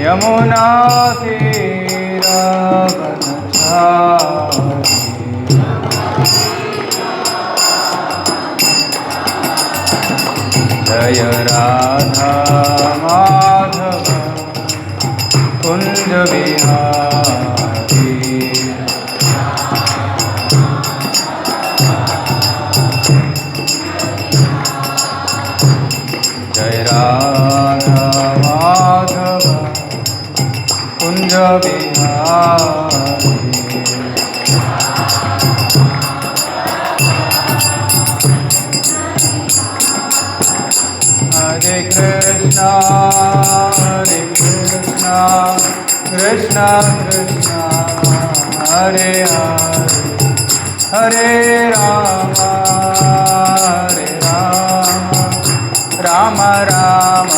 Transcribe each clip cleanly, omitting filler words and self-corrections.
यमुना तीरावनचारी जय राधा माधव कुंज बिहारी जय राधा माधव कुंज बिहारी हरे कृष्णा कृष्णा कृष्णा हरे हरे हरे राम राम राम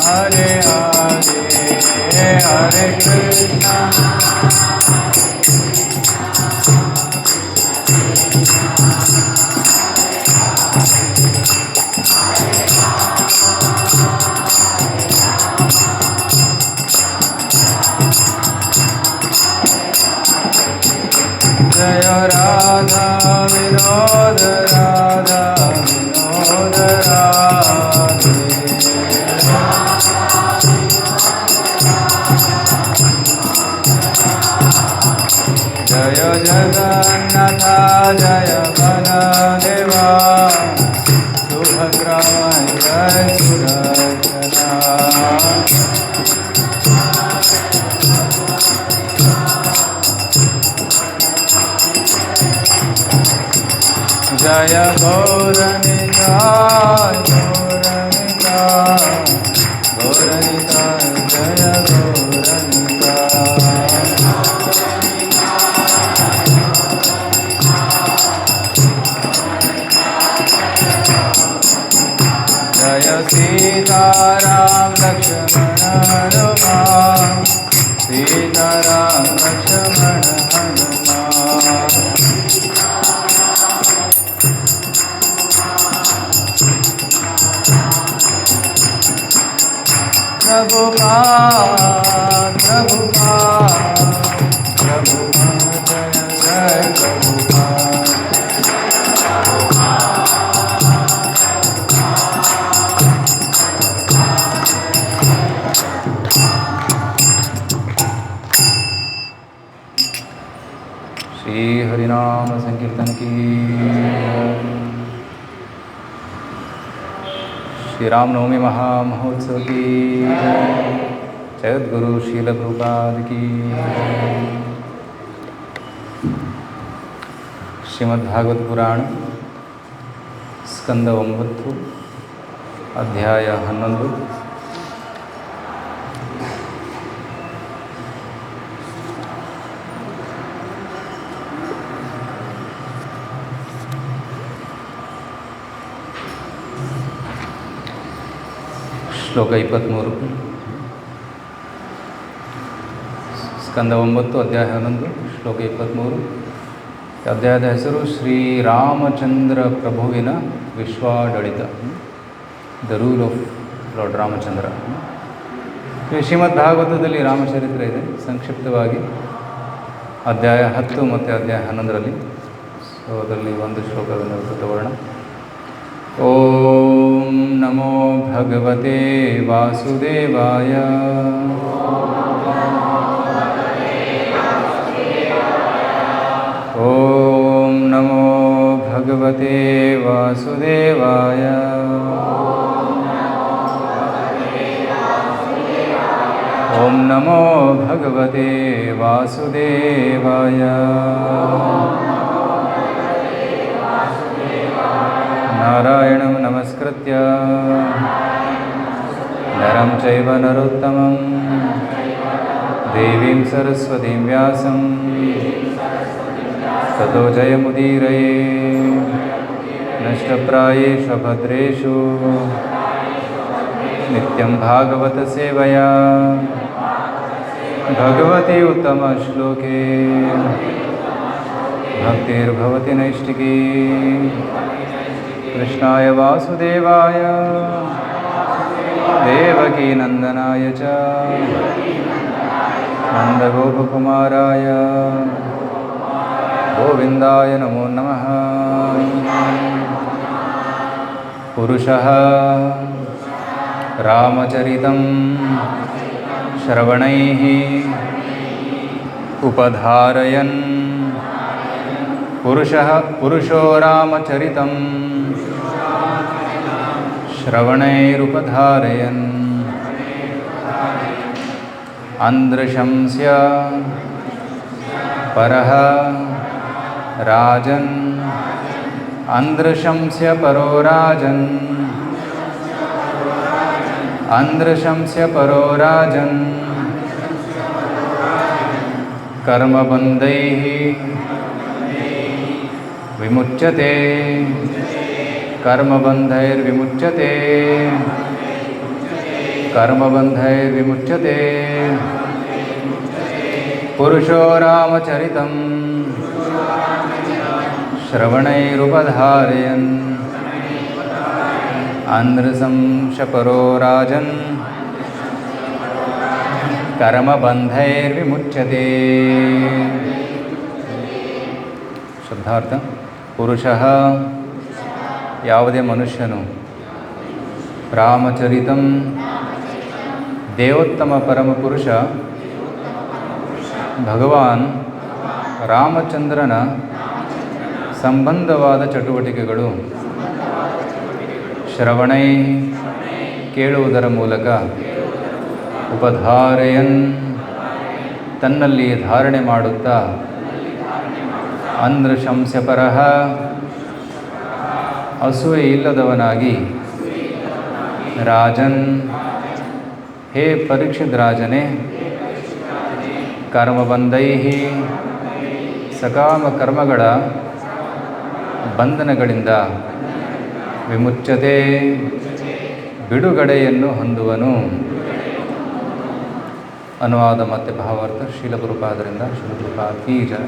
हरे हरे हरे कृष्णा जय राधा विनोद राधा विनोद राधे जय जगन्नाथ जय बलदेवा सुभद्रा जय सुदर्शना जय गौरनिता गौरनिता गौरनिता जय गौरनिता जय सीताराम लक्ष्मण हनुमान सीताराम लक्ष्मण हनुमान प्रभुपाद प्रभुपाद प्रभुपाद जय जय प्रभुपाद श्री हरिनाम संकीर्तन की श्री रामनवमी महामहोत्सव की जगद्गुरु शील प्रभुपाद की श्रीमद्भागवत पुराण स्कंद 9 अध्याय 11 ಶ್ಲೋಕ 23 ಸ್ಕಂದ 9 ಅಧ್ಯಾಯ 11 ಶ್ಲೋಕ 23 ಅಧ್ಯಾಯದ ಹೆಸರು ಶ್ರೀರಾಮಚಂದ್ರ ಪ್ರಭುವಿನ ವಿಶ್ವಾಡಳಿತ the rule of lord Ramachandra. Shrimad ಭಾಗವತದಲ್ಲಿ ರಾಮಚರಿತ್ರೆ ಇದೆ. ಸಂಕ್ಷಿಪ್ತವಾಗಿ ಅಧ್ಯಾಯ 10 ಮತ್ತು ಅಧ್ಯಾಯ 11ರಲ್ಲಿ ಸೊ ಅದರಲ್ಲಿ ಒಂದು ಶ್ಲೋಕವನ್ನು ತಗೊಳ್ಳೋಣ. ಓಂ ನಮೋ ಭಗವತೆ ವಾಸುದೇವಾಯ. ಓಂ ನಮೋ ಭಗವತೆ ವಾಸುದೇವಾಯ. ಓಂ ನಮೋ ಭಗವತೆ ವಾಸುದೇವಾಯ. ನಾರಾಯಣಂ ನಮಸ್ಕೃತ್ಯ ನರಂ ಚೈವ ನರೋತ್ತಮಂ ದೇವೀಂ ಸರಸ್ವತೀಂ ವ್ಯಾಸಂ ತತೋ ಜಯಮುದೀರಯೇ. ನಷ್ಟಪ್ರಾಯೇಷು ಭದ್ರೇಷು ನಿತ್ಯಂ ಭಾಗವತ ಸೇವಯಾ ಭಗವತಿ ಉತ್ತಮ ಶ್ಲೋಕೆ भक्तिर्भवति नैष्टिकी कृष्णाय वासुदेवाय देवकीनन्दनाय च नन्दगोपकुमाराय गोविन्दाय नमो नमः। पुरुषः रामचरितं श्रवणैः उपधारयन् पुरुषो रामचरितं श्रवणैरुपधारयन् अंदृशंस्य परः राजन् अंदृशंस्य परो राजन् अंदृशंस्य परो राजन् कर्मबन्धैः विमुच्यते कर्मबन्धैर्विमुच्यते कर्मबन्धैर्विमुच्यते पुरुषो रामचरितं श्रवणैरुपधारयन् अंदृशंस्य परो राजन् कर्मबन्धैर्विमुच्यते। ಶಬ್ದಾರ್ಥ ಪುರುಷಃ ಯಾವುದೇ ಮನುಷ್ಯನು ರಾಮಚರಿತಂ ದೇವೋತ್ತಮ ಪರಮಪುರುಷ ಭಗವಾನ್ ರಾಮಚಂದ್ರನ ಸಂಬಂಧವಾದ ಚಟುವಟಿಕೆಗಳು ಶ್ರವಣೈ ಕೇಳುವುದರ ಮೂಲಕ ಉಪಧಾರಯನ್ ತನ್ನಲ್ಲಿ ಧಾರಣೆ ಮಾಡುತ್ತಾ ಅಂದೃಶಂಸ್ಯಪರಃ ಅಸೂಯೆ ಇಲ್ಲದವನಾಗಿ ರಾಜನ್ ಹೇ ಪರೀಕ್ಷಿತ್ ರಾಜನೇ ಕರ್ಮಬಂಧೈಹಿ ಸಕಾಮ ಕರ್ಮಗಳ ಬಂಧನಗಳಿಂದ ವಿಮುಚ್ಯತೆ ಬಿಡುಗಡೆಯನ್ನು ಹೊಂದುವನು. ಅನುವಾದ ಮತ್ತು ಭಾವಾರ್ಥ ಶೀಲಗುರುಪಾದರಿಂದ ಶೀಲಗುರುಪಾದ ಕೀ ಜಯ.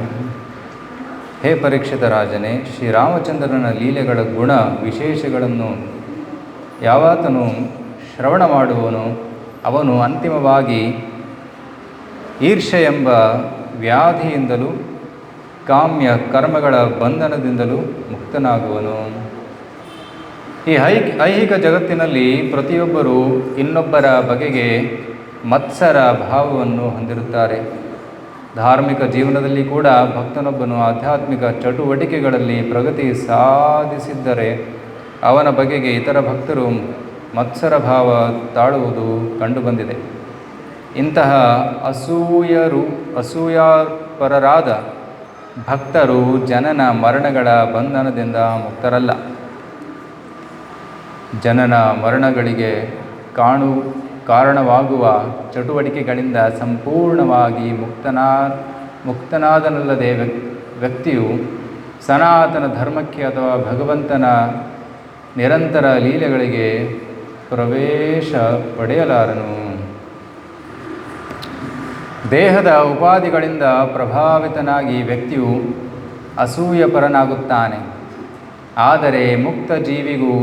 ಹೇ ಪರೀಕ್ಷಿತ ರಾಜನೇ, ಶ್ರೀರಾಮಚಂದ್ರನ ಲೀಲೆಗಳ ಗುಣ ವಿಶೇಷಗಳನ್ನು ಯಾವಾತನು ಶ್ರವಣ ಮಾಡುವನು ಅವನು ಅಂತಿಮವಾಗಿ ಈರ್ಷ್ಯೆ ಎಂಬ ವ್ಯಾಧಿಯಿಂದಲೂ ಕಾಮ್ಯ ಕರ್ಮಗಳ ಬಂಧನದಿಂದಲೂ ಮುಕ್ತನಾಗುವನು. ಈ ಐಹಿಕ ಜಗತ್ತಿನಲ್ಲಿ ಪ್ರತಿಯೊಬ್ಬರೂ ಇನ್ನೊಬ್ಬರ ಬಗೆಗೆ ಮತ್ಸರ ಭಾವವನ್ನು ಹೊಂದಿರುತ್ತಾರೆ. ಧಾರ್ಮಿಕ ಜೀವನದಲ್ಲಿ ಕೂಡ ಭಕ್ತನೊಬ್ಬನು ಆಧ್ಯಾತ್ಮಿಕ ಚಟುವಟಿಕೆಗಳಲ್ಲಿ ಪ್ರಗತಿ ಸಾಧಿಸಿದ್ದರೆ ಅವನ ಬಗೆಗೆ ಇತರ ಭಕ್ತರು ಮತ್ಸರ ಭಾವ ತಾಳುವುದು ಕಂಡುಬಂದಿದೆ. ಇಂತಹ ಅಸೂಯಾಪರರಾದ ಭಕ್ತರು ಜನನ ಮರಣಗಳ ಬಂಧನದಿಂದ ಮುಕ್ತರಲ್ಲ. ಜನನ ಮರಣಗಳಿಗೆ ಕಾರಣವಾಗುವ ಚಟುವಟಿಕೆಗಳಿಂದ ಸಂಪೂರ್ಣವಾಗಿ ಮುಕ್ತನಾದನಲ್ಲದೆ ವ್ಯಕ್ತಿಯು ಸನಾತನ ಧರ್ಮಕ್ಕೆ ಅಥವಾ ಭಗವಂತನ ನಿರಂತರ ಲೀಲೆಗಳಿಗೆ ಪ್ರವೇಶ ಪಡೆಯಲಾರನು. ದೇಹದ ಉಪಾಧಿಗಳಿಂದ ಪ್ರಭಾವಿತನಾಗಿ ವ್ಯಕ್ತಿಯು ಅಸೂಯಪರನಾಗುತ್ತಾನೆ. ಆದರೆ ಮುಕ್ತ ಜೀವಿಗೂ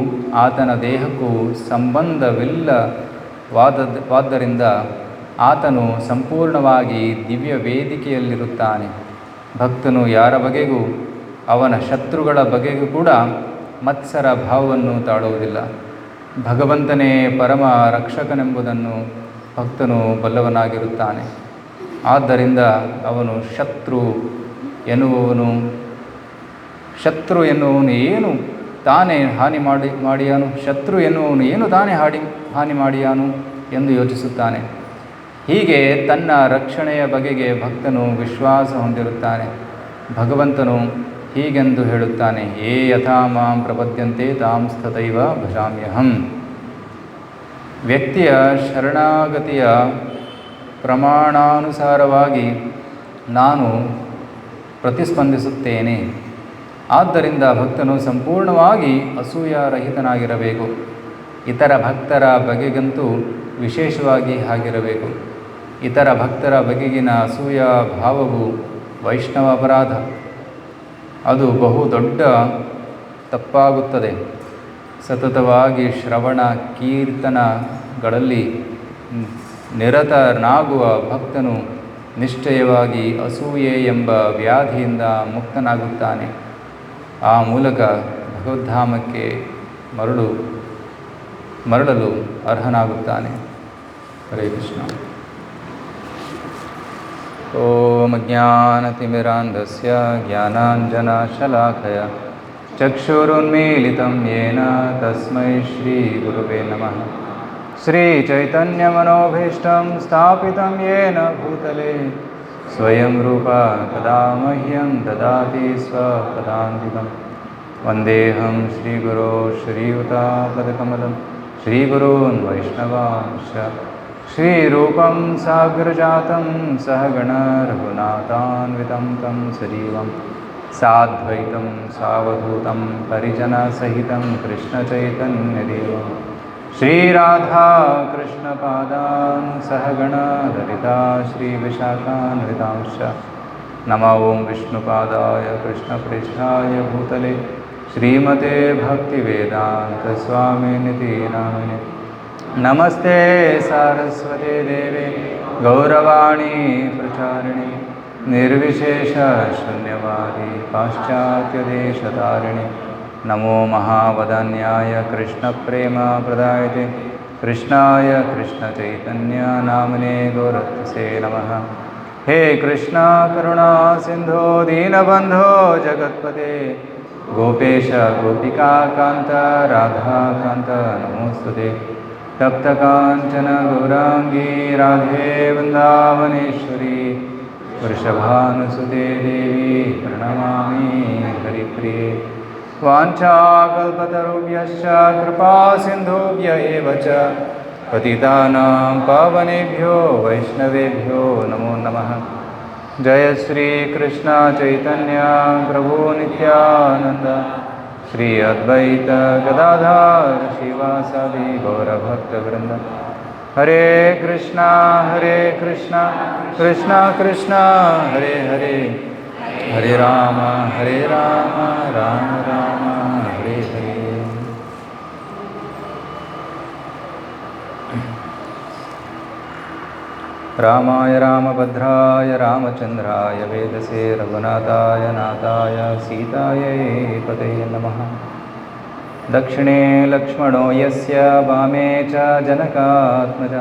ಆತನ ದೇಹಕ್ಕೂ ಸಂಬಂಧವಿಲ್ಲವಾದ್ದರಿಂದ ಆತನು ಸಂಪೂರ್ಣವಾಗಿ ದಿವ್ಯ ವೇದಿಕೆಯಲ್ಲಿರುತ್ತಾನೆ. ಭಕ್ತನು ಯಾರ ಬಗೆಗೂ ಅವನ ಶತ್ರುಗಳ ಬಗೆಗೂ ಕೂಡ ಮತ್ಸರ ಭಾವವನ್ನು ತಾಳುವುದಿಲ್ಲ. ಭಗವಂತನೇ ಪರಮ ರಕ್ಷಕನೆಂಬುದನ್ನು ಭಕ್ತನು ಬಲ್ಲವನಾಗಿರುತ್ತಾನೆ. ಆದ್ದರಿಂದ ಅವನು ಶತ್ರು ಎನ್ನುವವನು ಏನು ತಾನೇ ಹಾನಿ ಮಾಡಿಯಾನು ಎಂದು ಯೋಚಿಸುತ್ತಾನೆ. ಹೀಗೆ ತನ್ನ ರಕ್ಷಣೆಯ ಬಗೆಗೆ ಭಕ್ತನು ವಿಶ್ವಾಸ ಹೊಂದಿರುತ್ತಾನೆ. ಭಗವಂತನು ಹೀಗೆಂದು ಹೇಳುತ್ತಾನೆ, ಯೇ ಯಥಾ ಮಾಂ ಪ್ರಪದ್ಯಂತೆ ತಾಂ ತಥೈವ ಭಜಾಮ್ಯಹಂ. ವ್ಯಕ್ತಿಯ ಶರಣಾಗತಿಯ ಪ್ರಮಾಣಾನುಸಾರವಾಗಿ ನಾನು ಪ್ರತಿಸ್ಪಂದಿಸುತ್ತೇನೆ. ಆದ್ದರಿಂದ ಭಕ್ತನು ಸಂಪೂರ್ಣವಾಗಿ ಅಸೂಯಾರಹಿತನಾಗಿರಬೇಕು. ಇತರ ಭಕ್ತರ ಬಗೆಗಂತೂ ವಿಶೇಷವಾಗಿ ಹಾಗಿರಬೇಕು. ಇತರ ಭಕ್ತರ ಬಗೆಗಿನ ಅಸೂಯಾ ಭಾವವು ವೈಷ್ಣವ ಅಪರಾಧ. ಅದು ಬಹು ದೊಡ್ಡ ತಪ್ಪಾಗುತ್ತದೆ. ಸತತವಾಗಿ ಶ್ರವಣ ಕೀರ್ತನಗಳಲ್ಲಿ ನಿರತನಾಗುವ ಭಕ್ತನು ನಿಶ್ಚಯವಾಗಿ ಅಸೂಯೆ ಎಂಬ ವ್ಯಾಧಿಯಿಂದ ಮುಕ್ತನಾಗುತ್ತಾನೆ. ಆ ಮೂಲಕ ಭಗವದ್ಧಾಮಕ್ಕೆ ಮರಳಲು ಅರ್ಹನಾಗುತ್ತಾನೆ. ಹರೇ ಕೃಷ್ಣ. ಓಂ ಜ್ಞಾನತಿಮಿರಾಂಧಸ್ಯ ಜ್ಞಾನಾಂಜನಶಲಾಕಯ ಚಕ್ಷುರುನ್ಮೀಲಿತಂ ಯೇನ ತಸ್ಮೈ ಶ್ರೀಗುರುವೇ ನಮಃ. ಶ್ರೀಚೈತನ್ಯಮನೋಭೀಷ್ಟಂ ಸ್ಥಾಪಿತಂ ಯೇನ ಭೂತಲೆ ಸ್ವಯಂ ರೂಪ ಕದಾ ಮಹ್ಯಂ ದದಾತಿ ಸ್ವಪದಾಂತಿಕಂ. ವಂದೇಹಂ ಶ್ರೀಗುರೋ ಶ್ರೀಯುತಾಪದಕಮಲಂ ಶ್ರೀಗುರೂನ್ ವೈಷ್ಣವಾಂಶ ಶ್ರೀರೂಪಂ ಸಾಗ್ರಜಾತಂ ಸಹಗಣ ರಘುನಾಥಾನ್ವಿತಂ ತಂ ಸಜೀವಂ ಸಾದ್ವೈತಂ ಸಾವಧೂತಂ ಪರಿಜನಸಹಿತಂ ಕೃಷ್ಣಚೈತನ್ಯದೇವಂ ಶ್ರೀರಾಧಾ ಕೃಷ್ಣಪಾದಾನ್ ಸಹಗಣ ಲಲಿತಾ ಶ್ರೀವಿಶಾಖಾನ್ವಿತಾಂಶ. ನಮೋ ಓಂ ವಿಷ್ಣುಪಾದಾಯ ಕೃಷ್ಣಪ್ರೇಷ್ಠಾಯ ಭೂತಲೆ ಶ್ರೀಮತೆ ಭಕ್ತಿವೇದಾಂತ ಸ್ವಾಮಿನಿತಿ ನಾಮಿನೆ. ನಮಸ್ತೆ ಸಾರಸ್ವತೆ ದೇವೆ ಗೌರವಾಣಿ ಪ್ರಚಾರಿಣಿ ನಿರ್ವಿಶೇಷ ಶೂನ್ಯವಾದಿ ಪಾಶ್ಚಾತ್ಯದೇಶಧಾರಿಣಿ. ನಮೋ ಮಹಾವದಾನ್ಯಾಯ ಕೃಷ್ಣ ಪ್ರೇಮ ಪ್ರದಾಯತೆ ಕೃಷ್ಣಾಯ ಕೃಷ್ಣ ಚೈತನ್ಯ ನಾಮನೇ ಗೌರತ್ಸೇ ನಮಃ. ಹೇ ಕೃಷ್ಣ ಕರುಣಾ ಸಿಂಧೋ ದೀನಬಂಧೋ ಜಗತ್ಪತೆ ಗೋಪೇಶ ಗೋಪಿಕಾ ಕಾಂತ ರಾಧಾಕಾಂತ ನಮೋಸ್ತುತೆ. ತಪ್ತ ಕಾಂಚನ ಗೌರಾಂಗೀ ರಾಧೆ ವೃಂದಾವನೇಶ್ವರಿ ವೃಷಭಾನುಸುತೆ ದೇವಿ ಪ್ರಣಮಾಮಿ ಹರಿಪ್ರಿಯೆ. ವಾಂಛಾಕಲ್ಪತರುಭ್ಯಶ್ಚ ಕೃಪಾ ಸಿಂಧುಭ್ಯ ಏವ ಚ ಪತಿತಾನಾಂ ಪಾವನೇಭ್ಯೋ ವೈಷ್ಣವೇಭ್ಯೋ ನಮೋ ನಮಃ. ಜಯ ಶ್ರೀ ಕೃಷ್ಣ ಚೈತನ್ಯ ಪ್ರಭು ನಿತ್ಯಾನಂದ ಶ್ರೀ ಅದ್ವೈತ ಗದಾಧರ ಶ್ರೀವಾಸಾದಿ ಗೌರಭಕ್ತವೃಂದ. ಹರೇ ಕೃಷ್ಣ ಕೃಷ್ಣ ಕೃಷ್ಣ ಹರೇ ಹರೇ ಹರೇ ರಾಮ ರಾಮ ರಾಮ ಹರೇ ಹರೇ. ರಾಮಾಯ ರಾಮಭದ್ರಾಯ ರಾಮಚಂದ್ರಾಯ ವೇದಸೇ ರಘುನಾಥಾಯ ನಾಥಾಯ ಸೀತಾಯೈ ಪತಯೇ ನಮಃ. ದಕ್ಷಿಣೇ ಲಕ್ಷ್ಮಣೋ ಯಸ್ಯ ವಾಮೇ ಚ ಜನಕಾತ್ಮಜ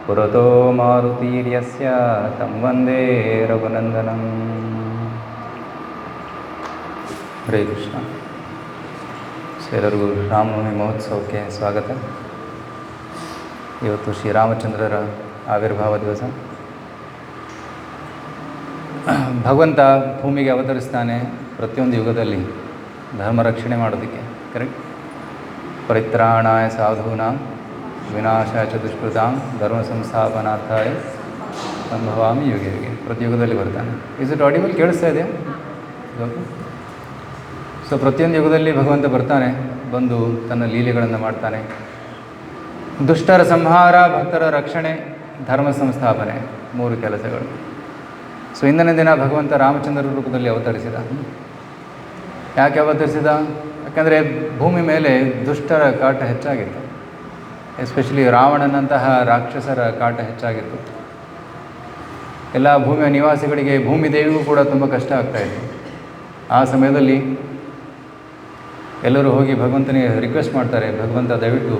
ಪುರತೋ ಮಾರುತಿರ್ಯಸ್ಯ ತಂ ವಂದೇ ರಘುನಂದನಂ. ಹರೇ ಕೃಷ್ಣ. ಎಲ್ಲರಿಗೂ ರಾಮನವಮಿ ಮಹೋತ್ಸವಕ್ಕೆ ಸ್ವಾಗತ. ಇವತ್ತು ಶ್ರೀರಾಮಚಂದ್ರರ ಆವಿರ್ಭಾವ ದಿವಸ. ಭಗವಂತ ಭೂಮಿಗೆ ಅವತರಿಸ್ತಾನೆ ಪ್ರತಿಯೊಂದು ಯುಗದಲ್ಲಿ ಧರ್ಮ ರಕ್ಷಣೆ ಮಾಡೋದಕ್ಕೆ. ಕರೆಕ್ಟ್. ಪರಿತ್ರಾಣಾಯ ಸಾಧೂನಾಂ ವಿನಾಶಾಯ ಚ ದುಷ್ಕೃತಾಂ ಧರ್ಮ ಸಂಸ್ಥಾಪನಾರ್ಥಾಯ ಸಂಭವಾಮಿ ಯುಗೆ ಯುಗೆ. ಪ್ರತಿ ಯುಗದಲ್ಲಿ ಬರ್ತಾನೆ. Is it audible? ಕೇಳಿಸ್ತಾ ಇದೆಯಾ? ಸೊ ಪ್ರತಿಯೊಂದು ಯುಗದಲ್ಲಿ ಭಗವಂತ ಬರ್ತಾನೆ, ಬಂದು ತನ್ನ ಲೀಲೆಗಳನ್ನು ಮಾಡ್ತಾನೆ. ದುಷ್ಟರ ಸಂಹಾರ, ಭಕ್ತರ ರಕ್ಷಣೆ, ಧರ್ಮ ಸಂಸ್ಥಾಪನೆ, 3 ಕೆಲಸಗಳು. ಸೊ ಇಂದಿನ ದಿನ ಭಗವಂತ ರಾಮಚಂದ್ರ ರೂಪದಲ್ಲಿ ಅವತರಿಸಿದ. ಯಾಕೆ ಅವತರಿಸಿದ? ಯಾಕಂದರೆ ಭೂಮಿ ಮೇಲೆ ದುಷ್ಟರ ಕಾಟ ಹೆಚ್ಚಾಗಿತ್ತು. ಎಸ್ಪೆಷಲಿ ರಾವಣನಂತಹ ರಾಕ್ಷಸರ ಕಾಟ ಹೆಚ್ಚಾಗಿತ್ತು. ಎಲ್ಲ ಭೂಮಿಯ ನಿವಾಸಿಗಳಿಗೆ, ಭೂಮಿ ದೇವಿಗೂ ಕೂಡ ತುಂಬ ಕಷ್ಟ ಆಗ್ತಾಯಿತ್ತು. ಆ ಸಮಯದಲ್ಲಿ ಎಲ್ಲರೂ ಹೋಗಿ ಭಗವಂತನಿಗೆ ರಿಕ್ವೆಸ್ಟ್ ಮಾಡ್ತಾರೆ, ಭಗವಂತ ದಯವಿಟ್ಟು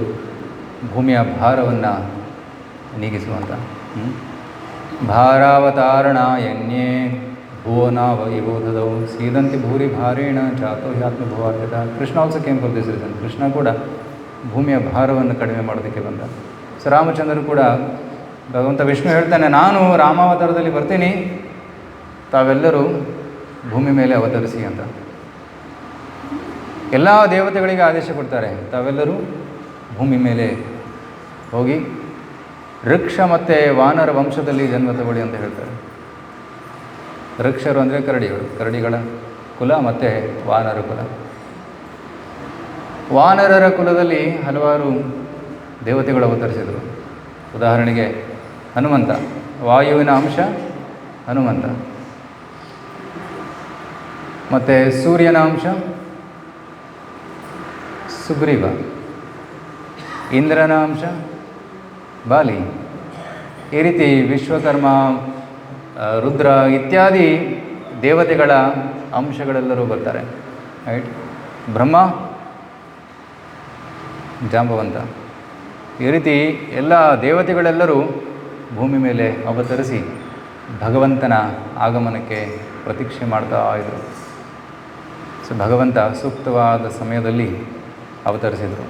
ಭೂಮಿಯ ಭಾರವನ್ನು ನೀಗಿಸುವಂತ. ಭಾರಾವತಾರಣಾಯನ್ಯೇ ಭುವನಾವ ಇವೋಧದೌ ಸೀದಂತಿ ಭೂರಿ ಭಾರೇಣ ಚಾತೋ ಹ್ಯಾತ್ಮ ಭುವಾರ್ಯದ. Krishna also came for this reason. Krishna ಕೂಡ ಭೂಮಿಯ ಭಾರವನ್ನು ಕಡಿಮೆ ಮಾಡೋದಕ್ಕೆ ಬಂದ. ಸೊ ರಾಮಚಂದ್ರರು ಕೂಡ, ಭಗವಂತ ವಿಷ್ಣು ಹೇಳ್ತಾನೆ, ನಾನು ರಾಮಾವತಾರದಲ್ಲಿ ಬರ್ತೀನಿ, ತಾವೆಲ್ಲರೂ ಭೂಮಿ ಮೇಲೆ ಅವತರಿಸಿ ಅಂತ. ಎಲ್ಲ ದೇವತೆಗಳಿಗೆ ಆದೇಶ ಕೊಡ್ತಾರೆ, ತಾವೆಲ್ಲರೂ ಭೂಮಿ ಮೇಲೆ ಹೋಗಿ ವೃಕ್ಷ ಮತ್ತು ವಾನರ ವಂಶದಲ್ಲಿ ಜನ್ಮ ತಗೊಳ್ಳಿ ಅಂತ ಹೇಳ್ತಾರೆ. ವೃಕ್ಷರು ಅಂದರೆ ಕರಡಿಗಳು, ಕರಡಿಗಳ ಕುಲ ಮತ್ತು ವಾನರ ಕುಲ. ವಾನರರ ಕುಲದಲ್ಲಿ ಹಲವಾರು ದೇವತೆಗಳು ಅವತರಿಸಿದರು. ಉದಾಹರಣೆಗೆ ಹನುಮಂತ, ವಾಯುವಿನ ಅಂಶ ಹನುಮಂತ. ಮತ್ತು ಸೂರ್ಯನ ಅಂಶ ಸುಗ್ರೀವ, ಇಂದ್ರನ ಅಂಶ ಬಾಲಿ. ಈ ರೀತಿ ವಿಶ್ವಕರ್ಮ, ರುದ್ರ ಇತ್ಯಾದಿ ದೇವತೆಗಳ ಅಂಶಗಳೆಲ್ಲರೂ ಬರ್ತಾರೆ. ರೈಟ್. ಬ್ರಹ್ಮ ಜಾಂಬವಂತ. ಈ ರೀತಿ ಎಲ್ಲ ದೇವತೆಗಳೆಲ್ಲರೂ ಭೂಮಿ ಮೇಲೆ ಅವತರಿಸಿ ಭಗವಂತನ ಆಗಮನಕ್ಕೆ ಪ್ರತೀಕ್ಷೆ ಮಾಡ್ತಾ ಇದ್ದರು. ಸೊ ಭಗವಂತ ಸೂಕ್ತವಾದ ಸಮಯದಲ್ಲಿ ಅವತರಿಸಿದರು.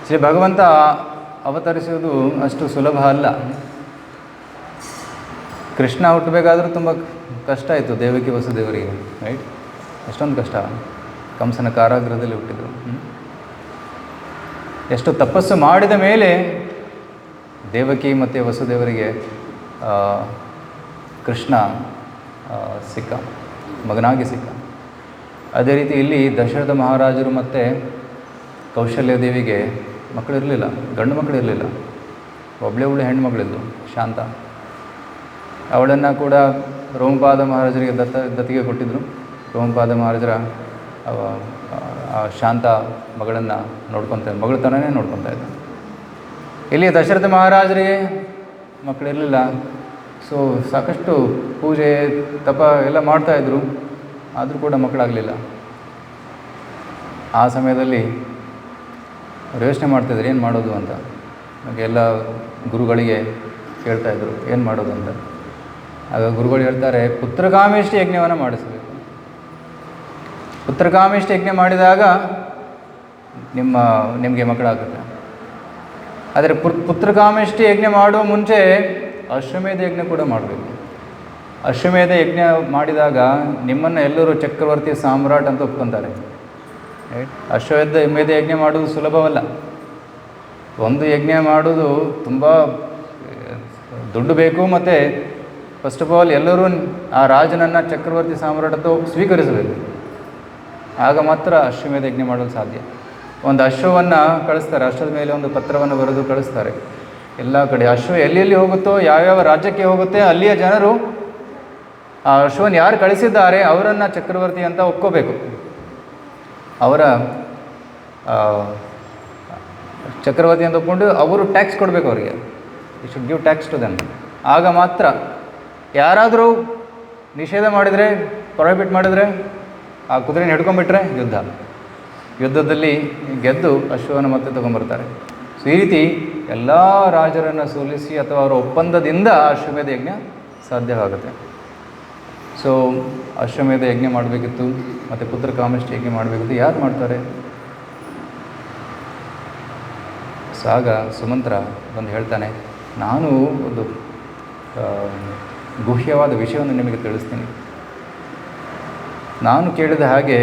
ಶ್ರೀ ಭಗವಂತ ಅವತರಿಸುವುದು ಅಷ್ಟು ಸುಲಭ ಅಲ್ಲ. ಕೃಷ್ಣ ಹುಟ್ಟಬೇಕಾದ್ರೂ ತುಂಬ ಕಷ್ಟ ಆಯಿತು ದೇವಕಿ ವಸುದೇವರಿಗೆ. ರೈಟ್. ಎಷ್ಟೊಂದು ಕಷ್ಟ. ಕಂಸನ ಕಾರಾಗೃಹದಲ್ಲಿ ಹುಟ್ಟಿದರು. ಎಷ್ಟು ತಪಸ್ಸು ಮಾಡಿದ ಮೇಲೆ ದೇವಕಿ ಮತ್ತು ವಸುದೇವರಿಗೆ ಕೃಷ್ಣ ಸಿಕ್ಕ, ಮಗನಾಗಿ ಸಿಕ್ಕ. ಅದೇ ರೀತಿ ಇಲ್ಲಿ ದಶರಥ ಮಹಾರಾಜರು ಮತ್ತು ಕೌಶಲ್ಯ ದೇವಿಗೆ ಮಕ್ಕಳಿರಲಿಲ್ಲ, ಗಂಡು ಮಕ್ಕಳಿರಲಿಲ್ಲ. ಒಬ್ಬಳು ಹೆಣ್ಣುಮಗಳಿದ್ಲು, ಶಾಂತ. ಅವಳನ್ನು ಕೂಡ ರೋಮಪಾದ ಮಹಾರಾಜರಿಗೆ ದತ್ತಿಗೆ ಕೊಟ್ಟಿದ್ದರು. ರೋಮಪಾದ ಮಹಾರಾಜರ ಆ ಶಾಂತ ಮಗಳನ್ನು ಮಗಳ ತನನೇ ನೋಡ್ಕೊತಾ ಇದ್ದ. ಇಲ್ಲಿ ದಶರಥ ಮಹಾರಾಜರಿಗೆ ಮಕ್ಕಳಿರಲಿಲ್ಲ. ಸೊ ಸಾಕಷ್ಟು ಪೂಜೆ ತಪ ಎಲ್ಲ ಮಾಡ್ತಾಯಿದ್ರು, ಆದರೂ ಕೂಡ ಮಕ್ಕಳಾಗಲಿಲ್ಲ. ಆ ಸಮಯದಲ್ಲಿ ಅವ್ರು ಯೋಚನೆ ಮಾಡ್ತಾಯಿದ್ರು ಏನು ಮಾಡೋದು ಅಂತ. ಎಲ್ಲ ಗುರುಗಳಿಗೆ ಕೇಳ್ತಾಯಿದ್ರು ಏನು ಮಾಡೋದು ಅಂತ. ಆಗ ಗುರುಗಳು ಹೇಳ್ತಾರೆ, ಪುತ್ರಕಾಮೇಷ್ಟಿ ಯಜ್ಞವನ್ನು ಮಾಡಿಸಬೇಕು. ಪುತ್ರಕಾಮೇಷ್ಟಿ ಯಜ್ಞ ಮಾಡಿದಾಗ ನಿಮಗೆ ಮಕ್ಕಳಾಗುತ್ತೆ. ಆದರೆ ಪುತ್ರಕಾಮೇಷ್ಟಿ ಯಜ್ಞ ಮಾಡುವ ಮುಂಚೆ ಅಶ್ವಮೇಧ ಯಜ್ಞ ಕೂಡ ಮಾಡಬೇಕು. ಅಶ್ವಮೇಧ ಯಜ್ಞ ಮಾಡಿದಾಗ ನಿಮ್ಮನ್ನು ಎಲ್ಲರೂ ಚಕ್ರವರ್ತಿ ಸಾಮ್ರಾಟ್ ಅಂತ ಒಪ್ಕೊತಾರೆ. ಅಶ್ವಮೇಧ ಯಜ್ಞ ಮಾಡೋದು ಸುಲಭವಲ್ಲ. ಒಂದು ಯಜ್ಞ ಮಾಡೋದು ತುಂಬ ದುಡ್ಡು ಬೇಕು. ಮತ್ತು ಫಸ್ಟ್ ಆಫ್ ಆಲ್ ಎಲ್ಲರೂ ಆ ರಾಜನನ್ನು ಚಕ್ರವರ್ತಿ ಸಾಮ್ರಾಟ್ ಅಂತ ಸ್ವೀಕರಿಸಬೇಕು. ಆಗ ಮಾತ್ರ ಅಶ್ವಮೇಧ ಯಜ್ಞ ಮಾಡಲು ಸಾಧ್ಯ. ಒಂದು ಅಶ್ವವನ್ನು ಕಳಿಸ್ತಾರೆ, ಅಶ್ವದ ಮೇಲೆ ಒಂದು ಪತ್ರವನ್ನು ಬರೆದು ಕಳಿಸ್ತಾರೆ ಎಲ್ಲ ಕಡೆ. ಅಶ್ವ ಎಲ್ಲೆಲ್ಲಿ ಹೋಗುತ್ತೋ, ಯಾವ್ಯಾವ ರಾಜ್ಯಕ್ಕೆ ಹೋಗುತ್ತೆ, ಅಲ್ಲಿಯ ಜನರು ಆ ಅಶ್ವವನ್ನು ಯಾರು ಕಳಿಸಿದ್ದಾರೆ ಅವರನ್ನು ಚಕ್ರವರ್ತಿ ಅಂತ ಒಪ್ಕೋಬೇಕು. ಅವರ ಚಕ್ರವರ್ತಿ ಅಂತ ಒಪ್ಕೊಂಡು ಅವರು ಟ್ಯಾಕ್ಸ್ ಕೊಡಬೇಕು ಅವರಿಗೆ. You should give tax to them. ಆಗ ಮಾತ್ರ. ಯಾರಾದರೂ ನಿಷೇಧ ಮಾಡಿದರೆ, ಪ್ರೊಹಿಬಿಟ್ ಮಾಡಿದರೆ, ಆ ಕುದುರೆನ ಹಿಡ್ಕೊಂಡ್ಬಿಟ್ರೆ ಯುದ್ಧದಲ್ಲಿ ಗೆದ್ದು ಅಶ್ವವನ್ನು ಮತ್ತೆ ತೊಗೊಂಬರ್ತಾರೆ. ಸೊ ಈ ರೀತಿ ಎಲ್ಲ ರಾಜರನ್ನು ಸೋಲಿಸಿ ಅಥವಾ ಅವರ ಒಪ್ಪಂದದಿಂದ ಅಶ್ವಮೇಧ ಯಜ್ಞ ಸಾಧ್ಯವಾಗುತ್ತೆ. ಸೊ ಅಶ್ವಮೇಧ ಯಜ್ಞ ಮಾಡಬೇಕಿತ್ತು ಮತ್ತು ಪುತ್ರಕಾಮೇಷ್ಟಿ ಯಜ್ಞ ಮಾಡಬೇಕಿತ್ತು. ಯಾರು ಮಾಡ್ತಾರೆ? ಸೊ ಆಗ ಸುಮಂತ್ರ ಬಂದು ಹೇಳ್ತಾನೆ, ನಾನು ಒಂದು ಗುಹ್ಯವಾದ ವಿಷಯವನ್ನು ನಿಮಗೆ ತಿಳಿಸ್ತೀನಿ. ನಾನು ಕೇಳಿದ ಹಾಗೆ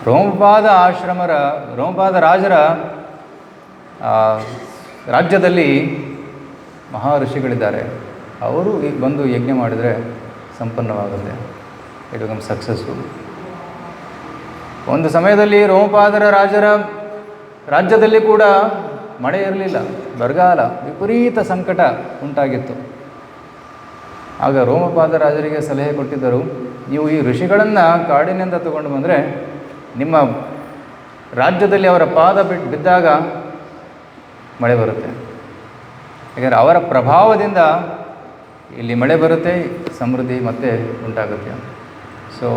ರೋಮಪಾದ ರಾಜರ ರಾಜ್ಯದಲ್ಲಿ ಮಹರ್ಷಿಗಳಿದ್ದಾರೆ. ಅವರು ಈಗ ಬಂದು ಯಜ್ಞ ಮಾಡಿದರೆ ಸಂಪನ್ನವಾಗುತ್ತೆ. It become successful. ಒಂದು ಸಮಯದಲ್ಲಿ ರೋಮಪಾದರ ರಾಜರ ರಾಜ್ಯದಲ್ಲಿ ಕೂಡ ಮಳೆ ಇರಲಿಲ್ಲ, ಬರಗಾಲ, ವಿಪರೀತ ಸಂಕಟ ಉಂಟಾಗಿತ್ತು. ಆಗ ರೋಮಪಾದ ರಾಜರಿಗೆ ಸಲಹೆ ಕೊಟ್ಟಿದ್ದರು, ನೀವು ಈ ಋಷಿಗಳನ್ನು ಕಾಡಿನಿಂದ ತಗೊಂಡು ಬಂದರೆ ನಿಮ್ಮ ರಾಜ್ಯದಲ್ಲಿ ಅವರ ಪಾದ ಬಿದ್ದಾಗ ಮಳೆ ಬರುತ್ತೆ. ಯಾಕಂದರೆ ಅವರ ಪ್ರಭಾವದಿಂದ ಇಲ್ಲಿ ಮಳೆ ಬರುತ್ತೆ, ಸಮೃದ್ಧಿ ಮತ್ತೆ ಉಂಟಾಗುತ್ತೆ. ಸೊ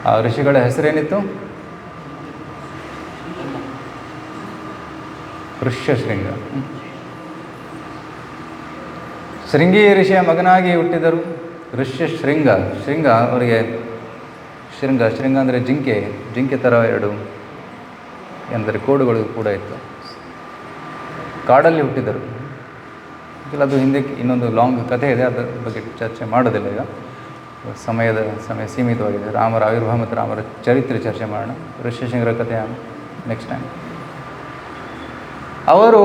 ಆ ಋಷಿಗಳ ಹೆಸರೇನಿತ್ತು? ಋಷ್ಯಶೃಂಗ. ಶೃಂಗಿ ಋಷಿಯ ಮಗನಾಗಿ ಹುಟ್ಟಿದರು ಋಷ್ಯಶೃಂಗ. ಶೃಂಗ ಅವರಿಗೆ ಶೃಂಗ ಅಂದರೆ ಜಿಂಕೆ ಥರ ಎರಡು ಎಂದರೆ ಕೋಡುಗಳು ಕೂಡ ಇತ್ತು. ಕಾಡಲ್ಲಿ ಹುಟ್ಟಿದರು. ಅದು ಹಿಂದೆ ಇನ್ನೊಂದು ಲಾಂಗ್ ಕಥೆ ಇದೆ, ಅದರ ಬಗ್ಗೆ ಚರ್ಚೆ ಮಾಡೋದಿಲ್ಲ ಈಗ, ಸಮಯ ಸೀಮಿತವಾಗಿದೆ. ರಾಮರ ಆವಿರ್ಭಾವ ಮತ್ತು ರಾಮರ ಚರಿತ್ರೆ ಚರ್ಚೆ ಮಾಡೋಣ. ಋಷ್ಯಶೃಂಗರ ಕಥೆಯ ನೆಕ್ಸ್ಟ್ ಟೈಮ್. ಅವರು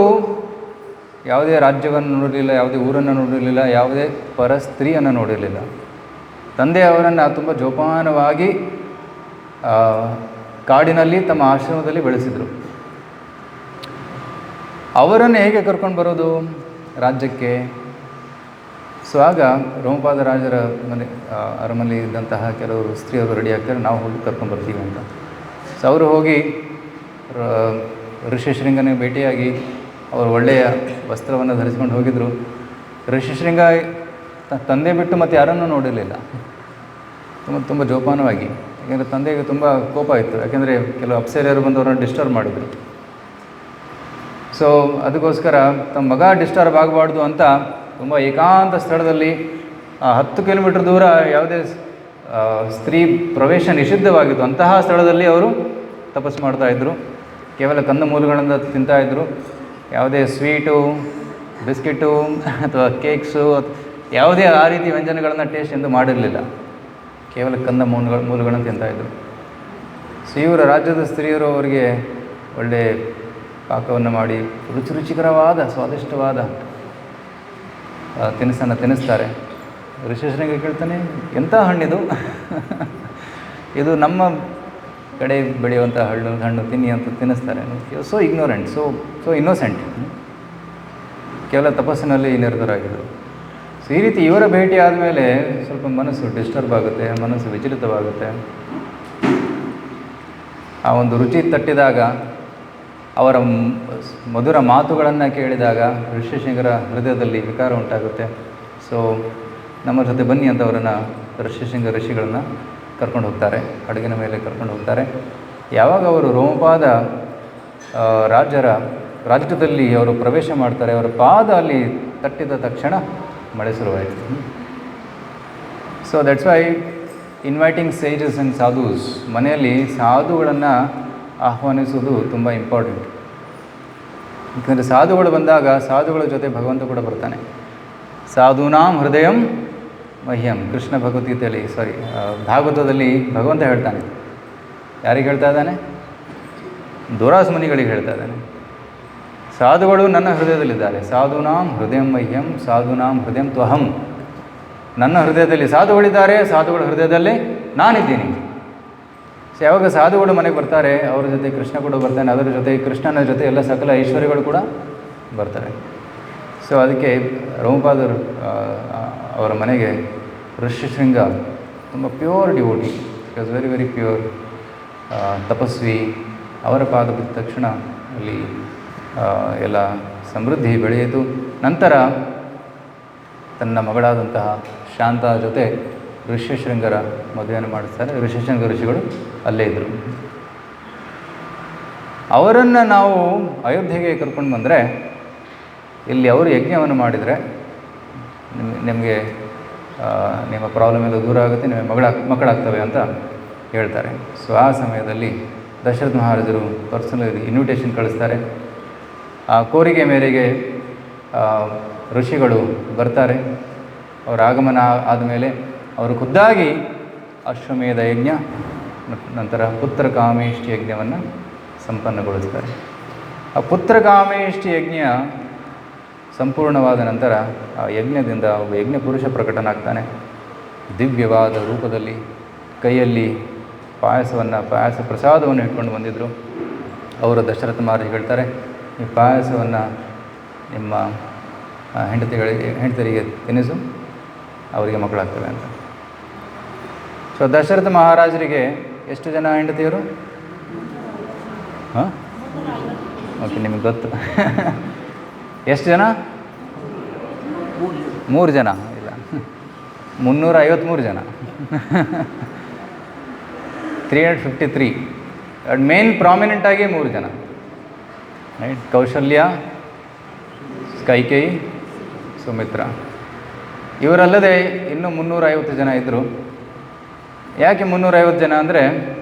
ಯಾವುದೇ ರಾಜ್ಯವನ್ನು ನೋಡಿರಲಿಲ್ಲ, ಯಾವುದೇ ಊರನ್ನು ನೋಡಿರಲಿಲ್ಲ, ಯಾವುದೇ ಪರ ಸ್ತ್ರೀಯನ್ನು ನೋಡಿರಲಿಲ್ಲ. ತಂದೆ ಅವರನ್ನು ತುಂಬ ಜೋಪಾನವಾಗಿ ಕಾಡಿನಲ್ಲಿ ತಮ್ಮ ಆಶ್ರಮದಲ್ಲಿ ಬೆಳೆಸಿದರು. ಅವರನ್ನು ಹೇಗೆ ಕರ್ಕೊಂಡು ಬರೋದು ರಾಜ್ಯಕ್ಕೆ? ಸೊ ಆಗ ರೋಮಪಾದ ರಾಜರ ಮನೆ ಅರಮನೆ ಇದ್ದಂತಹ ಕೆಲವರು ಸ್ತ್ರೀಯವರು ರೆಡಿ ಆಗ್ತಾರೆ, ನಾವು ಹೋಗಿ ಕರ್ಕೊಂಡ್ಬರ್ತೀವಿ ಅಂತ. ಸೊ ಅವರು ಹೋಗಿ ಋಷಿಶೃಂಗನಿಗೆ ಭೇಟಿಯಾಗಿ ಅವರು ಒಳ್ಳೆಯ ವಸ್ತ್ರವನ್ನು ಧರಿಸ್ಕೊಂಡು ಹೋಗಿದ್ದರು. ಋಷಿಶೃಂಗ ತಂದೆ ಬಿಟ್ಟು ಮತ್ತು ಯಾರನ್ನೂ ನೋಡಿರಲಿಲ್ಲ, ತುಂಬ ಜೋಪಾನವಾಗಿ. ಯಾಕೆಂದರೆ ತಂದೆಗೆ ತುಂಬ ಕೋಪ ಇತ್ತು, ಯಾಕೆಂದರೆ ಕೆಲವು ಅಪ್ಸರೆಯರು ಬಂದು ಅವರನ್ನು ಡಿಸ್ಟರ್ಬ್ ಮಾಡಿದರು. ಸೊ ಅದಕ್ಕೋಸ್ಕರ ತಮ್ಮ ಮಗ ಡಿಸ್ಟರ್ಬ್ ಆಗಬಾರ್ದು ಅಂತ ತುಂಬ ಏಕಾಂತ ಸ್ಥಳದಲ್ಲಿ 10 ಕಿಲೋಮೀಟರ್ ದೂರ ಯಾವುದೇ ಸ್ತ್ರೀ ಪ್ರವೇಶ ನಿಷಿದ್ಧವಾಗಿತ್ತು, ಅಂತಹ ಸ್ಥಳದಲ್ಲಿ ಅವರು ತಪಸ್ಸು ಮಾಡ್ತಾಯಿದ್ರು. ಕೇವಲ ಕಂದಮೂಲಗಳನ್ನು ತಿಂತಾಯಿದ್ರು. ಯಾವುದೇ ಸ್ವೀಟು, ಬಿಸ್ಕಿಟು ಅಥವಾ ಕೇಕ್ಸು ಯಾವುದೇ ಆ ರೀತಿ ವ್ಯಂಜನಗಳನ್ನು ಟೇಸ್ಟ್ ಎಂದು ಮಾಡಿರಲಿಲ್ಲ, ಕೇವಲ ಕಂದ ಮೂಲಗಳನ್ನು ತಿಂತಾಯಿದ್ರು. ಸೊ ಇವರ ರಾಜ್ಯದ ಸ್ತ್ರೀಯರು ಅವರಿಗೆ ಒಳ್ಳೆಯ ಪಾಕವನ್ನು ಮಾಡಿ ರುಚಿಕರವಾದ ಸ್ವಾದಿಷ್ಟವಾದ ತಿನಿಸನ್ನು ತಿನ್ನಿಸ್ತಾರೆ. ಋಷಿಶೃಂಗ ಕೇಳ್ತಾನೆ, ಎಂಥ ಹಣ್ಣಿದು? ಇದು ನಮ್ಮ ಕಡೆ ಬೆಳೆಯುವಂಥ ಹಣ್ಣು ತಿನ್ನಿ ಅಂತ ತಿನ್ನಿಸ್ತಾರೆ. ಸೋ ಇಗ್ನೋರೆಂಟ್, ಸೋ ಇನ್ನೋಸೆಂಟ್, ಕೇವಲ ತಪಸ್ಸಿನಲ್ಲಿ ನಿರತರಾಗಿದ್ದರು. ಸೊ ಈ ರೀತಿ ಇವರ ಭೇಟಿ ಆದಮೇಲೆ ಸ್ವಲ್ಪ ಮನಸ್ಸು ಡಿಸ್ಟರ್ಬ್ ಆಗುತ್ತೆ, ಮನಸ್ಸು ವಿಚಲಿತವಾಗುತ್ತೆ. ಆ ಒಂದು ರುಚಿ ತಟ್ಟಿದಾಗ, ಅವರ ಮಧುರ ಮಾತುಗಳನ್ನು ಕೇಳಿದಾಗ ಋಷಿಶೃಂಗರ ಹೃದಯದಲ್ಲಿ ವಿಕಾರ ಉಂಟಾಗುತ್ತೆ. ಸೊ ನಮ್ಮ ಜೊತೆ ಬನ್ನಿ ಅಂತ ಅವರನ್ನು ಋಷಿಗಳನ್ನು ಕರ್ಕೊಂಡು ಹೋಗ್ತಾರೆ, ಹಡಗಿನ ಮೇಲೆ ಕರ್ಕೊಂಡು ಹೋಗ್ತಾರೆ. ಯಾವಾಗ ಅವರು ರೋಮಪಾದ ರಾಜ್ಯದಲ್ಲಿ ಅವರು ಪ್ರವೇಶ ಮಾಡ್ತಾರೆ, ಅವರ ಪಾದ ಅಲ್ಲಿ ತಟ್ಟಿದ ತಕ್ಷಣ ಮಳೆ ಶುರುವಾಯಿತು. So that's why inviting sages and sadhus, ಮನೆಯಲ್ಲಿ ಸಾಧುಗಳನ್ನು ಆಹ್ವಾನಿಸುವುದು ತುಂಬ ಇಂಪಾರ್ಟೆಂಟ್. ಯಾಕಂದರೆ ಸಾಧುಗಳು ಬಂದಾಗ ಸಾಧುಗಳ ಜೊತೆ ಭಗವಂತ ಕೂಡ ಬರ್ತಾನೆ. ಸಾಧೂನಾಂ ಹೃದಯಂ ಮಹ್ಯಂ, ಕೃಷ್ಣ ಭಗವದ್ಗೀತೆಯಲ್ಲಿ ಭಾಗವತದಲ್ಲಿ ಭಗವಂತ ಹೇಳ್ತಾನೆ. ಯಾರಿಗೆ ಹೇಳ್ತಾ ಇದ್ದಾನೆ? ದುರಾಸ್ ಮುನಿಗಳಿಗೆ ಹೇಳ್ತಾ ಇದ್ದಾನೆ. ಸಾಧುಗಳು ನನ್ನ ಹೃದಯದಲ್ಲಿದ್ದಾರೆ. ಸಾಧೂನಾಂ ಹೃದಯಂ ಮಹ್ಯಂ ಸಾಧೂನಾಂ ಹೃದಯಂ ತ್ವಹಂ, ನನ್ನ ಹೃದಯದಲ್ಲಿ ಸಾಧುಗಳಿದ್ದಾರೆ, ಸಾಧುಗಳ ಹೃದಯದಲ್ಲಿ ನಾನಿದ್ದೀನಿ. ಸೊ ಯಾವಾಗ ಸಾಧುಗಳು ಮನೆಗೆ ಬರ್ತಾರೆ, ಅವ್ರ ಜೊತೆ ಕೃಷ್ಣ ಕೂಡ ಬರ್ತಾನೆ, ಅದರ ಜೊತೆ ಕೃಷ್ಣನ ಜೊತೆ ಎಲ್ಲ ಸಕಲ ಐಶ್ವರ್ಯಗಳು ಕೂಡ ಬರ್ತಾರೆ. ಸೊ ಅದಕ್ಕೆ ರೋಮಪಾದರು ಅವರ ಮನೆಗೆ ಋಷಿಶೃಂಗ ತುಂಬ pure devotee, was very very pure, ತಪಸ್ವಿ. ಅವರ ಪಾದ ಬಿದ್ದ ತಕ್ಷಣ ಅಲ್ಲಿ ಎಲ್ಲ ಸಮೃದ್ಧಿ ಬೆಳೆಯಿತು. ನಂತರ ತನ್ನ ಮಗಳಾದಂತಹ ಶಾಂತ ಜೊತೆ ಋಷಿಶೃಂಗರ ಮದುವೆಯನ್ನು ಮಾಡಿಸ್ತಾರೆ. ಋಷಿಶೃಂಗ ಋಷಿಗಳು ಅಲ್ಲೇ ಇದ್ದರು. ಅವರನ್ನು ನಾವು ಅಯೋಧ್ಯೆಗೆ ಕರ್ಕೊಂಡು ಬಂದರೆ, ಇಲ್ಲಿ ಅವರು ಯಜ್ಞವನ್ನು ಮಾಡಿದರೆ ನಿಮಗೆ ನಿಮ್ಮ ಪ್ರಾಬ್ಲಮ್ ಎಲ್ಲ ದೂರ ಆಗುತ್ತೆ, ನಿಮ್ಮ ಮಕ್ಕಳಾಗ್ತವೆ ಅಂತ ಹೇಳ್ತಾರೆ. ಸೊ ಆ ಸಮಯದಲ್ಲಿ ದಶರಥ ಮಹಾರಾಜರು ಪರ್ಸನಲ್ ಇನ್ವಿಟೇಷನ್ ಕಳಿಸ್ತಾರೆ. ಆ ಕೋರಿಕೆ ಮೇರೆಗೆ ಋಷಿಗಳು ಬರ್ತಾರೆ. ಅವರ ಆಗಮನ ಆದಮೇಲೆ ಅವರು ಖುದ್ದಾಗಿ ಅಶ್ವಮೇಧ ಯಜ್ಞ ನಂತರ ಪುತ್ರಕಾಮೇಷ್ಟಿ ಯಜ್ಞವನ್ನು ಸಂಪನ್ನಗೊಳಿಸ್ತಾರೆ. ಆ ಪುತ್ರಕಾಮೇಷ್ಟಿ ಯಜ್ಞ ಸಂಪೂರ್ಣವಾದ ನಂತರ ಆ ಯಜ್ಞದಿಂದ ಒಬ್ಬ ಯಜ್ಞ ಪುರುಷ ಪ್ರಕಟನಾಗ್ತಾನೆ. ದಿವ್ಯವಾದ ರೂಪದಲ್ಲಿ ಕೈಯಲ್ಲಿ ಪಾಯಸ ಪ್ರಸಾದವನ್ನು ಇಟ್ಕೊಂಡು ಬಂದಿದ್ದರು. ಅವರು ದಶರಥ ಮಹಾರಾಜ್ ಹೇಳ್ತಾರೆ, ಈ ಪಾಯಸವನ್ನು ನಿಮ್ಮ ಹೆಂಡತಿಯರಿಗೆ ತಿನ್ನಿಸು, ಅವರಿಗೆ ಮಕ್ಕಳಾಗ್ತವೆ ಅಂತ. ಸೊ ದಶರಥ ಮಹಾರಾಜರಿಗೆ ಎಷ್ಟು ಜನ ಹೆಂಡತಿಯರು? ಹಾಂ, ಓಕೆ, ನಿಮಗೆ ಗೊತ್ತು. ಎಷ್ಟು ಜನ? 3 ಜನ ಇಲ್ಲ, 353 ಜನ. 353. ಮೇನ್ ಪ್ರಾಮಿನೆಂಟಾಗಿ 3 ಜನ, ರೈಟ್? ಕೌಶಲ್ಯ, ಕೈಕೇಯಿ, ಸುಮಿತ್ರ. ಇವರಲ್ಲದೆ ಇನ್ನೂ 350 ಜನ ಇದ್ದರು. ಯಾಕೆ 350 ಜನ ಅಂದರೆ,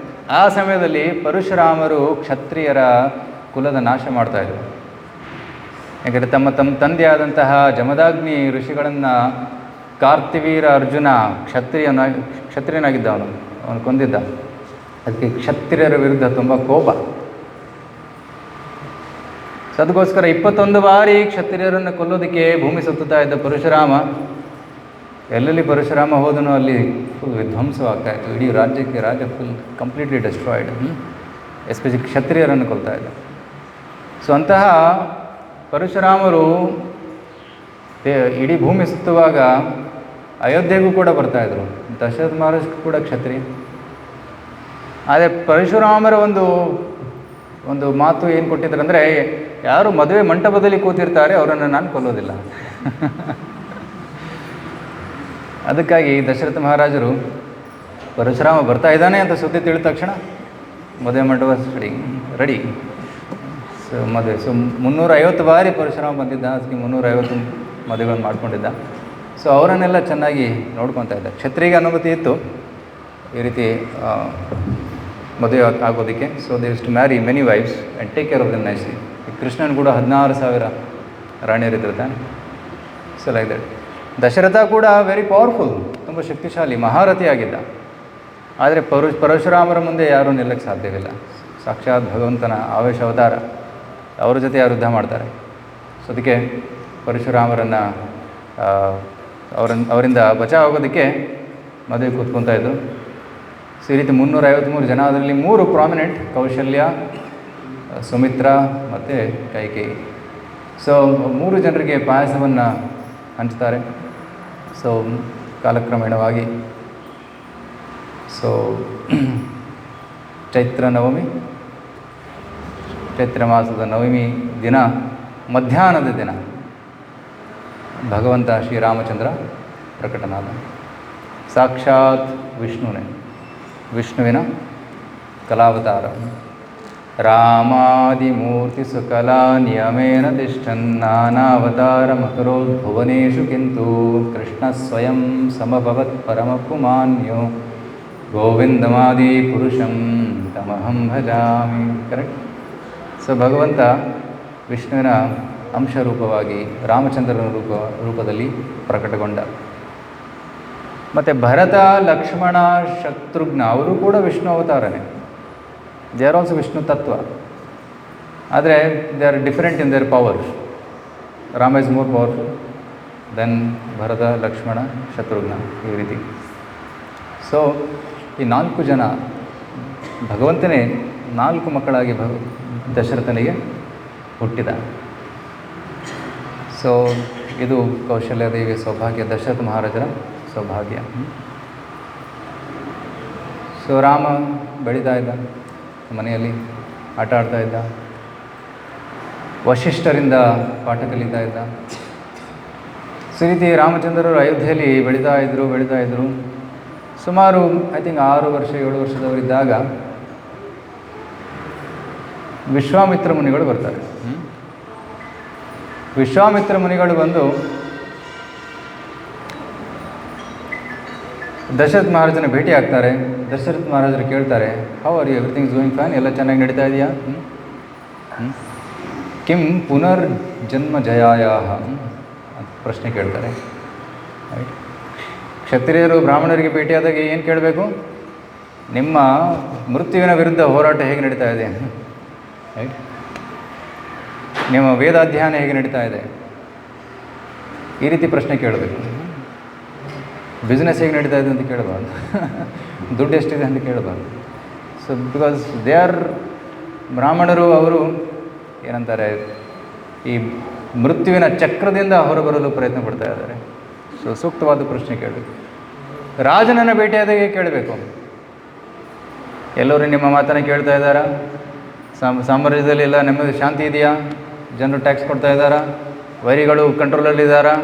ಆ ಸಮಯದಲ್ಲಿ ಪರಶುರಾಮರು ಕ್ಷತ್ರಿಯರ ಕುಲದ ನಾಶ ಮಾಡ್ತಾಯಿದ್ರು. ಯಾಕೆಂದರೆ ತಮ್ಮ ತಂದೆಯಾದಂತಹ ಜಮದಾಗ್ನಿ ಋಷಿಗಳನ್ನು ಕಾರ್ತಿವೀರ ಅರ್ಜುನ ಕ್ಷತ್ರಿಯನಾಗಿದ್ದ, ಅವನು ಕೊಂದಿದ್ದ. ಅದಕ್ಕೆ ಕ್ಷತ್ರಿಯರ ವಿರುದ್ಧ ತುಂಬ ಕೋಪ. ಸೊ ಅದಕ್ಕೋಸ್ಕರ 21 ಬಾರಿ ಕ್ಷತ್ರಿಯರನ್ನು ಕೊಲ್ಲೋದಕ್ಕೆ ಭೂಮಿ ಸುತ್ತುತ್ತಾ ಇದ್ದ ಪರಶುರಾಮ, ಎಲ್ಲೆಲ್ಲಿ ಪರಶುರಾಮ ಹೋದನೋ ಅಲ್ಲಿ ಫುಲ್ ವಿಧ್ವಂಸವಾಗ್ತಾ ಇತ್ತು. ಇಡೀ ರಾಜ್ಯ ಫುಲ್ ಕಂಪ್ಲೀಟ್ಲಿ ಡೆಸ್ಟ್ರಾಯ್ಡ್. ಎಸ್ಪೆಷಲಿ ಕ್ಷತ್ರಿಯರನ್ನು ಕೊಲ್ತಾ ಇದ್ದ. ಸೊ ಅಂತಹ ಪರಶುರಾಮರು ಇಡೀ ಭೂಮಿ ಸುತ್ತುವಾಗ ಅಯೋಧ್ಯೆಗೂ ಕೂಡ ಬರ್ತಾಯಿದ್ರು. ದಶರಥ ಮಹಾರಾಜ್ ಕೂಡ ಕ್ಷತ್ರಿ. ಆದರೆ ಪರಶುರಾಮರ ಒಂದು ಮಾತು ಏನು ಕೊಟ್ಟಿದ್ರು ಅಂದರೆ, ಯಾರು ಮದುವೆ ಮಂಟಪದಲ್ಲಿ ಕೂತಿರ್ತಾರೆ ಅವರನ್ನು ನಾನು ಕೊಲ್ಲೋದಿಲ್ಲ. ಅದಕ್ಕಾಗಿ ದಶರಥ ಮಹಾರಾಜರು ಪರಶುರಾಮ ಬರ್ತಾ ಇದ್ದಾನೆ ಅಂತ ಸುದ್ದಿ ತಿಳಿದ ತಕ್ಷಣ ಮದುವೆ ಮಂಟಪ ರೆಡಿ. ಸೊ ಮದುವೆ 350 ಬಾರಿ ಪರಶುರಾಮ ಬಂದಿದ್ದ. ಅದಕ್ಕೆ 350 ಮದುವೆಗಳನ್ನು ಮಾಡ್ಕೊಂಡಿದ್ದ. ಸೊ ಅವರನ್ನೆಲ್ಲ ಚೆನ್ನಾಗಿ ನೋಡ್ಕೊತಾ ಇದ್ದ. ಕ್ಷತ್ರಿಗೆ ಅನುಮತಿ ಇತ್ತು ಈ ರೀತಿ ಮದುವೆ ಆಗೋದಕ್ಕೆ. So they use to marry many wives and take care of them nicely. ಕೃಷ್ಣನ್ ಕೂಡ 16,000 ರಾಣಿಯರಿದ್ರು ತಾನೆ. So like that. ದಶರಥ ಕೂಡ ವೆರಿ ಪವರ್ಫುಲ್, ತುಂಬ ಶಕ್ತಿಶಾಲಿ, ಮಹಾರಥಿಯಾಗಿದ್ದ. ಆದರೆ ಪರಶುರಾಮರ ಮುಂದೆ ಯಾರೂ ನಿಲ್ಲಕ್ಕೆ ಸಾಧ್ಯವಿಲ್ಲ. ಸಾಕ್ಷಾತ್ ಭಗವಂತನ ಆವೇಶ ಅವತಾರ, ಅವ್ರ ಜೊತೆ ಯಾರು ಯುದ್ಧ ಮಾಡ್ತಾರೆ. ಸೊ ಅದಕ್ಕೆ ಪರಶುರಾಮರನ್ನು ಅವರಿಂದ ಬಚಾವ್ ಆಗೋದಕ್ಕೆ ಮದುವೆ ಕೂತ್ಕೊತಾ ಇದ್ದರು. ಸೊ ಈ ರೀತಿ 353 ಜನ, ಅದರಲ್ಲಿ 3 ಪ್ರಾಮಿನೆಂಟ್: ಕೌಶಲ್ಯ, ಸುಮಿತ್ರ ಮತ್ತು ಕೈಕೇಯಿ. ಸೊ 3 ಜನರಿಗೆ ಪಾಯಸವನ್ನು ಹಂಚ್ತಾರೆ. ಸೊ ಕಾಲಕ್ರಮೇಣವಾಗಿ ಸೊ ಚೈತ್ರ ಮಾಸದ ನವಮಿ ದಿನ, ಮಧ್ಯಾಹ್ನದ ದಿನ ಭಗವಂತ ಶ್ರೀರಾಮಚಂದ್ರ ಪ್ರಕಟನಾದ. ಸಾಕ್ಷಾತ್ ವಿಷ್ಣುವಿನ ಕಲಾವತಾರ. ರಾಮಾದಿಮೂರ್ತಿ ಸುಕಲಾ ನಿಯಮೇನ ತಿಷ್ಠನ್ ನಾನಾವತಾರ ಮಕರೋದ್ ಭುವನೇಶು ಕಿಂತು ಕೃಷ್ಣ ಸ್ವಯಂ ಸಮಭವತ್ ಪರಮ ಪುಮಾನ್ಯೋ ಗೋವಿಂದಮಾದಿ ಪುರುಷಂ ತಮಹಂ ಭಜಾಮಿ. ಕರೆಕ್ಟ್. ಸೊ ಭಗವಂತ ವಿಷ್ಣುವಿನ ಅಂಶರೂಪವಾಗಿ ರಾಮಚಂದ್ರನ ರೂಪದಲ್ಲಿ ಪ್ರಕಟಗೊಂಡ. ಮತ್ತು ಭರತ, ಲಕ್ಷ್ಮಣ, ಶತ್ರುಘ್ನ ಅವರು ಕೂಡ ವಿಷ್ಣು ಅವತಾರನೇ. ದೇ ಆರ್ ಆಲ್ಸೋ ವಿಷ್ಣು ತತ್ವ. ಆದರೆ they are different in their power. Rama is more powerful than Bharata, Lakshmana, Shatrughna, ಈ ರೀತಿ. ಸೊ ಈ 4 ಜನ ಭಗವಂತನೇ 4 ಮಕ್ಕಳಾಗಿ ದಶರಥನಿಗೆ ಹುಟ್ಟಿದ. ಸೊ ಇದು ಕೌಶಲ್ಯದೇವಿಯ ಸೌಭಾಗ್ಯ, ದಶರಥ ಮಹಾರಾಜರ ಸೌಭಾಗ್ಯ. ಸೊ ರಾಮ ಬೆಳೀತಾ ಇದ್ದ, ಮನೆಯಲ್ಲಿ ಆಟ ಆಡ್ತಾ ಇದ್ದ, ವಶಿಷ್ಠರಿಂದ ಪಾಠ ಕಲಿತಾ ಇದ್ದ. ಸೊ ಈ ರೀತಿ ರಾಮಚಂದ್ರರು ಅಯೋಧ್ಯೆಯಲ್ಲಿ ಬೆಳೀತಾ ಇದ್ದರು. ಸುಮಾರು ಐ ಥಿಂಕ್ 6 ವರ್ಷ 7 ವರ್ಷದವರಿದ್ದಾಗ ವಿಶ್ವಾಮಿತ್ರ ಮುನಿಗಳು ಬರ್ತಾರೆ. ವಿಶ್ವಾಮಿತ್ರ ಮುನಿಗಳು ಬಂದು ದಶರಥ ಮಹಾರಾಜನ ಭೇಟಿ ಆಗ್ತಾರೆ. ದಶರಥ ಮಹಾರಾಜರು ಕೇಳ್ತಾರೆ, how are you, everything is going fine, ಎಲ್ಲ ಚೆನ್ನಾಗಿ ನಡೀತಾ ಇದೆಯಾ? ಕಿಂ ಪುನರ್ಜನ್ಮ ಜಯಾಯಾಹ ಅಂತ ಪ್ರಶ್ನೆ ಕೇಳ್ತಾರೆ. ರೈಟ್. ಕ್ಷತ್ರಿಯರು ಬ್ರಾಹ್ಮಣರಿಗೆ ಭೇಟಿಯಾದಾಗ ಏನು ಕೇಳಬೇಕು? ನಿಮ್ಮ ಮೃತ್ಯುವಿನ ವಿರುದ್ಧ ಹೋರಾಟ ಹೇಗೆ ನಡೀತಾ ಇದೆ? ರೈಟ್. ನಿಮ್ಮ ವೇದಾಧ್ಯಯನ ಹೇಗೆ ನಡೀತಾ ಇದೆ? ಈ ರೀತಿ ಪ್ರಶ್ನೆ ಕೇಳಬೇಕು. ಬಿಸ್ನೆಸ್ ಹೇಗೆ ನಡೀತಾ ಇದೆ ಅಂತ ಕೇಳಬಾರ್ದು. ದುಡ್ಡು ಎಷ್ಟಿದೆ ಅಂತ ಕೇಳಬಾರ್ದು. ಸೊ ಬಿಕಾಸ್ ದೇ ಆರ್ ಬ್ರಾಹ್ಮಣರು, ಅವರು ಏನಂತಾರೆ, ಈ ಮೃತ್ಯುವಿನ ಚಕ್ರದಿಂದ ಹೊರಬರಲು ಪ್ರಯತ್ನ ಪಡ್ತಾ ಇದ್ದಾರೆ. ಸೊ ಸೂಕ್ತವಾದ ಪ್ರಶ್ನೆ ಕೇಳಬೇಕು. ರಾಜನನ್ನು ಭೇಟಿಯಾದಾಗೆ ಕೇಳಬೇಕು, ಎಲ್ಲರೂ ನಿಮ್ಮ ಮಾತನ್ನು ಕೇಳ್ತಾ ಇದ್ದಾರಾ? ಸಾಮ್ರಾಜ್ಯದಲ್ಲಿ ಎಲ್ಲ ನೆಮ್ಮದಿ ಶಾಂತಿ ಇದೆಯಾ? ಜನರು ಟ್ಯಾಕ್ಸ್ ಕೊಡ್ತಾ ಇದ್ದಾರಾ? ವೈರಿಗಳು ಕಂಟ್ರೋಲಲ್ಲಿದ್ದಾರಾ?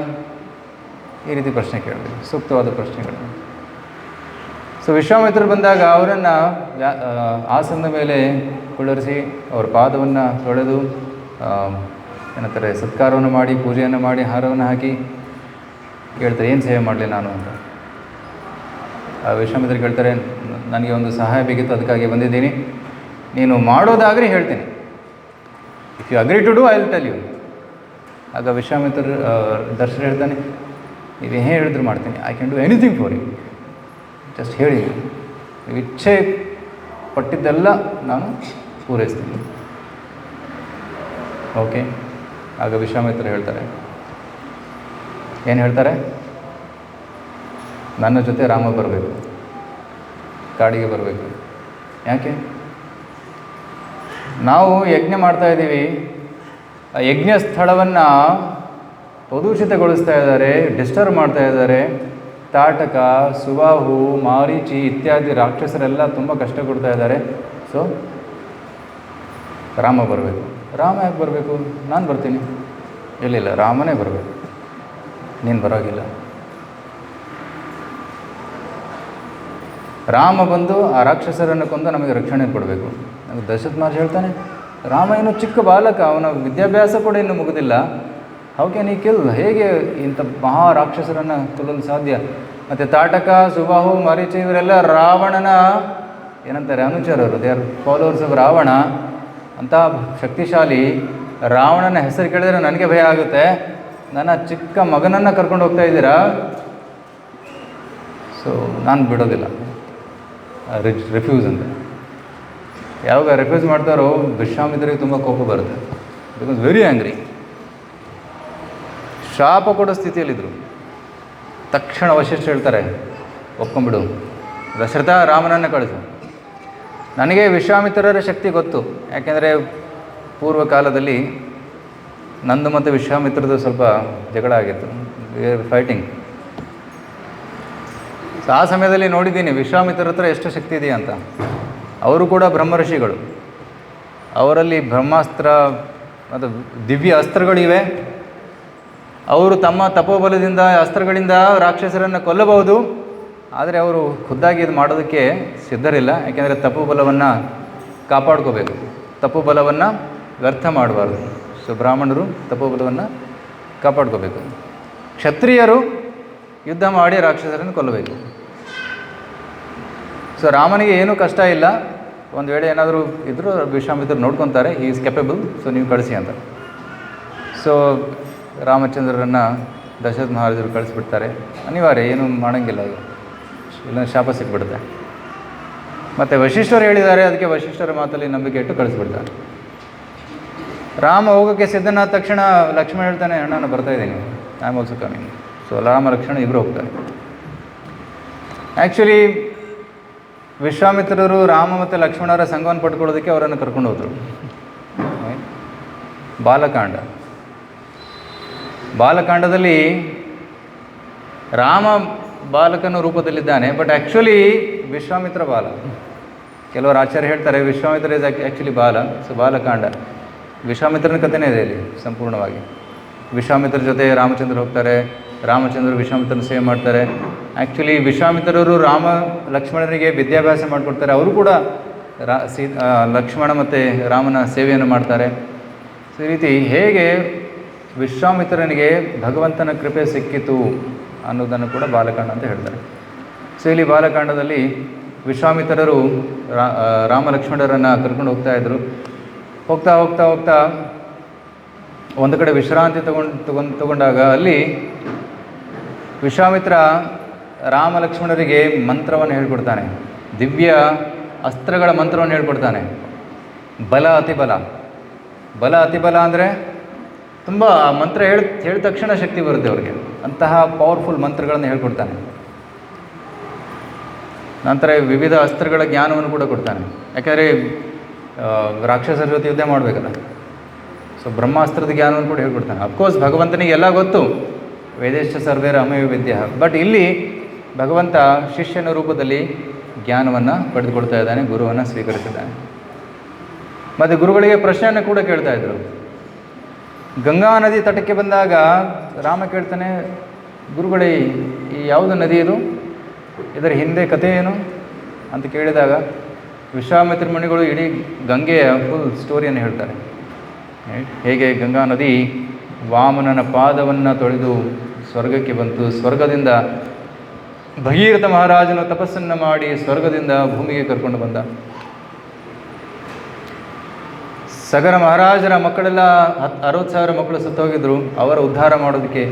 ಈ ರೀತಿ ಪ್ರಶ್ನೆ ಕೇಳಬೇಕು, ಸೂಕ್ತವಾದ ಪ್ರಶ್ನೆಗಳು. ಸೊ ವಿಶ್ವಾಮಿತ್ರರು ಬಂದಾಗ ಅವರನ್ನು ಆಸನದ ಮೇಲೆ ಕುಳ್ಳರಿಸಿ ಅವರ ಪಾದವನ್ನು ತೊಳೆದು ಏನಂತಾರೆ, ಸತ್ಕಾರವನ್ನು ಮಾಡಿ, ಪೂಜೆಯನ್ನು ಮಾಡಿ, ಹಾರವನ್ನು ಹಾಕಿ ಕೇಳ್ತಾರೆ, ಏನು ಸೇವೆ ಮಾಡಲಿ ನಾನು ಅಂತ. ವಿಶ್ವಾಮಿತ್ರರು ಕೇಳ್ತಾರೆ, ನನಗೆ ಒಂದು ಸಹಾಯ ಬೇಕಿತ್ತು, ಅದಕ್ಕಾಗಿ ಬಂದಿದ್ದೀನಿ, ನೀನು ಮಾಡೋದಾದರೆ ಹೇಳ್ತೀನಿ. If you agree to do I will tell you. ಆಗ ವಿಶ್ವಾಮಿತ್ರರು ದರ್ಶನ ಹೇಳ್ತಾನೆ, ನೀವು ಏನು ಹೇಳಿದ್ರು ಮಾಡ್ತೀನಿ, I can do anything for you, just ಹೇಳಿ, ನೀವು ಇಚ್ಛೆ ಪಟ್ಟಿದ್ದೆಲ್ಲ ನಾನು ಪೂರೈಸ್ತೀನಿ. ಓಕೆ. ಆಗ ವಿಶ್ವಾಮಿತ್ರರು ಹೇಳ್ತಾರೆ, ಏನು ಹೇಳ್ತಾರೆ? ನನ್ನ ಜೊತೆ ರಾಮ ಬರಬೇಕು, ಕಾಡಿಗೆ ಬರಬೇಕು. ಯಾಕೆ? ನಾವು ಯಜ್ಞ ಮಾಡ್ತಾಯಿದ್ದೀವಿ, ಆ ಯಜ್ಞ ಸ್ಥಳವನ್ನು ಪ್ರದೂಷಿತಗೊಳಿಸ್ತಾ ಇದ್ದಾರೆ, ಡಿಸ್ಟರ್ಬ್ ಮಾಡ್ತಾ ಇದ್ದಾರೆ. ತಾಟಕ, ಸುಬಾಹು, ಮಾರೀಚಿ ಇತ್ಯಾದಿ ರಾಕ್ಷಸರೆಲ್ಲ ತುಂಬ ಕಷ್ಟ ಕೊಡ್ತಾ ಇದ್ದಾರೆ. ಸೊ ರಾಮ ಬರಬೇಕು. ರಾಮ ಯಾಕೆ ಬರಬೇಕು? ನಾನು ಬರ್ತೀನಿ. ಇಲ್ಲ, ರಾಮನೇ ಬರಬೇಕು, ನೀನು ಬರೋಗಿಲ್ಲ. ರಾಮ ಬಂದು ಆ ರಾಕ್ಷಸರನ್ನು ಕೊಂದು ನಮಗೆ ರಕ್ಷಣೆ ಕೊಡಬೇಕು. ನಮಗೆ ದಶರಥ ಮಹರ್ಷಿ ಹೇಳ್ತಾನೆ, ರಾಮ ಇನ್ನೂ ಚಿಕ್ಕ ಬಾಲಕ, ಅವನ ವಿದ್ಯಾಭ್ಯಾಸ ಕೂಡ ಇನ್ನೂ ಮುಗಿದಿಲ್ಲ. ಹೌ ಕ್ಯಾನ್ ಈ ಕಿಲ್? ಹೇಗೆ ಇಂಥ ಮಹಾ ರಾಕ್ಷಸರನ್ನು ಕೊಲ್ಲಲು ಸಾಧ್ಯ? ಮತ್ತು ತಾಟಕ, ಸುಬಾಹು, ಮಾರೀಚ ಇವರೆಲ್ಲ ರಾವಣನ ಏನಂತಾರೆ ಅನುಚರರು, they are followers of Ravana. ಅಂಥ ಶಕ್ತಿಶಾಲಿ ರಾವಣನ ಹೆಸರು ಕೇಳಿದರೆ ನನಗೆ ಭಯ ಆಗುತ್ತೆ. ನನ್ನ ಚಿಕ್ಕ ಮಗನನ್ನು ಕರ್ಕೊಂಡು ಹೋಗ್ತಾ ಇದ್ದೀರಾ? ಸೊ ನಾನು ಬಿಡೋದಿಲ್ಲ, ರಿಫ್ಯೂಸ್ ಅಂತ. ಯಾವಾಗ ರಿಫ್ಯೂಸ್ ಮಾಡ್ತಾರೋ ವಿಶ್ವಾಮಿತ್ರರಿಗೆ ತುಂಬ ಕೋಪ ಬರುತ್ತೆ. Because very angry. ಶಾಪ ಕೊಡೋ ಸ್ಥಿತಿಯಲ್ಲಿದ್ದರು. ತಕ್ಷಣ ವಶಿಷ್ಠ ಹೇಳ್ತಾರೆ, ಒಪ್ಕೊಂಬಿಡು, ದಶರಥ ರಾಮನನ್ನು ಕಳಿಸು. ನನಗೆ ವಿಶ್ವಾಮಿತ್ರರ ಶಕ್ತಿ ಗೊತ್ತು. ಯಾಕೆಂದರೆ ಪೂರ್ವಕಾಲದಲ್ಲಿ ನಂದು ಮತ್ತು ವಿಶ್ವಾಮಿತ್ರದ್ದು ಸ್ವಲ್ಪ ಜಗಳ ಆಗಿತ್ತು, ಫೈಟಿಂಗ್. ಸೊ ಆ ಸಮಯದಲ್ಲಿ ನೋಡಿದ್ದೀನಿ ವಿಶ್ವಾಮಿತ್ರ ಹತ್ರ ಎಷ್ಟು ಶಕ್ತಿ ಇದೆಯಾ ಅಂತ. ಅವರು ಕೂಡ ಬ್ರಹ್ಮರ್ಷಿಗಳು, ಅವರಲ್ಲಿ ಬ್ರಹ್ಮಾಸ್ತ್ರ ಮತ್ತು ದಿವ್ಯ ಅಸ್ತ್ರಗಳಿವೆ. ಅವರು ತಮ್ಮ ತಪೋಬಲದಿಂದ ಅಸ್ತ್ರಗಳಿಂದ ರಾಕ್ಷಸರನ್ನು ಕೊಲ್ಲಬಹುದು. ಆದರೆ ಅವರು ಖುದ್ದಾಗಿ ಇದು ಮಾಡೋದಕ್ಕೆ ಸಿದ್ಧರಿಲ್ಲ. ಯಾಕೆಂದರೆ ತಪೋಬಲವನ್ನು ಕಾಪಾಡ್ಕೋಬೇಕು, ತಪೋಬಲವನ್ನು ವ್ಯರ್ಥ ಮಾಡಬಾರ್ದು. ಸೊ ಬ್ರಾಹ್ಮಣರು ತಪೋಬಲವನ್ನು ಕಾಪಾಡ್ಕೋಬೇಕು. ಕ್ಷತ್ರಿಯರು ಯುದ್ಧ ಮಾಡಿ ರಾಕ್ಷಸರನ್ನು ಕೊಲ್ಲಬೇಕು. ಸೊ ರಾಮನಿಗೆ ಏನೂ ಕಷ್ಟ ಇಲ್ಲ. ಒಂದು ವೇಳೆ ಏನಾದರೂ ಇದ್ದರೂ ವಿಶ್ವಾಮಿತ್ರರು ನೋಡ್ಕೊತಾರೆ, ಹಿ ಈಸ್ ಕೆಪಬಲ್, ಸೊ ನೀವು ಕಳಿಸಿ ಅಂತ. ಸೊ ರಾಮಚಂದ್ರರನ್ನು ದಶರಥ ಮಹಾರಾಜರು ಕಳಿಸ್ಬಿಡ್ತಾರೆ. ಅನಿವಾರ್ಯ, ಏನೂ ಮಾಡೋಂಗಿಲ್ಲ, ಅದು ಇಲ್ಲ ಶಾಪ ಸಿಕ್ಬಿಡುತ್ತೆ. ಮತ್ತು ವಶಿಷ್ಠರು ಹೇಳಿದ್ದಾರೆ, ಅದಕ್ಕೆ ವಶಿಷ್ಠರ ಮಾತಲ್ಲಿ ನಂಬಿಕೆ ಇಟ್ಟು ಕಳಿಸ್ಬಿಡ್ತಾರೆ. ರಾಮ ಹೋಗೋಕ್ಕೆ ಸಿದ್ಧನಾದ ತಕ್ಷಣ ಲಕ್ಷ್ಮಣ ಹೇಳ್ತಾನೆ, ಅಣ್ಣ ನಾನು ಬರ್ತಾಯಿದ್ದೀನಿ, I am also coming. So Rama Lakshmana ಇಬ್ಬರು ಹೋಗ್ತಾರೆ. ಆ್ಯಕ್ಚುಲಿ ವಿಶ್ವಾಮಿತ್ರರು ರಾಮ ಮತ್ತು ಲಕ್ಷ್ಮಣರ ಸಂಘವನ್ನು ಪಡ್ಕೊಳ್ಳೋದಕ್ಕೆ ಅವರನ್ನು ಕರ್ಕೊಂಡು ಹೋದರು. ಬಾಲಕಾಂಡದಲ್ಲಿ ರಾಮ ಬಾಲಕನ ರೂಪದಲ್ಲಿದ್ದಾನೆ, ಬಟ್ ಆ್ಯಕ್ಚುಲಿ ವಿಶ್ವಾಮಿತ್ರ ಬಾಲ. ಕೆಲವರು ಆಚಾರ್ಯ ಹೇಳ್ತಾರೆ ವಿಶ್ವಾಮಿತ್ರ ಇಸ್ ಆ್ಯಕ್ಚುಲಿ ಬಾಲ. ಸೊ ಬಾಲಕಾಂಡ ವಿಶ್ವಾಮಿತ್ರನ ಕಥೆನೇ ಇದೆ ಇಲ್ಲಿ ಸಂಪೂರ್ಣವಾಗಿ. ವಿಶ್ವಾಮಿತ್ರ ಜೊತೆ ರಾಮಚಂದ್ರ ಹೋಗ್ತಾರೆ, ರಾಮಚಂದ್ರ ವಿಶ್ವಾಮಿತ್ರನ ಸೇವೆ ಮಾಡ್ತಾರೆ. ಆ್ಯಕ್ಚುಲಿ ವಿಶ್ವಾಮಿತ್ರರು ರಾಮ ಲಕ್ಷ್ಮಣರಿಗೆ ವಿದ್ಯಾಭ್ಯಾಸ ಮಾಡಿಕೊಡ್ತಾರೆ. ಅವರು ಕೂಡ ಲಕ್ಷ್ಮಣ ಮತ್ತು ರಾಮನ ಸೇವೆಯನ್ನು ಮಾಡ್ತಾರೆ. ಸೊ ಈ ರೀತಿ ಹೇಗೆ ವಿಶ್ವಾಮಿತ್ರನಿಗೆ ಭಗವಂತನ ಕೃಪೆ ಸಿಕ್ಕಿತು ಅನ್ನೋದನ್ನು ಕೂಡ ಬಾಲಕಾಂಡ ಅಂತ ಹೇಳ್ತಾರೆ. ಸೊ ಇಲ್ಲಿ ಬಾಲಕಾಂಡದಲ್ಲಿ ವಿಶ್ವಾಮಿತ್ರರು ರಾಮ ಲಕ್ಷ್ಮಣರನ್ನು ಕರ್ಕೊಂಡು ಹೋಗ್ತಾಯಿದ್ರು. ಹೋಗ್ತಾ ಹೋಗ್ತಾ ಹೋಗ್ತಾ ಒಂದು ಕಡೆ ವಿಶ್ರಾಂತಿ ತಗೊಂಡಾಗ ಅಲ್ಲಿ ವಿಶ್ವಾಮಿತ್ರ ರಾಮ ಲಕ್ಷ್ಮಣರಿಗೆ ಮಂತ್ರವನ್ನು ಹೇಳ್ಕೊಡ್ತಾನೆ. ದಿವ್ಯ ಅಸ್ತ್ರಗಳ ಮಂತ್ರವನ್ನು ಹೇಳ್ಕೊಡ್ತಾನೆ. ಬಲ ಅತಿಬಲ. ಬಲ ಅತಿಬಲ ಅಂದರೆ ತುಂಬ ಮಂತ್ರ ಹೇಳಿದ ತಕ್ಷಣ ಶಕ್ತಿ ಬರುತ್ತೆ ಅವ್ರಿಗೆ. ಅಂತಹ ಪವರ್ಫುಲ್ ಮಂತ್ರಗಳನ್ನು ಹೇಳ್ಕೊಡ್ತಾನೆ. ನಂತರ ವಿವಿಧ ಅಸ್ತ್ರಗಳ ಜ್ಞಾನವನ್ನು ಕೂಡ ಕೊಡ್ತಾನೆ. ಯಾಕೆಂದರೆ ರಾಕ್ಷಸರ ಜೊತೆ ಯುದ್ಧ ಮಾಡಬೇಕಲ್ಲ. ಸೊ ಬ್ರಹ್ಮಾಸ್ತ್ರದ ಜ್ಞಾನವನ್ನು ಕೂಡ ಹೇಳ್ಕೊಡ್ತಾನೆ. ಅಫ್ಕೋರ್ಸ್ ಭಗವಂತನಿಗೆ ಎಲ್ಲ ಗೊತ್ತು, ವೇದೇಶ ಸರ್ವೇರ ಅಮಯ ವಿದ್ಯೆ. ಬಟ್ ಇಲ್ಲಿ ಭಗವಂತ ಶಿಷ್ಯನ ರೂಪದಲ್ಲಿ ಜ್ಞಾನವನ್ನು ಪಡೆದುಕೊಳ್ತಾ ಇದ್ದಾನೆ, ಗುರುವನ್ನು ಸ್ವೀಕರಿಸಿದ್ದಾನೆ. ಮತ್ತು ಗುರುಗಳಿಗೆ ಪ್ರಶ್ನೆಯನ್ನು ಕೂಡ ಕೇಳ್ತಾ ಇದ್ದರು. ಗಂಗಾ ನದಿ ತಟಕ್ಕೆ ಬಂದಾಗ ರಾಮ ಕೇಳ್ತಾನೆ, ಗುರುಗಳೇ ಈ ಯಾವುದು ನದಿ ಇದು, ಇದರ ಹಿಂದೆ ಕಥೆ ಏನು ಅಂತ ಕೇಳಿದಾಗ ವಿಶ್ವಾಮಿತ್ರ ಮುನಿಗಳು ಇಡೀ ಗಂಗೆಯ ಫುಲ್ ಸ್ಟೋರಿಯನ್ನು ಹೇಳ್ತಾರೆ. ಹೇಗೆ ಗಂಗಾ ನದಿ ವಾಮನನ ಪಾದವನ್ನು ತೊಳೆದು ಸ್ವರ್ಗಕ್ಕೆ ಬಂತು, ಸ್ವರ್ಗದಿಂದ ಭಗೀರಥ ಮಹಾರಾಜನು ತಪಸ್ಸನ್ನು ಮಾಡಿ ಸ್ವರ್ಗದಿಂದ ಭೂಮಿಗೆ ಕರ್ಕೊಂಡು ಬಂದ. ಸಗರ ಮಹಾರಾಜರ ಮಕ್ಕಳೆಲ್ಲ 60,000 ಮಕ್ಕಳು ಸತ್ತೋಗಿದ್ರು. ಅವರ ಉದ್ಧಾರ ಮಾಡೋದಕ್ಕೆ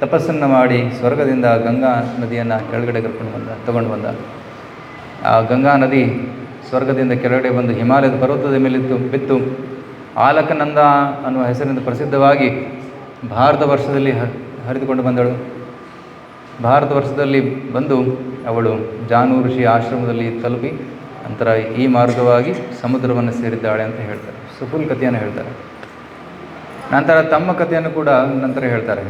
ತಪಸ್ಸನ್ನು ಮಾಡಿ ಸ್ವರ್ಗದಿಂದ ಗಂಗಾ ನದಿಯನ್ನು ಕೆಳಗಡೆ ತಗೊಂಡು ಬಂದ. ಆ ಗಂಗಾ ನದಿ ಸ್ವರ್ಗದಿಂದ ಕೆಳಗಡೆ ಬಂದು ಹಿಮಾಲಯದ ಪರ್ವತದ ಮೇಲಿತ್ತು ಬಿತ್ತು. ಆಲಕನಂದ ಅನ್ನುವ ಹೆಸರಿನಿಂದ ಪ್ರಸಿದ್ಧವಾಗಿ ಭಾರತ ವರ್ಷದಲ್ಲಿ ಹರಿದುಕೊಂಡು ಬಂದಳು. ಭಾರತ ವರ್ಷದಲ್ಲಿ ಬಂದು ಅವಳು ಜಾನು ಋಷಿ ಆಶ್ರಮದಲ್ಲಿ ತಲುಪಿ ನಂತರ ಈ ಮಾರ್ಗವಾಗಿ ಸಮುದ್ರವನ್ನು ಸೇರಿದ್ದಾಳೆ ಅಂತ ಹೇಳ್ತಾರೆ. ಸೊ ಫುಲ್ ಕಥೆಯನ್ನು ಹೇಳ್ತಾರೆ. ನಂತರ ತಮ್ಮ ಕಥೆಯನ್ನು ಕೂಡ ನಂತರ ಹೇಳ್ತಾರೆ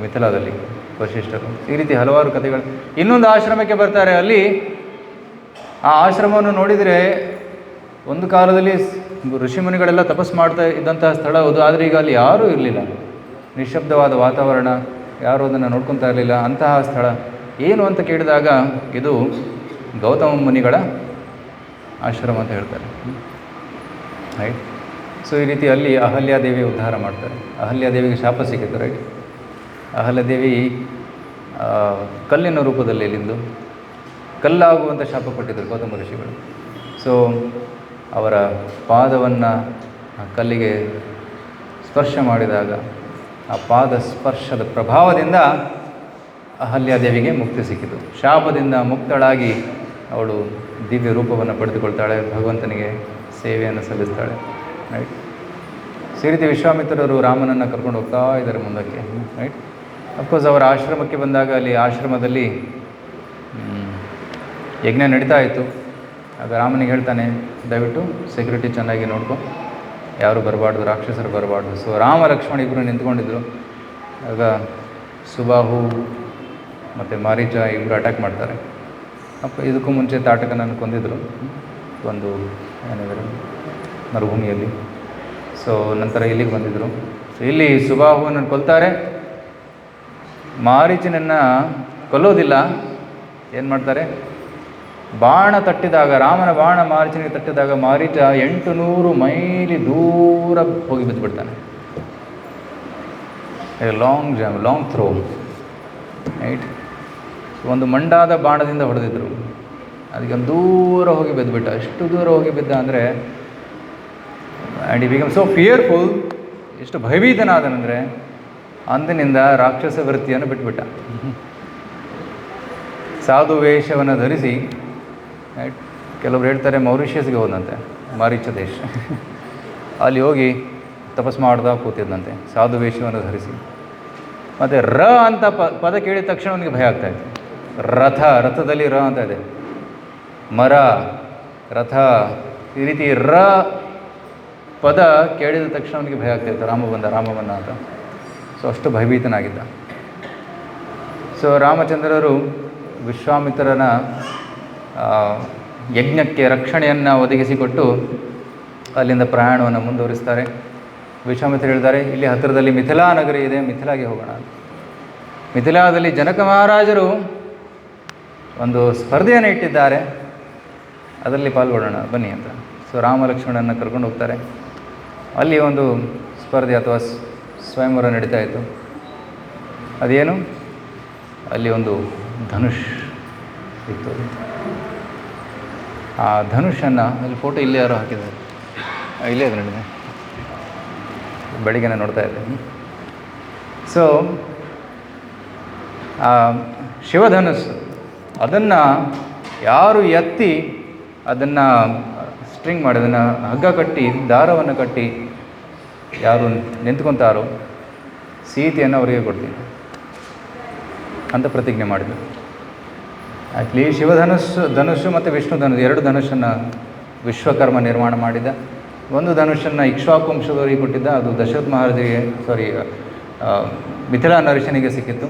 ಮಿಥಿಲಾದಲ್ಲಿ ವಶಿಷ್ಠರು. ಈ ರೀತಿ ಹಲವಾರು ಕಥೆಗಳು. ಇನ್ನೊಂದು ಆಶ್ರಮಕ್ಕೆ ಬರ್ತಾರೆ. ಅಲ್ಲಿ ಆ ಆಶ್ರಮವನ್ನು ನೋಡಿದರೆ ಒಂದು ಕಾಲದಲ್ಲಿ ಋಷಿಮುನಿಗಳೆಲ್ಲ ತಪಸ್ಸು ಮಾಡ್ತಾ ಇದ್ದಂತಹ ಸ್ಥಳ ಹೌದು. ಆದರೆ ಈಗ ಅಲ್ಲಿ ಯಾರೂ ಇರಲಿಲ್ಲ, ನಿಶ್ಶಬ್ದವಾದ ವಾತಾವರಣ, ಯಾರೂ ಅದನ್ನು ನೋಡ್ಕೊತಾ ಇರಲಿಲ್ಲ. ಅಂತಹ ಸ್ಥಳ ಏನು ಅಂತ ಕೇಳಿದಾಗ ಇದು ಗೌತಮ ಮುನಿಗಳ ಆಶ್ರಮ ಅಂತ ಹೇಳ್ತಾರೆ. ರೈಟ್. ಸೊ ಈ ರೀತಿ ಅಲ್ಲಿ ಅಹಲ್ಯಾದೇವಿ ಉದ್ಧಾರ ಮಾಡ್ತಾರೆ. ಅಹಲ್ಯಾದೇವಿಗೆ ಶಾಪ ಸಿಕ್ಕಿತ್ತು. ರೈಟ್. ಅಹಲ್ಯಾದೇವಿ ಕಲ್ಲಿನ ರೂಪದಲ್ಲಿ ಇಲ್ಲಿಂದು ಕಲ್ಲಾಗುವಂಥ ಶಾಪ ಕೊಟ್ಟಿದ್ದರು ಗೌತಮ ಋಷಿಗಳು. ಸೊ ಅವರ ಪಾದವನ್ನು ಕಲ್ಲಿಗೆ ಸ್ಪರ್ಶ ಮಾಡಿದಾಗ ಆ ಪಾದ ಸ್ಪರ್ಶದ ಪ್ರಭಾವದಿಂದ ಅಹಲ್ಯಾದೇವಿಗೆ ಮುಕ್ತಿ ಸಿಕ್ಕಿತು. ಶಾಪದಿಂದ ಮುಕ್ತಳಾಗಿ ಅವಳು ದಿವ್ಯ ರೂಪವನ್ನು ಪಡೆದುಕೊಳ್ತಾಳೆ, ಭಗವಂತನಿಗೆ ಸೇವೆಯನ್ನು ಸಲ್ಲಿಸ್ತಾಳೆ. ರೈಟ್. ಈ ರೀತಿ ವಿಶ್ವಾಮಿತ್ರರು ರಾಮನನ್ನು ಕರ್ಕೊಂಡು ಹೋಗ್ತಾ ಇದ್ದಾರೆ ಮುಂದಕ್ಕೆ. ರೈಟ್. ಅಫ್ಕೋರ್ಸ್ ಅವರ ಆಶ್ರಮಕ್ಕೆ ಬಂದಾಗ ಅಲ್ಲಿ ಆಶ್ರಮದಲ್ಲಿ ಯಜ್ಞ ನಡೀತಾ ಇತ್ತು. ಆಗ ರಾಮನಿಗೆ ಹೇಳ್ತಾನೆ, ದಯವಿಟ್ಟು ಸೆಕ್ಯೂರಿಟಿ ಚೆನ್ನಾಗಿ ನೋಡ್ಕೊ, ಯಾರು ಬರಬಾರ್ದು, ರಾಕ್ಷಸರು ಬರಬಾರ್ದು. ಸೊ ರಾಮ ಲಕ್ಷ್ಮಣ ಇಬ್ಬರು ನಿಂತ್ಕೊಂಡಿದ್ರು. ಆಗ ಸುಬಾಹು ಮತ್ತು ಮಾರೀಚ ಇಬ್ಬರು ಅಟ್ಯಾಕ್ ಮಾಡ್ತಾರೆ. ಇದಕ್ಕೂ ಮುಂಚೆ ತಾಟಕನನ್ನು ಕೊಂದಿದ್ರು ಒಂದು ಏನಿದ್ರು ಮರುಭೂಮಿಯಲ್ಲಿ. ಸೊ ನಂತರ ಇಲ್ಲಿಗೆ ಬಂದಿದ್ದರು. ಸೊ ಇಲ್ಲಿ ಸುಬಾಹುವನ್ನು ಕೊಲ್ತಾರೆ. ಮಾರೀಚನನ್ನು ಕೊಲ್ಲೋದಿಲ್ಲ, ಏನು ಮಾಡ್ತಾರೆ, ಬಾಣ ತಟ್ಟಿದಾಗ, ರಾಮನ ಬಾಣ ಮಾರೀಚನಿಗೆ ತಟ್ಟಿದಾಗ ಮಾರೀಚ 800 ಮೈಲಿ ದೂರ ಹೋಗಿ ಬಿದ್ದುಬಿಡ್ತಾನೆ. Long jump, long throw. Right. ಒಂದು ಮಂಡಾದ ಬಾಣದಿಂದ ಹೊಡೆದಿದ್ರು, ಅದಕ್ಕೆ ಒಂದು ದೂರ ಹೋಗಿ ಬಿದ್ದುಬಿಟ್ಟ. ಎಷ್ಟು ದೂರ ಹೋಗಿ ಬಿದ್ದ ಅಂದರೆ ಆ್ಯಂಡ್ ಈ ಬಿಕಮ್ ಸೋ ಫಿಯರ್ಫುಲ್. ಎಷ್ಟು ಭಯಭೀತನಾದನೆಂದರೆ ಅಂದಿನಿಂದ ರಾಕ್ಷಸ ವೃತ್ತಿಯನ್ನು ಬಿಟ್ಬಿಟ್ಟ. ಸಾಧು ವೇಷವನ್ನು ಧರಿಸಿ, ರೈಟ್, ಕೆಲವರು ಹೇಳ್ತಾರೆ ಮೌರಿಷಿಯಸ್ಗೆ ಹೋದಂತೆ, ಮಾರೀಚ ದೇಶ. ಅಲ್ಲಿ ಹೋಗಿ ತಪಸ್ಸು ಮಾಡ್ತಾ ಕೂತಿದ್ದಂತೆ ಸಾಧು ವೇಷವನ್ನು ಧರಿಸಿ. ಮತ್ತು ರ ಅಂತ ಪದ ಕೇಳಿದ ತಕ್ಷಣ ಅವನಿಗೆ ಭಯ ಆಗ್ತಾಯಿತ್ತು. ರಥದಲ್ಲಿ ರ ಅಂತ ಇದೆ, ಮರ, ರಥ, ಈ ರೀತಿ ರ ಪದ ಕೇಳಿದ ತಕ್ಷಣ ಅವನಿಗೆ ಭಯ ಆಗ್ತಾಯಿತ್ತು. ರಾಮಬಂದ ಅಂತ. ಸೊ ಅಷ್ಟು ಭಯಭೀತನಾಗಿದ್ದ. ಸೊ ರಾಮಚಂದ್ರರು ವಿಶ್ವಾಮಿತ್ರನ ಯಜ್ಞಕ್ಕೆ ರಕ್ಷಣೆಯನ್ನು ಒದಗಿಸಿಕೊಟ್ಟು ಅಲ್ಲಿಂದ ಪ್ರಯಾಣವನ್ನು ಮುಂದುವರಿಸ್ತಾರೆ. ವಿಶ್ವಾಮಿತ್ರ ಹೇಳ್ತಾರೆ, ಇಲ್ಲಿ ಹತ್ತಿರದಲ್ಲಿ ಮಿಥಿಲಾ ನಗರಿ ಇದೆ, ಮಿಥಿಲಾಗೆ ಹೋಗೋಣ. ಮಿಥಿಲಾದಲ್ಲಿ ಜನಕ ಮಹಾರಾಜರು ಒಂದು ಸ್ಪರ್ಧೆಯನ್ನು ಇಟ್ಟಿದ್ದಾರೆ, ಅದರಲ್ಲಿ ಪಾಲ್ಗೊಳ್ಳೋಣ ಬನ್ನಿ ಅಂತ. ಸೊ ರಾಮ ಲಕ್ಷ್ಮಣನ ಕರ್ಕೊಂಡು ಹೋಗ್ತಾರೆ. ಅಲ್ಲಿ ಒಂದು ಸ್ಪರ್ಧೆ ಅಥವಾ ಸ್ವಯಂವರ ನಡೀತಾ ಇತ್ತು. ಅದೇನು, ಅಲ್ಲಿ ಒಂದು ಧನುಷ್ ಇತ್ತು. ಆ ಧನುಷನ್ನು ಅಲ್ಲಿ ಫೋಟೋ ಇಲ್ಲೇ ಯಾರೋ ಹಾಕಿದ್ದಾರೆ, ಇಲ್ಲೇ ಅದು ನಡೆದಿದೆ, ಬೆಳಿಗ್ಗೆ ನೋಡ್ತಾ ಇದ್ದೆ. ಸೊ ಆ ಶಿವಧನುಸ್ಸು ಅದನ್ನು ಯಾರು ಎತ್ತಿ ಅದನ್ನು ಸ್ಟ್ರಿಂಗ್ ಮಾಡಿ, ಅದನ್ನು ಹಗ್ಗ ಕಟ್ಟಿ, ದಾರವನ್ನು ಕಟ್ಟಿ ಯಾರು ನಿಂತ್ಕೊತಾರೋ ಸೀತೆಯನ್ನು ಅವರಿಗೆ ಕೊಡ್ತೀನಿ ಅಂತ ಪ್ರತಿಜ್ಞೆ ಮಾಡಿದರು. ಆ್ಯಕ್ಚುಲಿ ಧನುಸ್ಸು ಮತ್ತು ವಿಷ್ಣು ಧನುಸ್ಸು, 2 ಧನುಷನ್ನು ವಿಶ್ವಕರ್ಮ ನಿರ್ಮಾಣ ಮಾಡಿದ್ದ. ಒಂದು ಧನುಷನ್ನು ಇಕ್ಷ್ವಾಕು ವಂಶದವರಿಗೆ ಕೊಟ್ಟಿದ್ದ, ಅದು ದಶರಥ ಮಹಾರಾಜರಿಗೆ ಮಿಥಿಲಾ ನರಸನಿಗೆ ಸಿಕ್ಕಿತ್ತು.